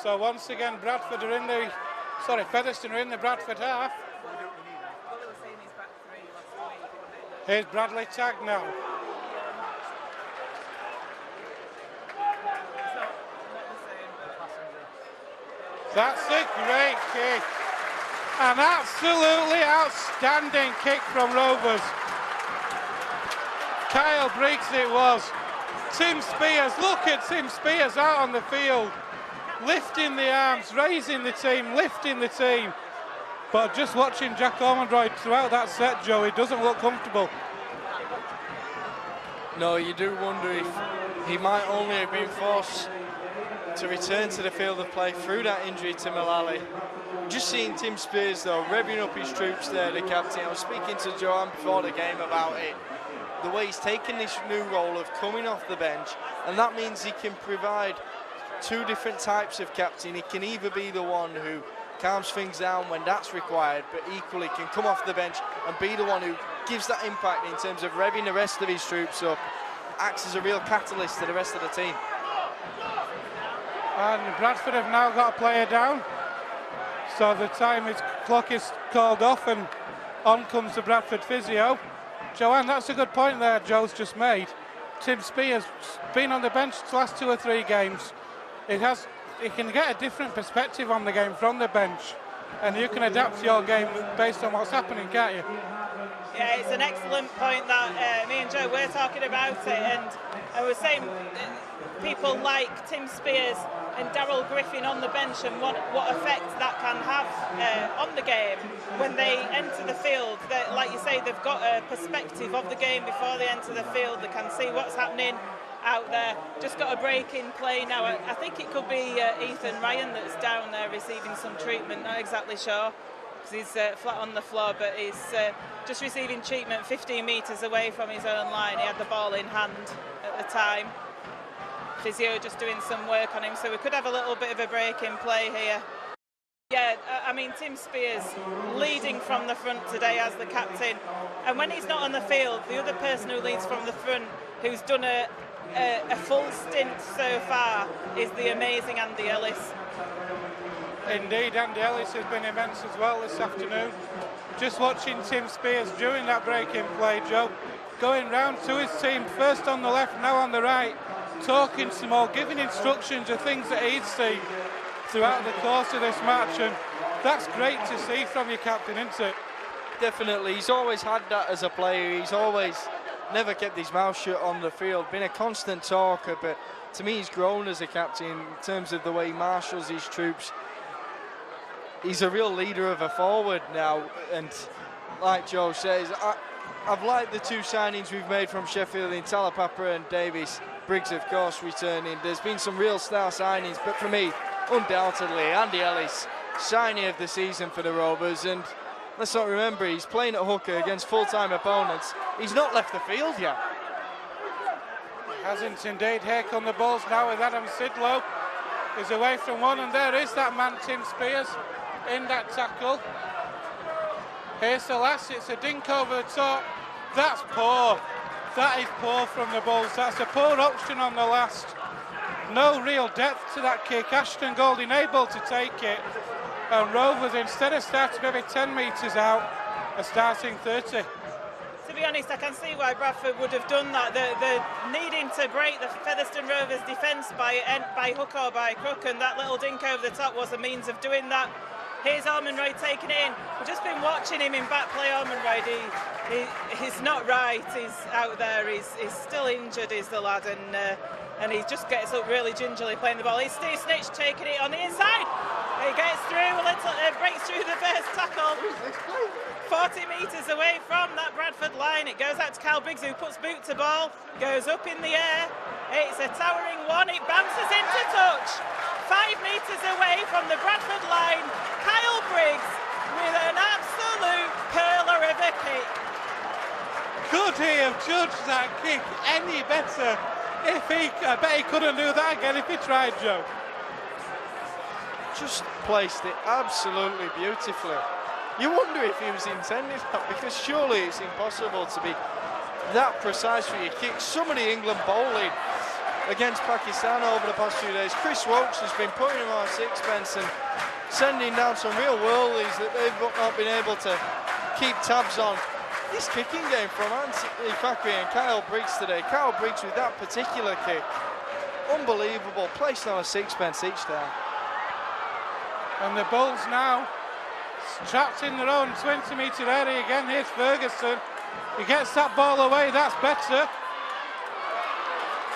So once again, Featherstone are in the Bradford half. Here's Bradley Tagg now. That's a great kick. An absolutely outstanding kick from Rovers. Kyle Briggs it was. Tim Spears, look at Tim Spears out on the field. Lifting the arms, raising the team, lifting the team. But just watching Jack Ormond Royd throughout that set, Joe, he doesn't look comfortable. No, you do wonder if he might only have been forced to return to the field of play through that injury to Mullally. Just seeing Tim Spears, though, revving up his troops there, the captain. I was speaking to Joanne before the game about it. The way he's taken this new role of coming off the bench, and that means he can provide two different types of captain. He can either be the one who calms things down when that's required, but equally can come off the bench and be the one who gives that impact in terms of revving the rest of his troops up, acts as a real catalyst to the rest of the team. And Bradford have now got a player down. So the clock is called off, and on comes the Bradford physio. Joanne, that's a good point there Joe's just made. Tim Spears been on the bench the last 2 or 3 games. He can get a different perspective on the game from the bench, and you can adapt your game based on what's happening, can't you? Yeah, it's an excellent point that me and Joe were talking about it, and I was saying people like Tim Spears and Daryl Griffin on the bench and what effect that can have on the game when they enter the field. Like you say, they've got a perspective of the game before they enter the field. They can see what's happening out there. Just got a break in play now. I think it could be Ethan Ryan that's down there receiving some treatment, not exactly sure, because he's flat on the floor, but he's just receiving treatment 15 metres away from his own line. He had the ball in hand at the time. Physio just doing some work on him, so we could have a little bit of a break in play here. Yeah, I mean, Tim Spears leading from the front today as the captain, and when he's not on the field, the other person who leads from the front, who's done a full stint so far, is the amazing Andy Ellis. Indeed, Andy Ellis has been immense as well this afternoon. Just watching Tim Spears during that break in play, Joe, going round to his team, first on the left, now on the right, talking some more, giving instructions of things that he'd seen throughout the course of this match, and that's great to see from your captain, isn't it? Definitely, he's always had that as a player. He's always never kept his mouth shut on the field, been a constant talker, but to me he's grown as a captain in terms of the way he marshals his troops. He's a real leader of a forward now, and like Joe says, I've liked the 2 signings we've made from Sheffield in Talapapa and Davis. Briggs, of course, returning. There's been some real star signings, but for me, undoubtedly, Andy Ellis, signing of the season for the Rovers. And let's not remember, he's playing at hooker against full-time opponents. He's not left the field yet. Hasn't indeed. Here come the balls now with Adam Sidlow. He's away from one, and there is that man, Tim Spears, in that tackle. Here's the last, it's a dink over the top. That's poor. That is poor from the Bulls. That's a poor option on the last. No real depth to that kick. Ashton Golding able to take it. And Rovers, instead of starting maybe 10 metres out, are starting 30. To be honest, I can see why Bradford would have done that. They're needing to break the Featherstone Rovers defence by hook or by crook, and that little dink over the top was a means of doing that. Here's Ormonroyd taking it in. We've just been watching him in back play. Ormonroyd, he's not right. He's out there. He's still injured, is the lad, and he just gets up really gingerly playing the ball. He's Steve Snitch taking it on the inside. He gets through, breaks through the first tackle. 40 metres away from that Bradford line. It goes out to Kyle Briggs, who puts boot to ball, goes up in the air. It's a towering one. It bounces into touch. 5 metres away from the Bradford line, Kyle Briggs with an absolute pearler of a kick. Could he have judged that kick any better? I bet he couldn't do that again if he tried, Joe. Just placed it absolutely beautifully. You wonder if he was intending that, because surely it's impossible to be that precise with your kick. Some of the England bowling against Pakistan over the past few days, Chris Wokes has been putting him on sixpence and sending down some real worldies that they've not been able to keep tabs on. This kicking game from Anthony Fakri and Kyle Briggs today. Kyle Briggs with that particular kick, unbelievable, placed on a sixpence each time. And the Bulls now trapped in their own 20-metre area again. Here's Ferguson. He gets that ball away, that's better.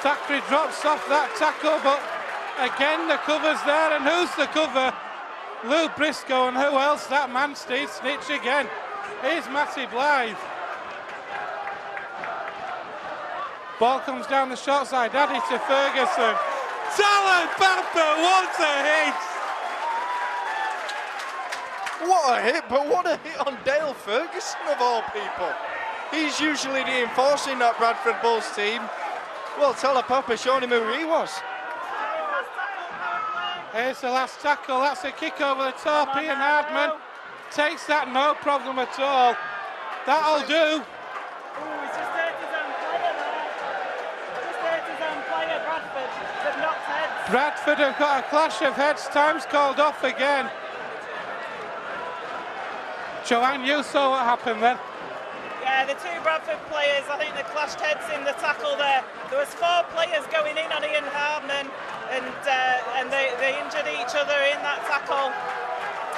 Thackeray drops off that tackle, but again the cover's there, and who's the cover? Lou Briscoe, and who else? That man, Steve Snitch again. Here's Matty Blythe. Ball comes down the short side, Addy to Ferguson. Talapapa, what a hit! What a hit, but what a hit on Dale Ferguson of all people. He's usually the enforcer in that Bradford Bulls team. Well, Talapapa showed him who he was. Here's the last tackle, that's a kick over the top. Ian Hardman takes that, no problem at all. That'll do. He's just hurt his own player there. Just hurt his own player, Bradford. They've knocked heads. Bradford have got a clash of heads, time's called off again. Joanne, you saw what happened then. Yeah, the two Bradford players, I think they clashed heads in the tackle there. There was 4 players going in on Ian Hardman, and they injured each other in that tackle.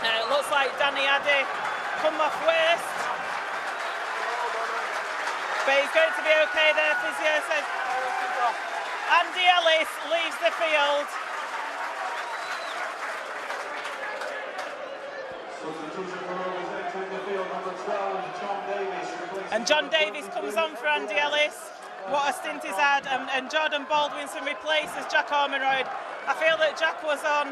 It looks like Danny Addy come off worst, but he's going to be okay there. Physio says. Andy Ellis leaves the field. And John Davis comes on for Andy Ellis. What a stint he's had. And Jordan Baldwinson replaces Jack Ormonroyd. I feel that Jack was on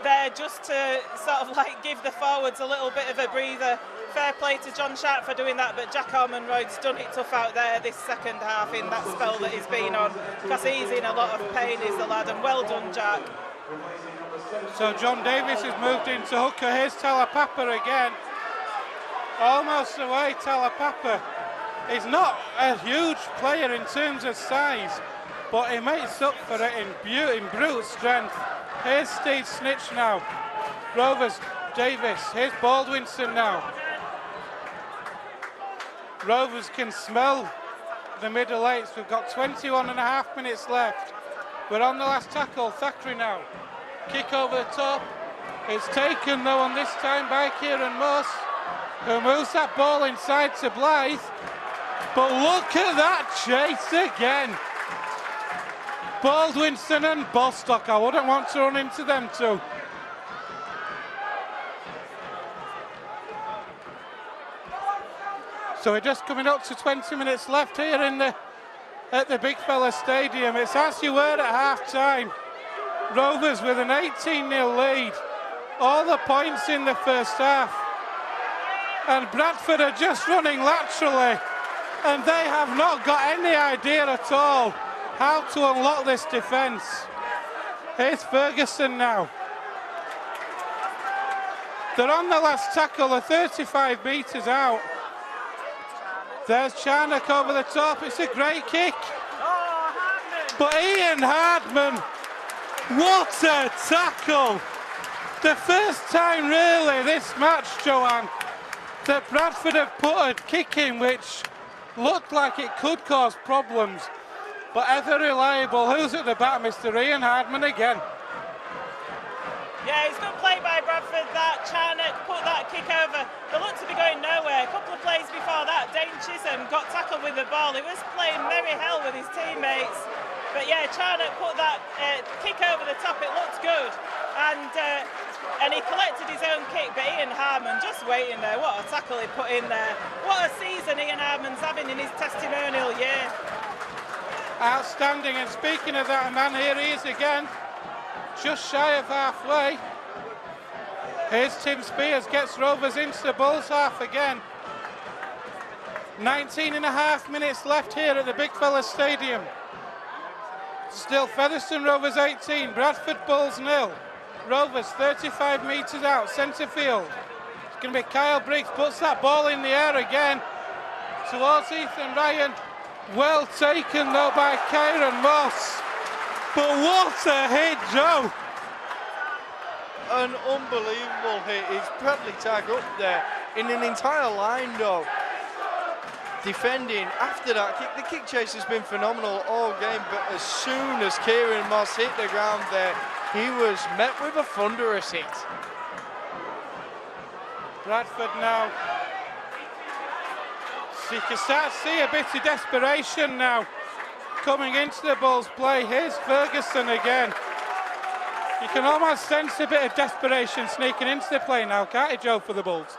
there just to sort of like give the forwards a little bit of a breather. Fair play to John Sharp for doing that, but Jack Ormonroyd's done it tough out there this second half in that spell that he's been on, because he's in a lot of pain, is the lad, and well done, Jack. So John Davis has moved into hooker. Here's Talapapa again. Almost away, Talapapa. He's not a huge player in terms of size, but he makes up for it in brute strength. Here's Steve Snitch now. Rovers, Davis. Here's Baldwinson now. Rovers can smell the middle eights. We've got 21.5 minutes left. We're on the last tackle. Thackeray now. Kick over the top. It's taken though on this time by Kieran Moss, who moves that ball inside to Blythe. But look at that chase again. Baldwinson and Bostock. I wouldn't want to run into them two. So we're just coming up to 20 minutes left here at the Big Fella Stadium. It's as you were at half time. Rovers with an 18-0 lead. All the points in the first half. And Bradford are just running laterally. And they have not got any idea at all how to unlock this defence. Here's Ferguson now. They're on the last tackle, they're 35 metres out. There's Charnock over the top. It's a great kick. But Ian Hardman, what a tackle. The first time really this match, Joanne, that Bradford have put a kick in which looked like it could cause problems. But ever reliable. Who's at the back? Mr. Ian Hardman again. Yeah, it's good play by Bradford. That Charnock put that kick over. They looked to be going nowhere. A couple of plays before that, Dane Chisholm got tackled with the ball. He was playing merry hell with his teammates. But yeah, Charnock put that kick over the top. It looked good. And he collected his own kick, but Ian Hardman just waiting there. What a tackle he put in there. What a season Ian Hardman's having in his testimonial year. Outstanding. And speaking of that man, here he is again. Just shy of halfway. Here's Tim Spears, gets Rovers into the Bulls half again. 19.5 minutes left here at the Big Fella Stadium. Still Featherstone Rovers 18, Bradford Bulls 0. Rovers 35 metres out, centre field. It's going to be Kyle Briggs, puts that ball in the air again towards Ethan Ryan. Well taken though by Kieran Moss. But what a hit, Joe! An unbelievable hit. It's Bradley Tagg up there in an entire line though. Defending after that kick. The kick chase has been phenomenal all game, but as soon as Kieran Moss hit the ground there, he was met with a thunderous hit. Bradford now. So you can start to see a bit of desperation now coming into the Bulls play. Here's Ferguson again. You can almost sense a bit of desperation sneaking into the play now, can't you, Joe, for the Bulls?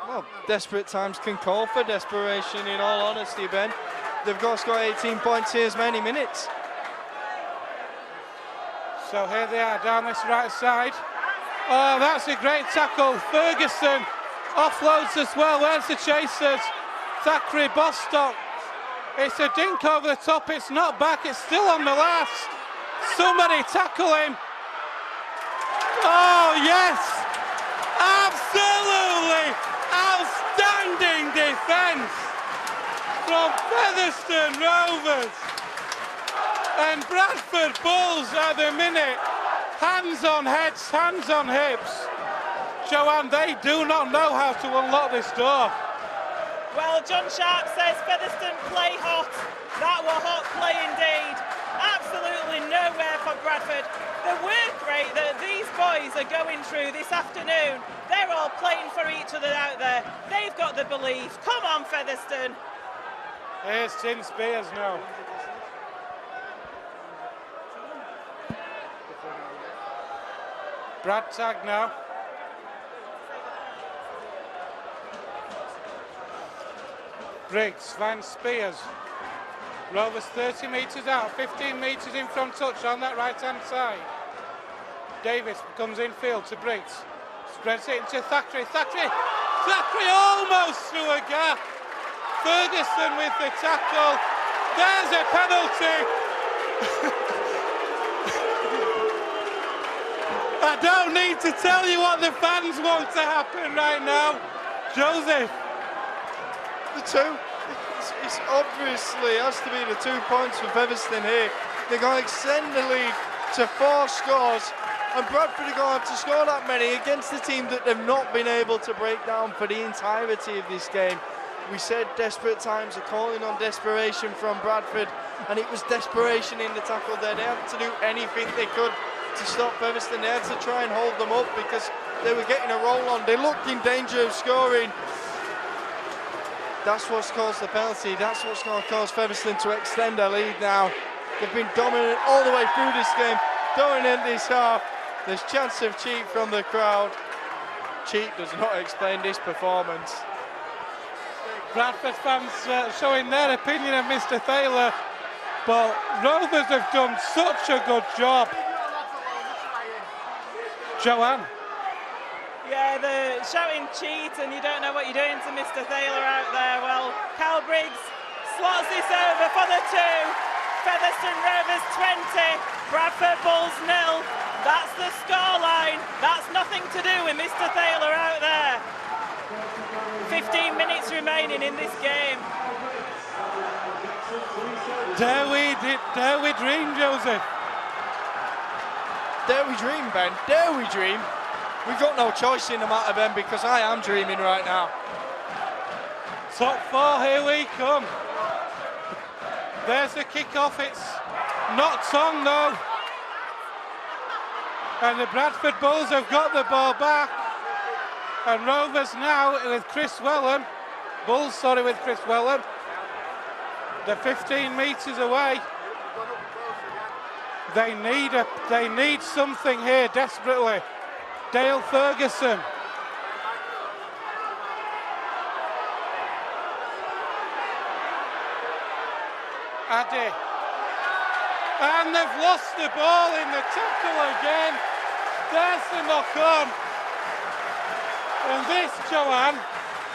Well, desperate times can call for desperation, in all honesty, Ben. They've got to score 18 points in as many minutes. So here they are down this right side. Oh, that's a great tackle. Ferguson offloads as well. Where's the chasers? Thackeray, Bostock. It's a dink over the top. It's not back. It's still on the last. Somebody tackle him. Oh, yes. Absolutely outstanding defence from Featherstone Rovers. And Bradford Bulls at the minute. Hands on heads, hands on hips. Joanne, they do not know how to unlock this door. Well, John Sharp says Featherstone play hot. That were hot play indeed. Absolutely nowhere for Bradford. The work rate that these boys are going through this afternoon, they're all playing for each other out there. They've got the belief. Come on, Featherstone. Here's Tim Spears now. Brad tag now. Briggs finds Spears. Rovers 30 metres out, 15 metres in from touch on that right-hand side. Davis comes infield to Briggs. Spreads it into Thackeray. Thackeray almost through a gap. Ferguson with the tackle. There's a penalty. I don't need to tell you what the fans want to happen right now. Joseph. The two. It's obviously has to be the 2 points for Featherstone here. They're going to extend the lead to 4 scores, and Bradford are going to have to score that many against a team that they've not been able to break down for the entirety of this game. We said desperate times are calling on desperation from Bradford, and it was desperation in the tackle there. They had to do anything they could to stop Featherstone. They had to try and hold them up because they were getting a roll on. They looked in danger of scoring. That's what's caused the penalty. That's what's going to cause Featherstone to extend their lead now. They've been dominant all the way through this game, dominant this half. There's chance of cheat from the crowd. Cheat does not explain this performance. Bradford fans showing their opinion of Mr. Thaler, but Rovers have done such a good job. Joanne. Yeah, the shouting cheat and you don't know what you're doing to Mr. Thaler out there. Well, Cal Briggs slots this over for the 2. Featherstone Rovers 20, Bradford Bulls 0. That's the scoreline. That's nothing to do with Mr. Thaler out there. 15 minutes remaining in this game. Dare we dream, Joseph? Dare we dream, Ben? Dare we dream? We've got no choice in the matter, Ben, because I am dreaming right now. Top 4, here we come. There's the kick-off, it's not on though. And the Bradford Bulls have got the ball back. And Rovers now with Chris Wellham. Bulls, sorry, with Chris Wellham. They're 15 metres away. They need something here desperately. Dale Ferguson. Addy. And they've lost the ball in the tackle again. There's the knock on. And this, Joanne,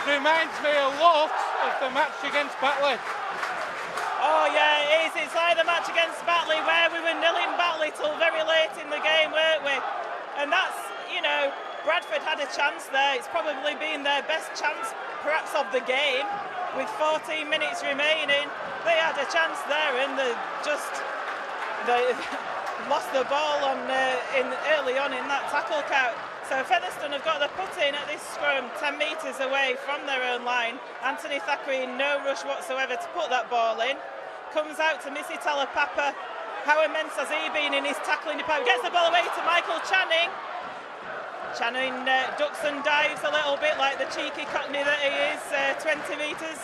reminds me a lot of the match against Batley. Oh yeah, it is. It's like the match against Batley where we were nilling Batley till very late in the game, weren't we? And that's, you know, Bradford had a chance there. It's probably been their best chance, perhaps, of the game. With 14 minutes remaining, they had a chance there, and they lost the ball early on in that tackle count. So Featherstone have got the put in at this scrum 10 metres away from their own line. Anthony Thackeray in no rush whatsoever to put that ball in. Comes out to Missy Talapapa. How immense has he been in his tackling department? Gets the ball away to Michael Channing. Channing ducks and dives a little bit like the cheeky Cockney that he is, 20 metres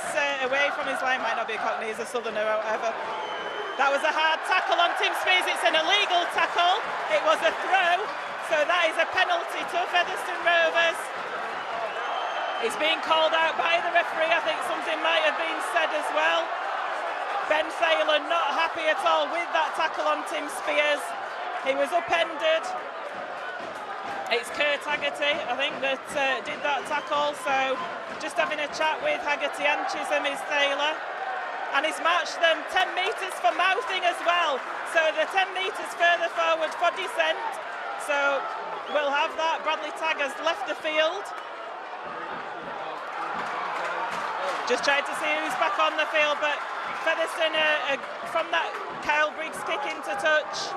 away from his line. Might not be a Cockney, he's a Southerner or whatever. That was a hard tackle on Tim Spears. It's an illegal tackle. It was a throw. So that is a penalty to Featherstone Rovers. It's being called out by the referee. I think something might have been said as well. Ben Thaler not happy at all with that tackle on Tim Spears. He was upended. It's Kurt Haggerty, I think, that did that tackle. So just having a chat with Haggerty and Chisholm is Thaler. And he's marched them 10 metres for mouthing as well. So the 10 metres further forward for descent. So we'll have that. Bradley Tagg has left the field. Just trying to see who's back on the field, but Featherstone, from that Kyle Briggs kick into touch,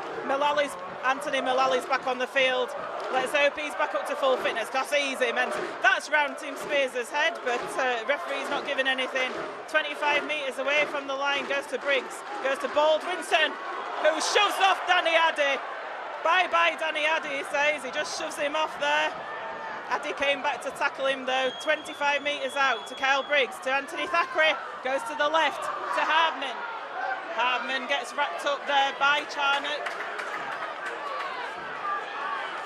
Anthony Mullally's back on the field. Let's hope he's back up to full fitness. That's easy, man. That's round Tim Spears' head, but referee's not giving anything. 25 metres away from the line, goes to Briggs, goes to Baldwinson, who shoves off Danny Addy. Bye-bye, Danny Addy, he says. He just shoves him off there. Addy came back to tackle him, though. 25 metres out to Kyle Briggs, to Anthony Thackeray, goes to the left, to Hardman. Hardman gets wrapped up there by Charnock.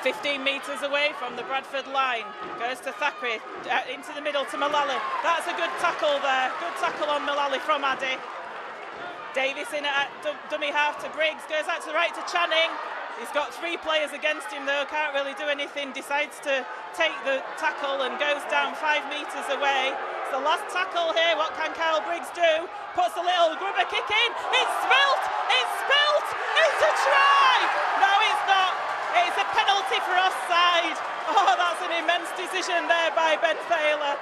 15 metres away from the Bradford line, goes to Thackeray, into the middle to Mullally. That's a good tackle there, good tackle on Mullally from Addy. Davis in at dummy half to Briggs, goes out to the right to Channing. He's got 3 players against him though, can't really do anything, decides to take the tackle and goes down 5 metres away. It's the last tackle here, what can Kyle Briggs do? Puts a little grubber kick in, it's spilt, it's a try! No, it's not, it's a penalty for offside. Oh, that's an immense decision there by Ben Thaler.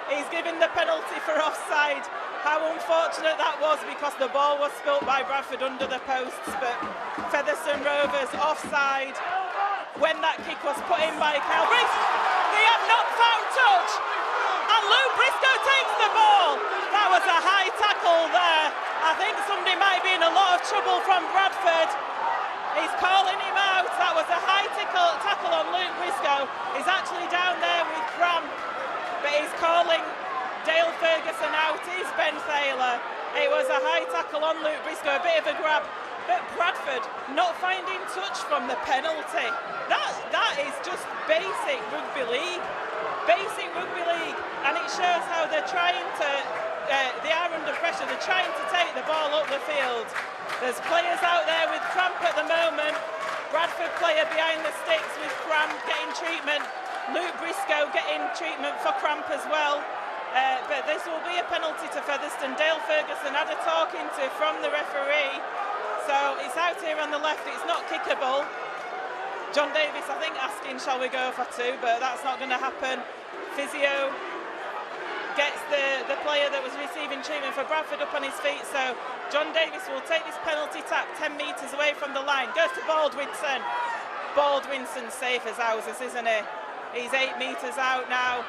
He's given the penalty for offside. How unfortunate that was, because the ball was spilt by Bradford under the posts, but Featherstone Rovers offside when that kick was put in by Kyle Briggs. They have not found touch, and Luke Briscoe takes the ball. That was a high tackle there. I think somebody might be in a lot of trouble from Bradford. He's calling him out. That was a high tackle on Luke Briscoe. He's actually down there with cramp, but he's calling Dale Ferguson out. Is Ben Thaler. It was a high tackle on Luke Briscoe, a bit of a grab, but Bradford not finding touch from the penalty. That is just basic rugby league, and it shows how they're trying to, they are under pressure, they're trying to take the ball up the field. There's players out there with cramp at the moment. Bradford player behind the sticks with cramp getting treatment. Luke Briscoe getting treatment for cramp as well. But this will be a penalty to Featherstone. Dale Ferguson had a talking to from the referee. So it's out here on the left, it's not kickable. John Davis, I think, asking, shall we go for 2? But that's not going to happen. Physio gets the player that was receiving treatment for Bradford up on his feet. So John Davis will take this penalty tap 10 metres away from the line. Goes to Baldwinson. Baldwinson's safe as houses, isn't he? He's 8 metres out now.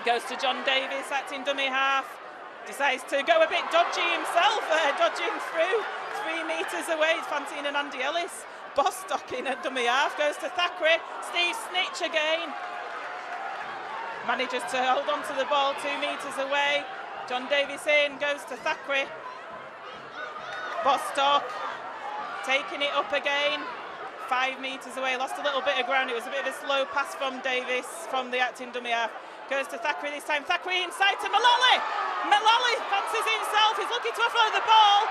Goes to John Davis, acting dummy half. Decides to go a bit dodgy himself, dodging through. 3 metres away, Fantine and Andy Ellis. Bostock in at dummy half, goes to Thackeray. Steve Snitch again. Manages to hold on to the ball 2 metres away. John Davis in, goes to Thackeray. Bostock taking it up again. 5 metres away, lost a little bit of ground. It was a bit of a slow pass from Davis, from the acting dummy half. Goes to Thackeray this time. Thackeray inside to Mullally. Mullally fancies himself. He's looking to offload the ball.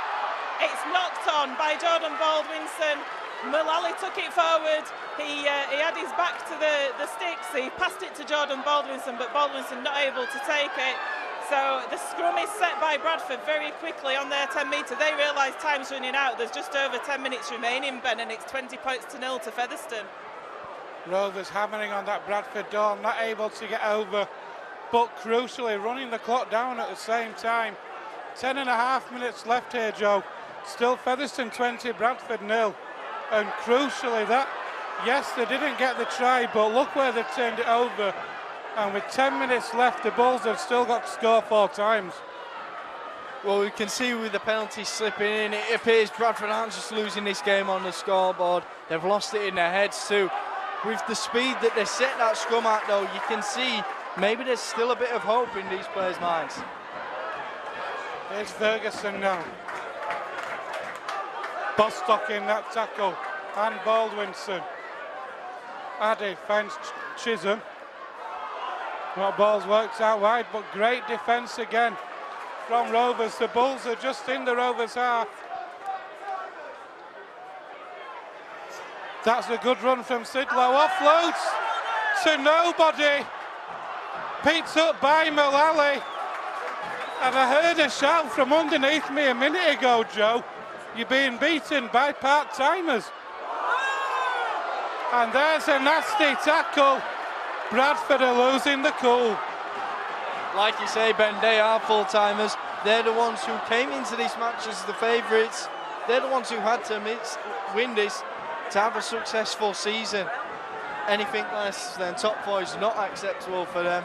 It's knocked on by Jordan Baldwinson. Mullally took it forward. He had his back to the sticks. He passed it to Jordan Baldwinson, but Baldwinson not able to take it. So the scrum is set by Bradford very quickly on their 10 metre. They realise time's running out. There's just over 10 minutes remaining, Ben, and it's 20 points to 0 to Featherstone. Rovers hammering on that Bradford door, not able to get over, but crucially running the clock down at the same time. 10.5 minutes left here, Joe. Still Featherstone 20, Bradford 0. And crucially that, yes, they didn't get the try, but look where they've turned it over. And with 10 minutes left, the Bulls have still got to score 4 times. Well, we can see with the penalty slipping in, it appears Bradford aren't just losing this game on the scoreboard. They've lost it in their heads too. With the speed that they set that scrum at, though, you can see maybe there's still a bit of hope in these players' minds. Here's Ferguson now. Bostock in that tackle, and Baldwinson. Addy finds Chisholm. Well, ball's worked out wide, but great defence again from Rovers. The Bulls are just in the Rovers half. That's a good run from Sidlow. Offloads to nobody. Picked up by Mullally. And I heard a shout from underneath me a minute ago, Joe. You're being beaten by part-timers. And there's a nasty tackle. Bradford are losing the cool. Like you say, Ben, they are full-timers. They're the ones who came into this match as the favourites. They're the ones who had to win this to have a successful season. Anything less than top 4 is not acceptable for them,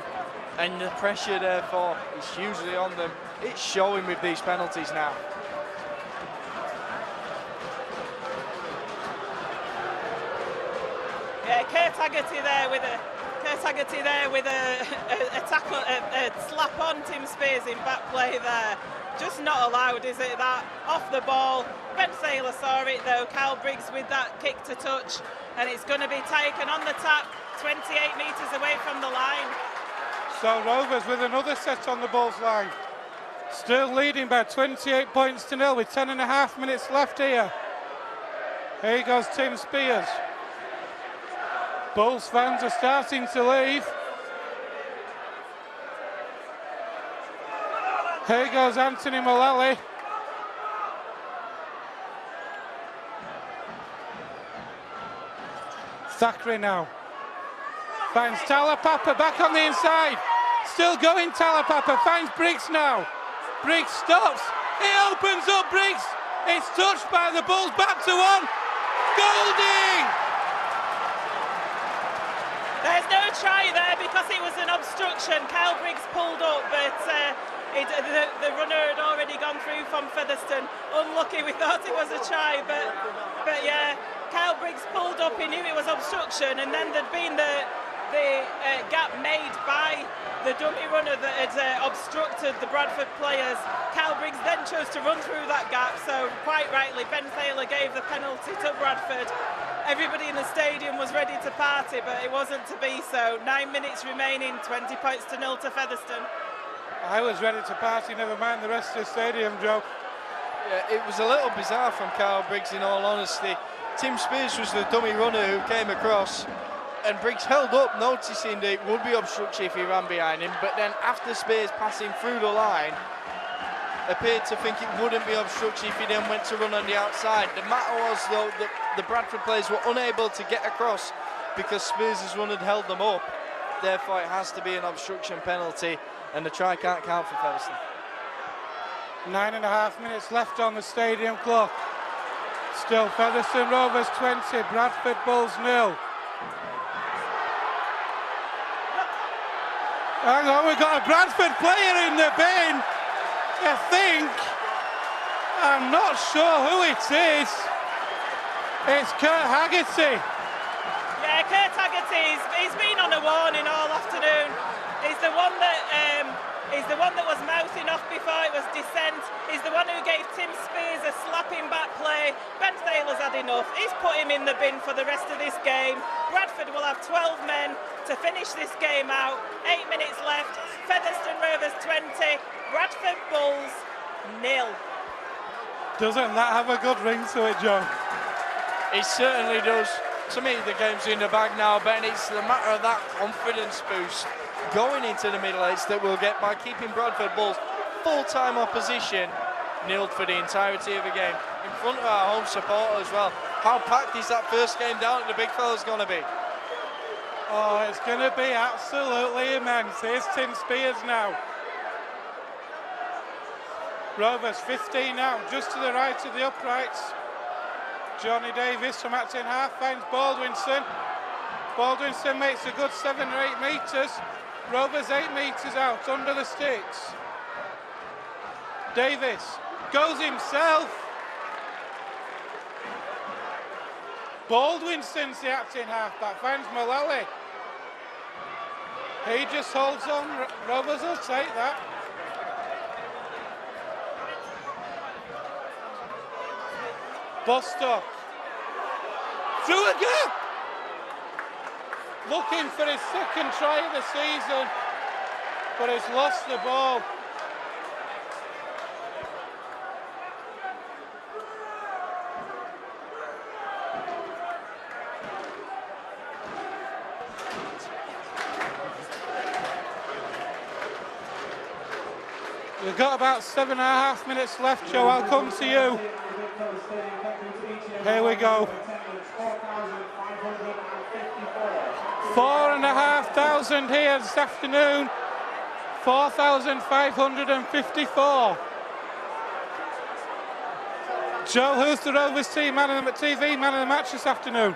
and the pressure therefore is hugely on them. It's showing with these penalties now. Yeah, Kurt Haggerty there with a tackle, a slap on Tim Spears in back play there. Just not allowed, is it? That off the ball. Ben Saylor saw it though. Cal Briggs with that kick to touch, and it's going to be taken on the tap, 28 metres away from the line. So Rovers with another set on the Bulls line. Still leading by 28 points to 0 with 10.5 minutes left here. Here goes Tim Spears. Bulls fans are starting to leave. Here goes Anthony Mullally. Thackeray now. Finds Talapapa back on the inside. Still going Talapapa. Finds Briggs now. Briggs stops. It opens up Briggs. It's touched by the Bulls. Back to one. Golding! There's no try there because it was an obstruction. Kyle Briggs pulled up, but the runner had already gone through from Featherstone. Unlucky, we thought it was a try, but yeah, Kyle Briggs pulled up. He knew it was obstruction, and then there'd been the gap made by the dummy runner that had obstructed the Bradford players. Kyle Briggs then chose to run through that gap, so quite rightly Ben Thaler gave the penalty to Bradford. Everybody in the stadium was ready to party, but it wasn't to be so. 9 minutes remaining, 20 points to 0 to Featherstone. I was ready to party, never mind the rest of the stadium, Joe. Yeah, it was a little bizarre from Kyle Briggs, in all honesty. Tim Spears was the dummy runner who came across, and Briggs held up, noticing that it would be obstruction if he ran behind him, but then after Spears passing through the line, appeared to think it wouldn't be obstruction if he then went to run on the outside. The matter was, though, that the Bradford players were unable to get across because Spears' run had held them up. Therefore, it has to be an obstruction penalty, and the try can't count for Featherstone. 9.5 minutes left on the stadium clock. Still Featherstone Rovers 20, Bradford Bulls 0. Hang on, we've got a Bradford player in the bin. I think. I'm not sure who it is. It's Kurt Haggerty. Yeah, Kurt Haggerty, he's been on a warning all afternoon. He's the one that was mouthing off before it was dissent. He's the one who gave Tim Spears a slapping back play. Ben Thaler's had enough. He's put him in the bin for the rest of this game. Bradford will have 12 men to finish this game out. 8 minutes left. Featherstone Rovers 20, Bradford Bulls 0. Doesn't that have a good ring to it, Joe? It certainly does. To me, the game's in the bag now, Ben. It's the matter of that confidence boost going into the middle eights that we'll get by keeping Bradford Bulls full-time opposition nilled for the entirety of the game in front of our home support as well. How packed is that first game down at the Big Fella's going to be? Oh, it's going to be absolutely immense. Here's Tim Spears now. Rovers 15 out, just to the right of the uprights. Johnny Davis from acting half finds Baldwinson. Baldwinson makes a good 7 or 8 metres. Rovers 8 metres out under the sticks. Davis goes himself. Baldwinson's the acting halfback, finds Mullally. He just holds on. Rovers will take that. Bostock. Through again! Looking for his second try of the season, but has lost the ball. We've got about 7.5 minutes left, Joe. I'll come to you. Here we go. 4,500 here this afternoon. 4,554. Joe, who's the Rovers team TV man of the match this afternoon?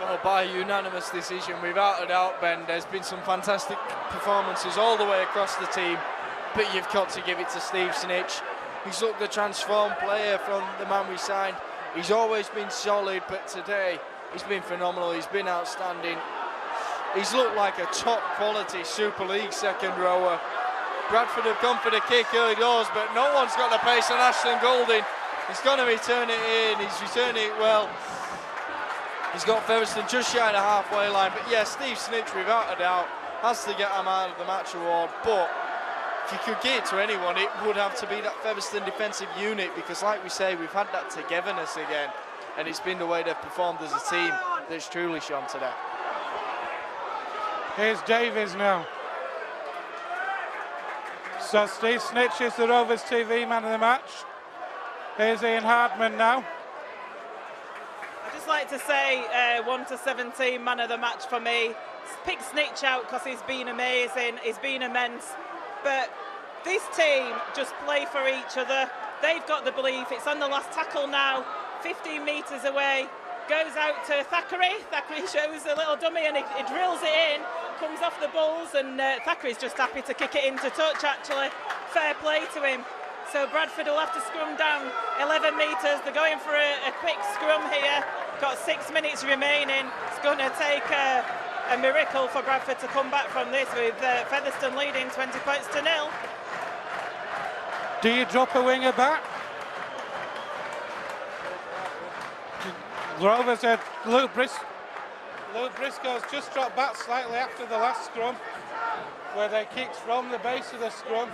Well, by unanimous decision, without a doubt, Ben. There's been some fantastic performances all the way across the team, but you've got to give it to Steve Snitch. He's looked a transformed player from the man we signed. He's always been solid, but today he's been phenomenal. He's been outstanding. He's looked like a top quality Super League second rower. Bradford have gone for the kick early doors, but no one's got the pace on Ashton Golding. He's going to return it in. He's returning it well. He's got Featherstone just shy of the halfway line, but yeah, Steve Snitch, without a doubt, has to get a man of the match award. But if you could give it to anyone, it would have to be that Featherstone defensive unit, because like we say, we've had that togetherness again, and it's been the way they've performed as a team that's truly shone today. Here's Davies now. So Steve Snitch is the Rovers TV man of the match. Here's Ian Hardman now. I'd just like to say 1 to 17 man of the match for me. Pick Snitch out because he's been amazing, he's been immense. But this team just play for each other. They've got the belief. It's on the last tackle now, 15 metres away. Goes out to Thackeray. Thackeray shows a little dummy and he drills it in. Comes off the balls and Thackeray's just happy to kick it into touch actually. Fair play to him. So Bradford will have to scrum down 11 metres. They're going for a quick scrum here. Got 6 minutes remaining. It's going to take a miracle for Bradford to come back from this with Featherstone leading 20 points to 0. Do you drop a winger back? Rovers had Luke Briscoe's just dropped back slightly after the last scrum, where they kicked from the base of the scrum.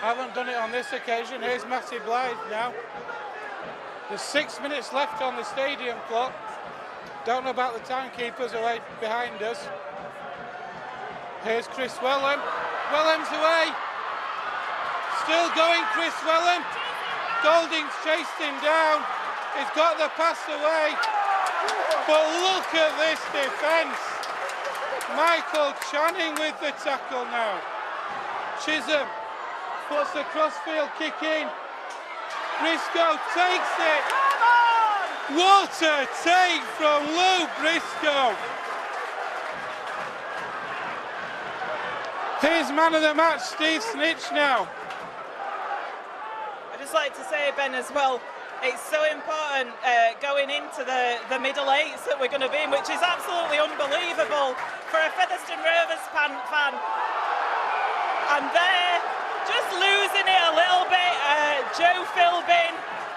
Haven't done it on this occasion. Here's Matty Blythe now. There's 6 minutes left on the stadium clock. Don't know about the timekeepers away behind us. Here's Chris Wellham. Wellham's away. Still going, Chris Wellham. Golding's chased him down. He's got the pass away. But look at this defence. Michael Channing with the tackle now. Chisholm puts the crossfield kick in. Briscoe takes it. What a take from Luke Briscoe. Here's man of the match, Steve Snitch now. I'd just like to say, Ben, as well, it's so important going into the middle eights that we're going to be in, which is absolutely unbelievable for a Featherstone Rovers fan. And they're just losing it a little bit. Joe Philbin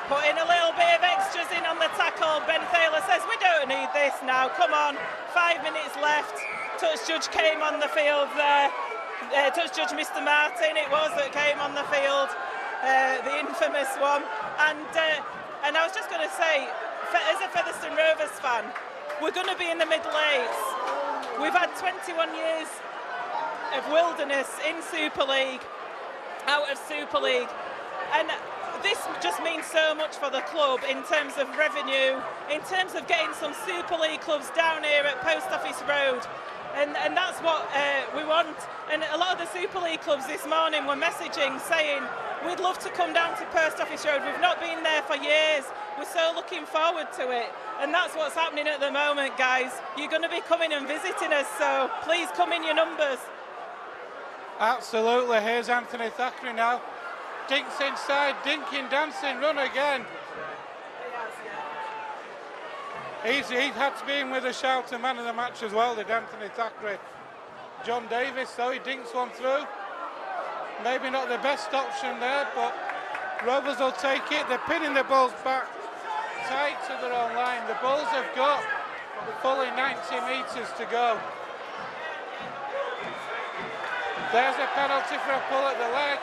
putting a little bit of extras in on the tackle. Ben Thaler says, we don't need this now, come on. 5 minutes left. Touch judge came on the field there. Touch judge Mr. Martin, it was, that came on the field. The infamous one. And I was just going to say, as a Featherstone Rovers fan, we're going to be in the middle eights. We've had 21 years of wilderness in Super League, out of Super League, and this just means so much for the club in terms of revenue, in terms of getting some Super League clubs down here at Post Office Road. And that's what we want. And a lot of the Super League clubs this morning were messaging saying, we'd love to come down to Post Office Road. We've not been there for years. We're so looking forward to it. And that's what's happening at the moment, guys. You're going to be coming and visiting us, so please come in your numbers. Absolutely. Here's Anthony Thackeray now. Dinks inside, dinking, dancing, run again. He's had to be in with a shout to man of the match as well, did Anthony Thackeray. John Davis, though, he dinks one through. Maybe not the best option there, but Rovers will take it. They're pinning the balls back tight to their own line. The Bulls have got fully 90 metres to go. There's a penalty for a pull at the leg.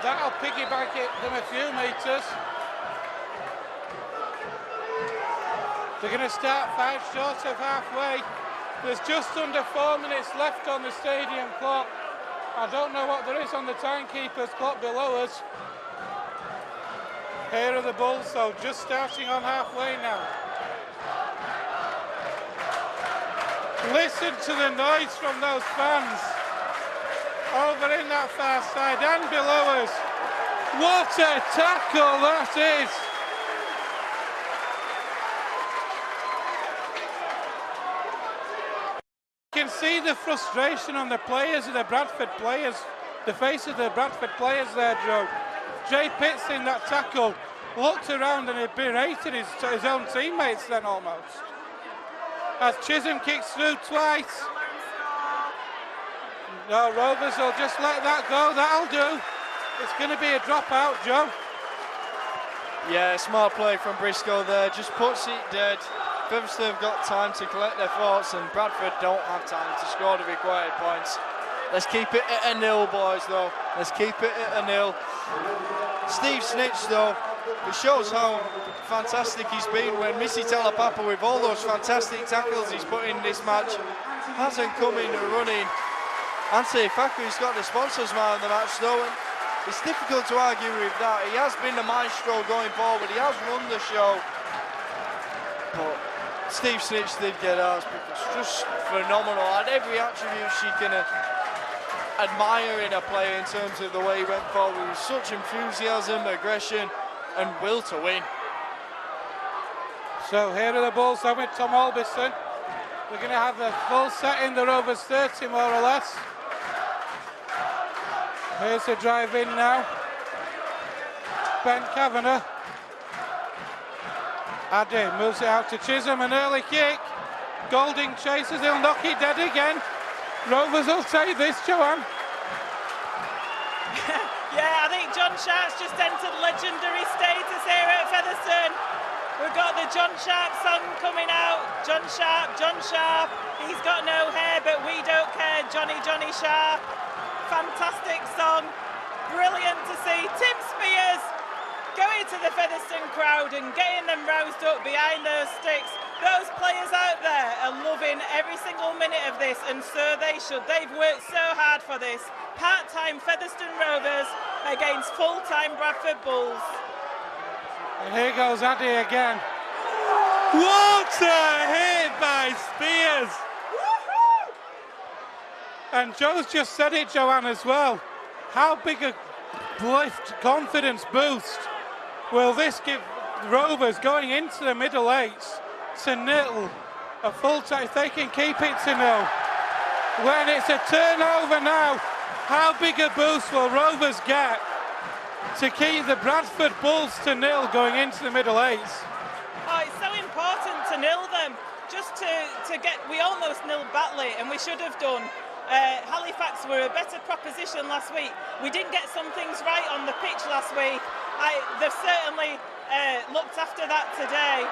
That'll piggyback it them a few metres. They're going to start 5 short of halfway. There's just under 4 minutes left on the stadium clock. I don't know what there is on the timekeeper's clock below us. Here are the Bulls, so just starting on halfway now. Listen to the noise from those fans. Over in that far side and below us. What a tackle that is. see the frustration on the players, the Bradford players, the faces of the Bradford players there, Joe. Jay Pitts in that tackle looked around and he berated his own teammates then almost. As Chisholm kicks through twice. No, Rovers will just let that go, that'll do. It's going to be a dropout, Joe. Yeah, smart play from Briscoe there, just puts it dead. Featherstone have got time to collect their thoughts and Bradford don't have time to score the required points. Let's keep it at a nil, boys, though. Let's keep it at a nil. Steve Snitch, though, it shows how fantastic he's been when Missy Talapapa, with all those fantastic tackles he's put in this match, hasn't come in running. Anthony Faku's got the sponsors man of the match, though, and it's difficult to argue with that. He has been the maestro going forward, he has run the show. But Steve Snitch did get ours because just phenomenal, and every attribute she can admire in a player in terms of the way he went forward with such enthusiasm, aggression and will to win. So here are the Bulls then with Tom Albiston. We're going to have the full set in the Rovers 30 more or less. Here's the drive in now. Ben Kavanagh. Addy moves it out to Chisholm, an early kick. Golding chases, he'll knock it dead again. Rovers will take this, Joanne. Yeah, I think John Sharp's just entered legendary status here at Featherstone. We've got the John Sharp song coming out. John Sharp, he's got no hair, but we don't care. Johnny Sharp. Fantastic song. Brilliant to see. Tim Spears going to the Featherstone crowd and getting them roused up behind those sticks. Those players out there are loving every single minute of this, and so they should. They've worked so hard for this. Part-time Featherstone Rovers against full-time Bradford Bulls. And here goes Addy again. What a hit by Spears! And Joe's just said it, Joanne, as well. How big a lift, confidence boost will this give Rovers going into the middle eights to nil? A full time, if they can keep it to nil. When it's a turnover now, how big a boost will Rovers get to keep the Bradford Bulls to nil going into the middle eights? Oh, it's so important to nil them. Just to get, we almost nilled Batley, and we should have done. Halifax were a better proposition last week. We didn't get some things right on the pitch last week. They've certainly looked after that today.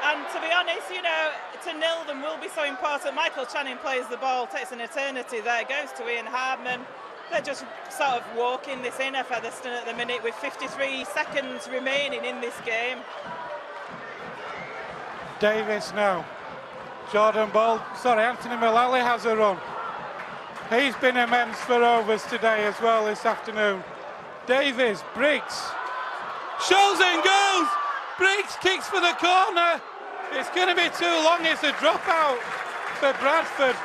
And to be honest, you know, to nil them will be so important. Michael Channing plays the ball, takes an eternity there, goes to Ian Hardman. They're just sort of walking this in at Featherstone at the minute with 53 seconds remaining in this game. Davis now. Anthony Mullally has a run. He's been immense for Rovers today as well this afternoon. Davis, Briggs, shows and goes. Briggs kicks for the corner. It's going to be too long. It's a dropout for Bradford.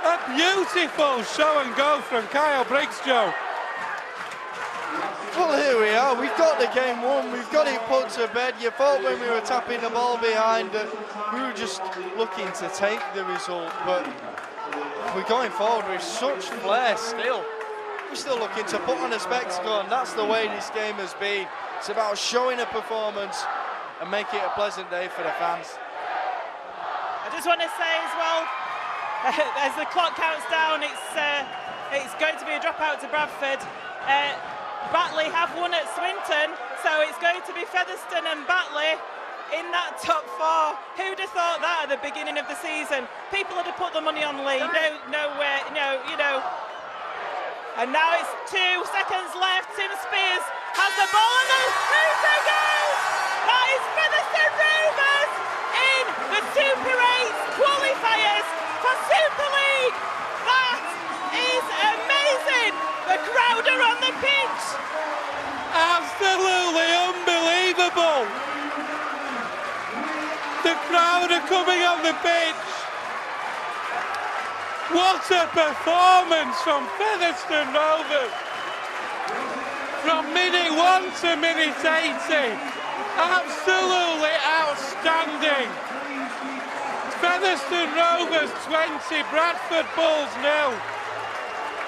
A beautiful show and go from Kyle Briggs, Joe. Well, here we are. We've got the game won. We've got it put to bed. You thought when we were tapping the ball behind that we were just looking to take the result, but we're going forward with such flair still. We're still looking to put on a spectacle, and that's the way this game has been. It's about showing a performance and make it a pleasant day for the fans. I just want to say as well, as the clock counts down, it's going to be a dropout to Bradford. Batley have won at Swinton, so it's going to be Featherstone and Batley in that top four. Who'd have thought that at the beginning of the season? People would have put the money on Lee. Nowhere, you know. And now it's 2 seconds left. Tim Spears has the ball and the shooter goes! That is Featherstone Rovers in the Super 8 qualifiers for Super League. That is amazing. The crowd are on the pitch. Absolutely unbelievable. The crowd are coming on the pitch. What a performance from Featherstone Rovers. From minute 1 to minute 80. Absolutely outstanding. Featherstone Rovers 20, Bradford Bulls 0.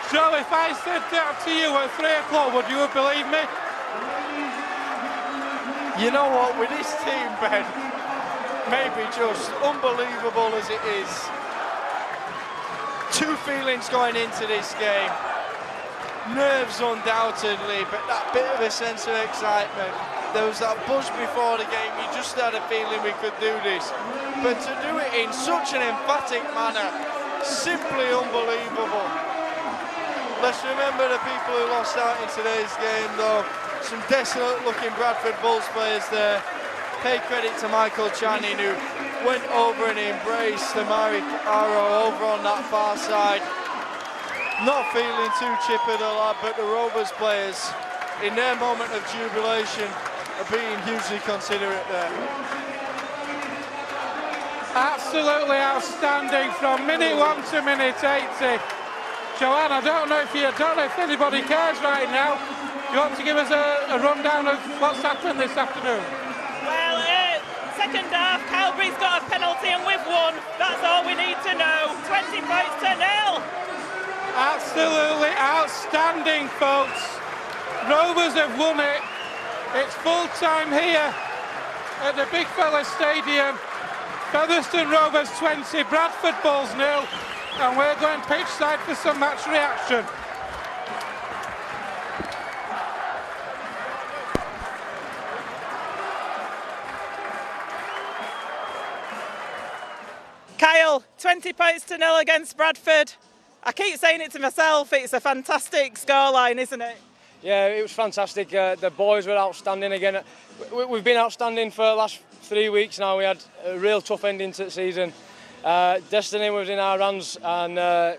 Joe, if I said that to you at 3 o'clock, would you have believed me? You know what, with this team, Ben, maybe just unbelievable as it is. Two feelings going into this game. Nerves undoubtedly, but that bit of a sense of excitement. There was that buzz before the game, you just had a feeling we could do this. But to do it in such an emphatic manner, simply unbelievable. Let's remember the people who lost out in today's game though. Some desolate looking Bradford Bulls players there. Pay credit to Michael Channing who went over and embraced Amari Aro over on that far side. Not feeling too chipper the lad, but the Rovers players in their moment of jubilation are being hugely considerate there. Absolutely outstanding from minute 1 to minute 80. Joanne, I don't know if anybody cares right now. Do you want to give us a rundown of what's happened this afternoon? Well, second half, Calgary's got a penalty and we've won. That's all we need to know. 20 points to 0. Absolutely outstanding, folks. Rovers have won it. It's full time here at the Big Fella Stadium. Featherstone Rovers 20, Bradford Bulls 0. And we're going pitch side for some match reaction. Kyle, 20 points to 0 against Bradford. I keep saying it to myself, it's a fantastic scoreline, isn't it? Yeah, it was fantastic. The boys were outstanding again. We've been outstanding for the last 3 weeks now. We had a real tough ending to the season. Destiny was in our hands, and I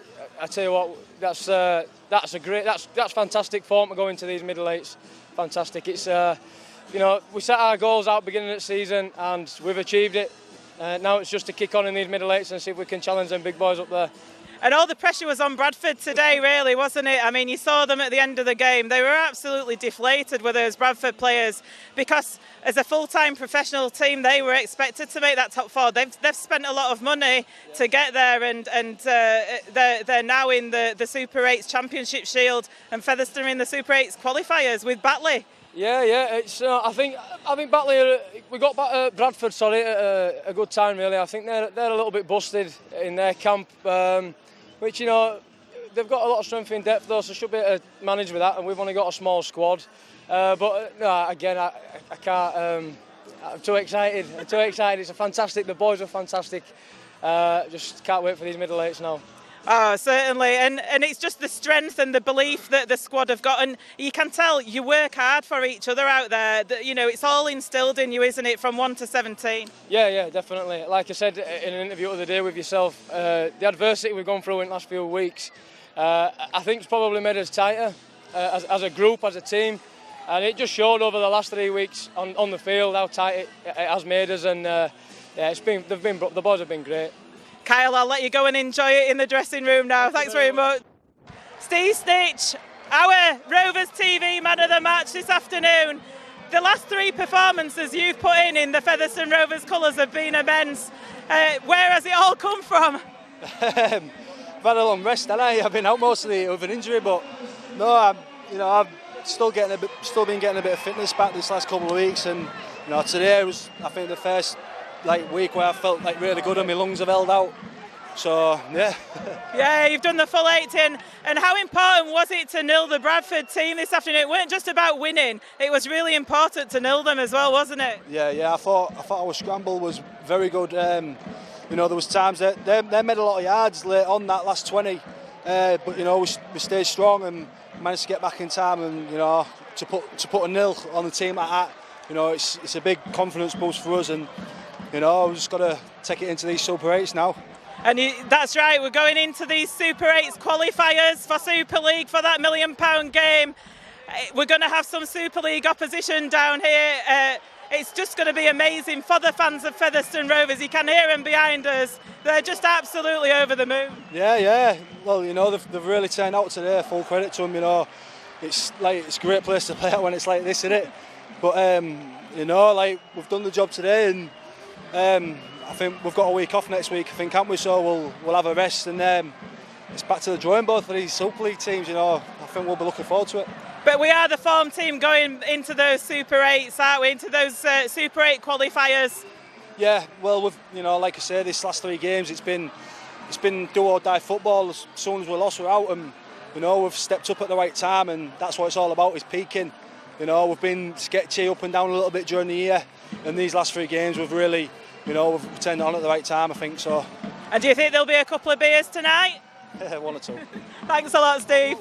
tell you what, that's fantastic form to go into these middle eights. Fantastic. It's we set our goals out beginning of the season, and we've achieved it. Now it's just to kick on in these middle eights and see if we can challenge them big boys up there. And all the pressure was on Bradford today, really, wasn't it? I mean, you saw them at the end of the game. They were absolutely deflated with those Bradford players because as a full-time professional team, they were expected to make that top four. They've spent a lot of money to get there, and they're now in the Super 8's Championship Shield, and Featherstone in the Super 8's qualifiers with Batley. Yeah. It's I think Batley. We got Bradford, at a good time really. I think they're a little bit busted in their camp. Which, they've got a lot of strength in depth though, so should be able to manage with that, and we've only got a small squad. Again, I can't, I'm too excited, it's the boys are fantastic. Just can't wait for these middle eights now. Oh, certainly, and it's just the strength and the belief that the squad have got, and you can tell you work hard for each other out there. It's all instilled in you, isn't it, from 1 to 17? Yeah, definitely. Like I said in an interview the other day with yourself, the adversity we've gone through in the last few weeks, I think it's probably made us tighter as a group, as a team, and it just showed over the last 3 weeks on the field how tight it has made us, and the boys have been great. Kyle, I'll let you go and enjoy it in the dressing room now. Thanks very much. Steve Stitch, our Rovers TV man of the match this afternoon. The last 3 performances you've put in the Featherstone Rovers colours have been immense. Where has it all come from? I've had a long rest, haven't I? I've been out mostly with an injury, but no, I've still been getting a bit of fitness back this last couple of weeks, and today was, I think, the first week where I felt really good and my lungs have held out. So yeah. Yeah, you've done the full 18, and how important was it to nil the Bradford team this afternoon? It weren't just about winning; it was really important to nil them as well, wasn't it? Yeah. I thought our scramble was very good. There was times that they made a lot of yards late on that last 20, but we stayed strong and managed to get back in time, and to put a nil on the team like that, it's a big confidence boost for us, and we've just got to take it into these Super 8s now. And that's right, we're going into these Super 8s qualifiers for Super League for that £1 million game. We're going to have some Super League opposition down here. It's just going to be amazing for the fans of Featherstone Rovers. You can hear them behind us. They're just absolutely over the moon. Yeah. Well, they've really turned out today. Full credit to them. It's a great place to play at when it's like this, isn't it? But we've done the job today, and I think we've got a week off next week, I think, haven't we? So we'll have a rest, and it's back to the drawing board for these Super League teams. You know, I think we'll be looking forward to it. But we are the form team going into those Super 8s, aren't we? Into those Super 8 qualifiers. Yeah, well, like I say, this last 3 games, it's been do or die football. As soon as we're lost, we're out, and we've stepped up at the right time, and that's what it's all about, is peaking. We've been sketchy up and down a little bit during the year, and these last 3 games we've really, we've turned it on at the right time, I think so. And do you think there'll be a couple of beers tonight? 1 or 2. Thanks a lot, Steve.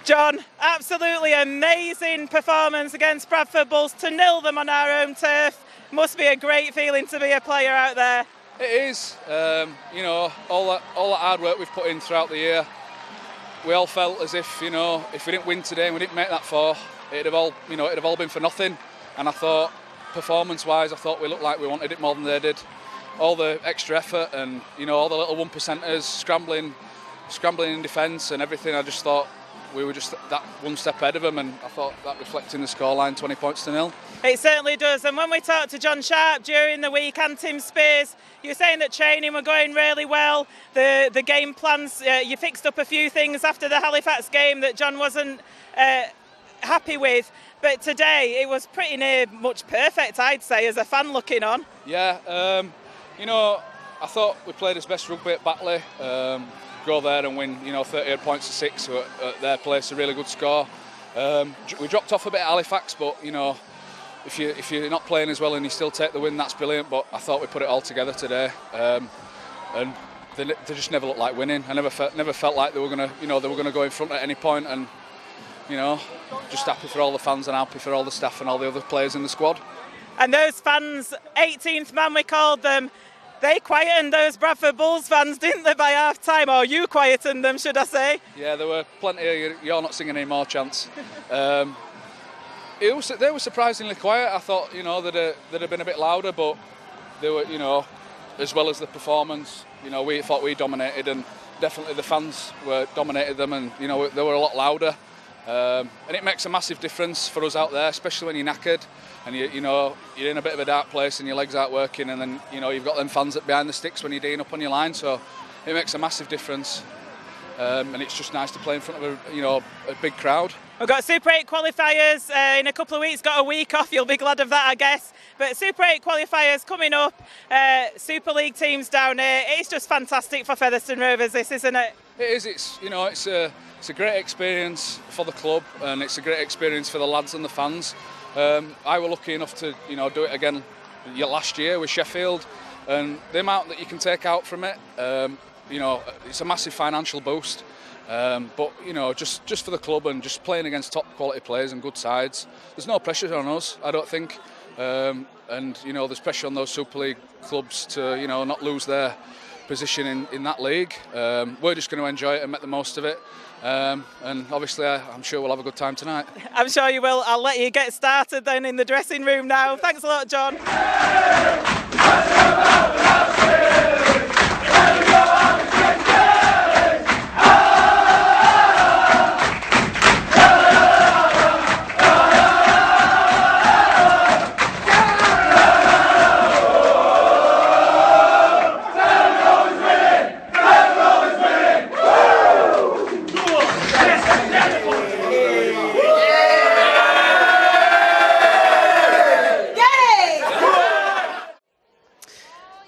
John, absolutely amazing performance against Bradford Bulls to nil them on our home turf. Must be a great feeling to be a player out there. It is. All that hard work we've put in throughout the year. We all felt as if, if we didn't win today and we didn't make that 4, it'd have all been for nothing. And I thought, performance-wise, I thought we looked like we wanted it more than they did. All the extra effort and all the little 1%ers scrambling in defence and everything. I just thought we were just that one step ahead of them, and I thought that reflected in the scoreline, 20 points to 0. It certainly does. And when we talked to John Sharp during the week and Tim Spears, you were saying that training were going really well. The game plans, you fixed up a few things after the Halifax game that John wasn't happy with. But today it was pretty near much perfect, I'd say, as a fan looking on. Yeah, I thought we played his best rugby at Batley. Go there and win, 38 points to 6 at their place, a really good score. We dropped off a bit at Halifax, but if you're not playing as well and you still take the win, that's brilliant. But I thought we put it all together today, and they just never looked like winning. I never felt like they were gonna go in front at any point, and just happy for all the fans and happy for all the staff and all the other players in the squad. And those fans, 18th man we called them, they quietened those Bradford Bulls fans, didn't they, by half-time? Or you quietened them, should I say? Yeah, there were plenty of "you're not singing anymore" chants. They were surprisingly quiet. I thought, they'd have been a bit louder, but they were, as well as the performance, we thought we dominated, and definitely the fans dominated them, and, they were a lot louder. And it makes a massive difference for us out there, especially when you're knackered and you're in a bit of a dark place and your legs aren't working, and then you've got them fans behind the sticks when you're D'ing up on your line, so it makes a massive difference. And it's just nice to play in front of a big crowd. We've got Super 8 qualifiers in a couple of weeks, got a week off, you'll be glad of that, I guess. But Super 8 qualifiers coming up, Super League teams down here. It's just fantastic for Featherstone Rovers, this, isn't it? It is. It's a great experience for the club, and it's a great experience for the lads and the fans. I were lucky enough to do it again last year with Sheffield, and the amount that you can take out from it, it's a massive financial boost. But just for the club and just playing against top quality players and good sides, there's no pressure on us, I don't think. And there's pressure on those Super League clubs to not lose their position in that league. We're just going to enjoy it and make the most of it. And obviously I'm sure we'll have a good time tonight. I'm sure you will. I'll let you get started then in the dressing room now. Thanks a lot, John.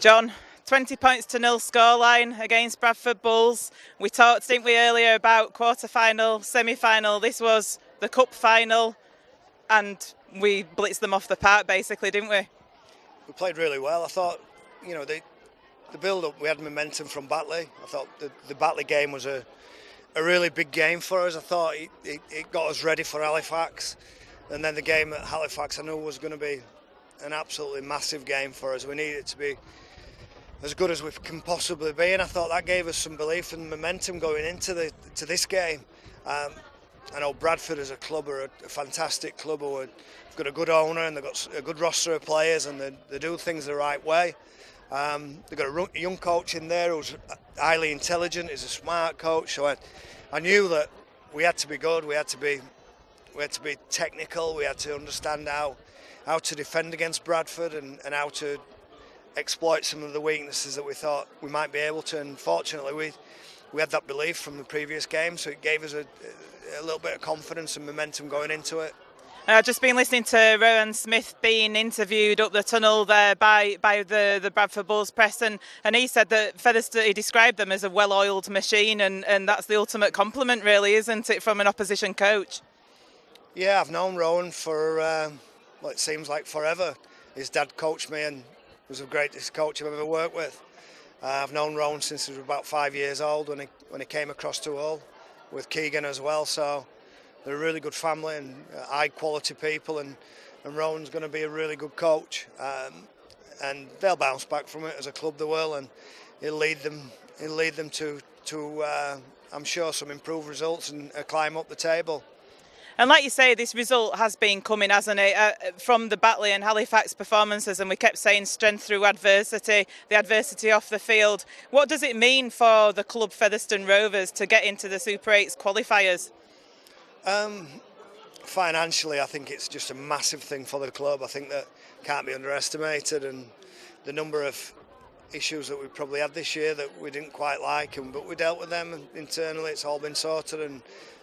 John, 20 points to 0 scoreline against Bradford Bulls. We talked, didn't we, earlier about quarter-final, semi-final. This was the cup final, and we blitzed them off the park, basically, didn't we? We played really well. I thought, the build-up, we had momentum from Batley. I thought the Batley game was a really big game for us. I thought it got us ready for Halifax. And then the game at Halifax, I knew was going to be an absolutely massive game for us. We needed to be as good as we can possibly be, and I thought that gave us some belief and momentum going into this game. I know Bradford as a club are a fantastic club. They've got a good owner and they've got a good roster of players, and they do things the right way. They've got a young coach in there who's highly intelligent, is a smart coach. So I knew that we had to be good. We had to We had to be technical. We had to understand how to defend against Bradford and how to exploit some of the weaknesses that we thought we might be able to. And fortunately, we had that belief from the previous game, so it gave us a little bit of confidence and momentum going into it. I've just been listening to Rowan Smith being interviewed up the tunnel there by the Bradford Bulls press, and he said that Featherstone, he described them as a well-oiled machine, and that's the ultimate compliment, really, isn't it, from an opposition coach? Yeah, I've known Rowan for, well, it seems like forever. His dad coached me and was the greatest coach I've ever worked with. I've known Rowan since he was about 5 years old when he came across to Hull with Keegan as well, so they're a really good family and high quality people, and Rowan's going to be a really good coach, and they'll bounce back from it as a club, they will, and he'll lead them to I'm sure some improved results and a climb up the table. And like you say, this result has been coming, hasn't it, from the Batley and Halifax performances, and we kept saying strength through adversity, the adversity off the field. What does it mean for the club Featherstone Rovers to get into the Super 8's qualifiers? Financially, I think it's just a massive thing for the club. I think that can't be underestimated, and the number of issues that we probably had this year that we didn't quite like, but we dealt with them internally. It's all been sorted,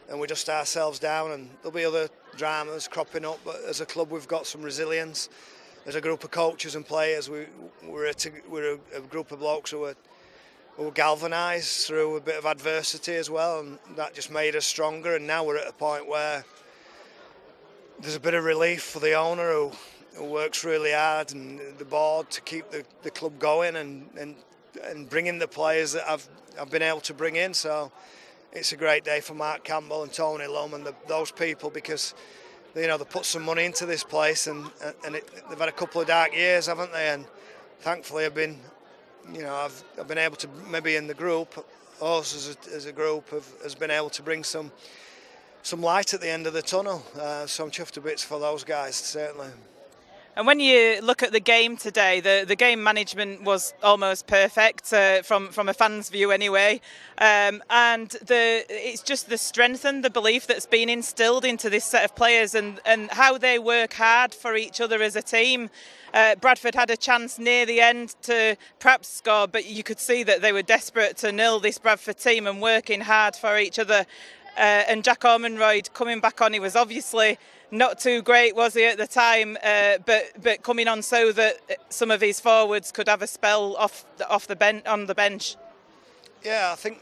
and we just ourselves down, and there'll be other dramas cropping up, but as a club we've got some resilience. As a group of coaches and players, we're a group of blokes who were galvanised through a bit of adversity as well, and that just made us stronger. And now we're at a point where there's a bit of relief for the owner who works really hard, and the board to keep the club going and bring in the players that I've been able to bring in. So it's a great day for Mark Campbell and Tony Lum and those people, because they put some money into this place, and they've had a couple of dark years, haven't they? And thankfully I've been able to, maybe in the group, us as a group has been able to bring some light at the end of the tunnel. So I'm chuffed to bits for those guys, certainly. And when you look at the game today, the game management was almost perfect from a fan's view anyway. And it's just the strength and the belief that's been instilled into this set of players, and how they work hard for each other as a team. Bradford had a chance near the end to perhaps score, but you could see that they were desperate to nil this Bradford team and working hard for each other. And Jack Ormonroyd coming back on, he was obviously not too great, was he, at the time, but coming on so that some of his forwards could have a spell off on the bench. Yeah, I think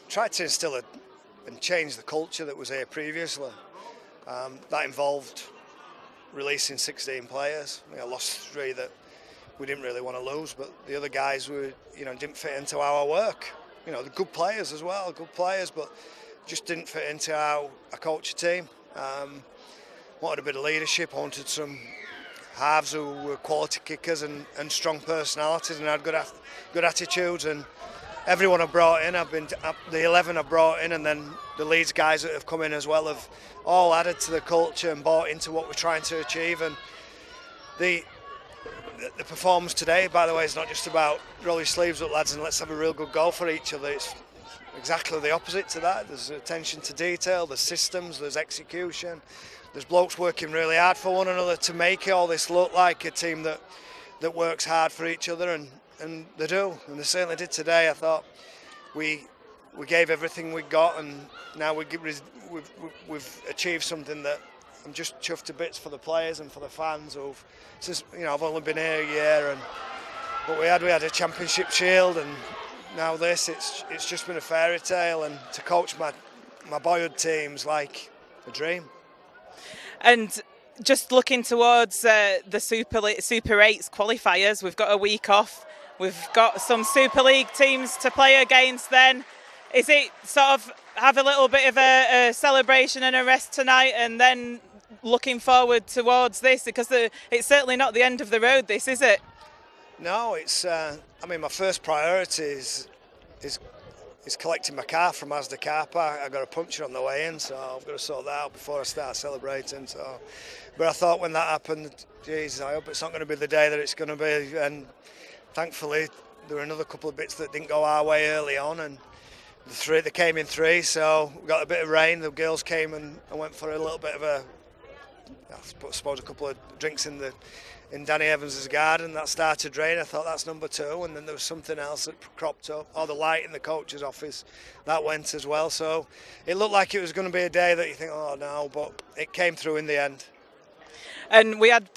tried to instill and change the culture that was here previously. That involved releasing 16 players. I lost 3 that we didn't really want to lose, but the other guys didn't fit into our work. They're good players as well, but just didn't fit into how I coach a team. Wanted a bit of leadership. I wanted some halves who were quality kickers and strong personalities and had good attitudes. And everyone I brought in, the 11 I brought in, and then the Leeds guys that have come in as well have all added to the culture and bought into what we're trying to achieve. And the performance today, by the way, is not just about roll your sleeves up, lads, and let's have a real good goal for each other. It's exactly the opposite to that. There's attention to detail, there's systems, there's execution, there's blokes working really hard for one another to make all this look like a team that works hard for each other, and they do, and they certainly did today. I thought we gave everything we got, and now we've achieved something that I'm just chuffed to bits for the players and for the fans. I've only been here a year, but we had a championship shield, and now this, it's just been a fairy tale, and to coach my boyhood teams like a dream. And just looking towards the Super 8's qualifiers, we've got a week off. We've got some Super League teams to play against then. Is it sort of have a little bit of a celebration and a rest tonight, and then looking forward towards this? Because it's certainly not the end of the road, this, is it? No, it's. My first priority is collecting my car from Asda car park. I got a puncture on the way in, so I've got to sort that out before I start celebrating. So, but I thought when that happened, geez, I hope it's not going to be the day that it's going to be. And thankfully, there were another couple of bits that didn't go our way early on, and they came in 3, so we got a bit of rain. The girls came and went for a little bit of I suppose a couple of drinks in Danny Evans's garden. That started rain. I thought that's number 2, and then there was something else that cropped up. Oh, the light in the coach's office, that went as well. So it looked like it was going to be a day that you think, oh no, but it came through in the end. And we had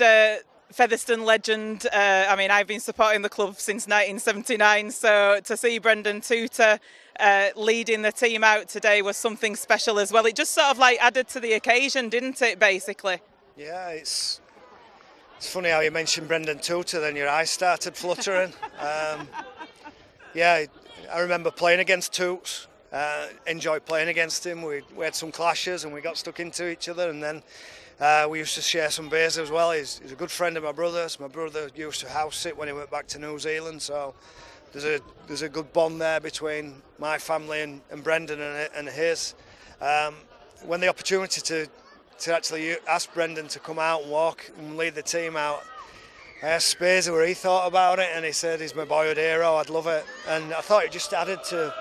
Featherstone legend. I mean, I've been supporting the club since 1979, so to see Brendan Tutor leading the team out today was something special as well. It just sort of like added to the occasion, didn't it, basically? Yeah, it's funny how you mentioned Brendan Tutor, then your eyes started fluttering. Yeah, I remember playing against Toots, enjoyed playing against him. We had some clashes and we got stuck into each other, and then we used to share some beers as well. He's a good friend of my brother's. My brother used to house sit when he went back to New Zealand, so there's a good bond there between my family and Brendan and his. When the opportunity to actually ask Brendan to come out and walk and lead the team out, I asked Spears what he thought about it, and he said he's my boyhood hero, I'd love it. And I thought it just added to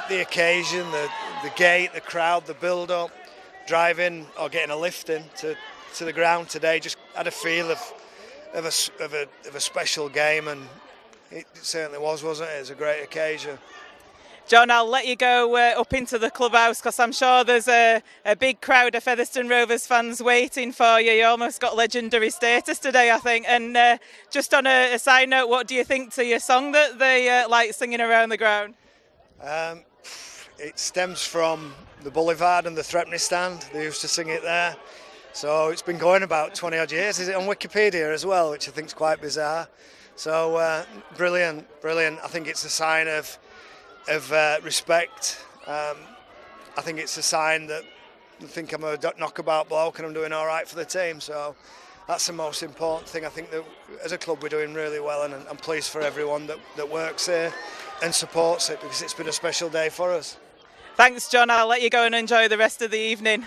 the occasion, the gate, the crowd, the build-up, driving or getting a lift in to the ground today. Just had a feel of a special game, and it certainly wasn't it? It was a great occasion. John, I'll let you go up into the clubhouse because I'm sure there's a big crowd of Featherstone Rovers fans waiting for you. You almost got legendary status today, I think. And just on a side note, what do you think to your song that they like singing around the ground? It stems from the Boulevard and the Threpney stand. They used to sing it there. So it's been going about 20 odd years. Is it on Wikipedia as well, which I think is quite bizarre. So brilliant. I think it's a sign of respect. I think it's a sign that I think I'm a knockabout bloke and I'm doing all right for the team. So that's the most important thing. I think that as a club we're doing really well, and I'm pleased for everyone that works here and supports it, because it's been a special day for us. Thanks, John. I'll let you go and enjoy the rest of the evening.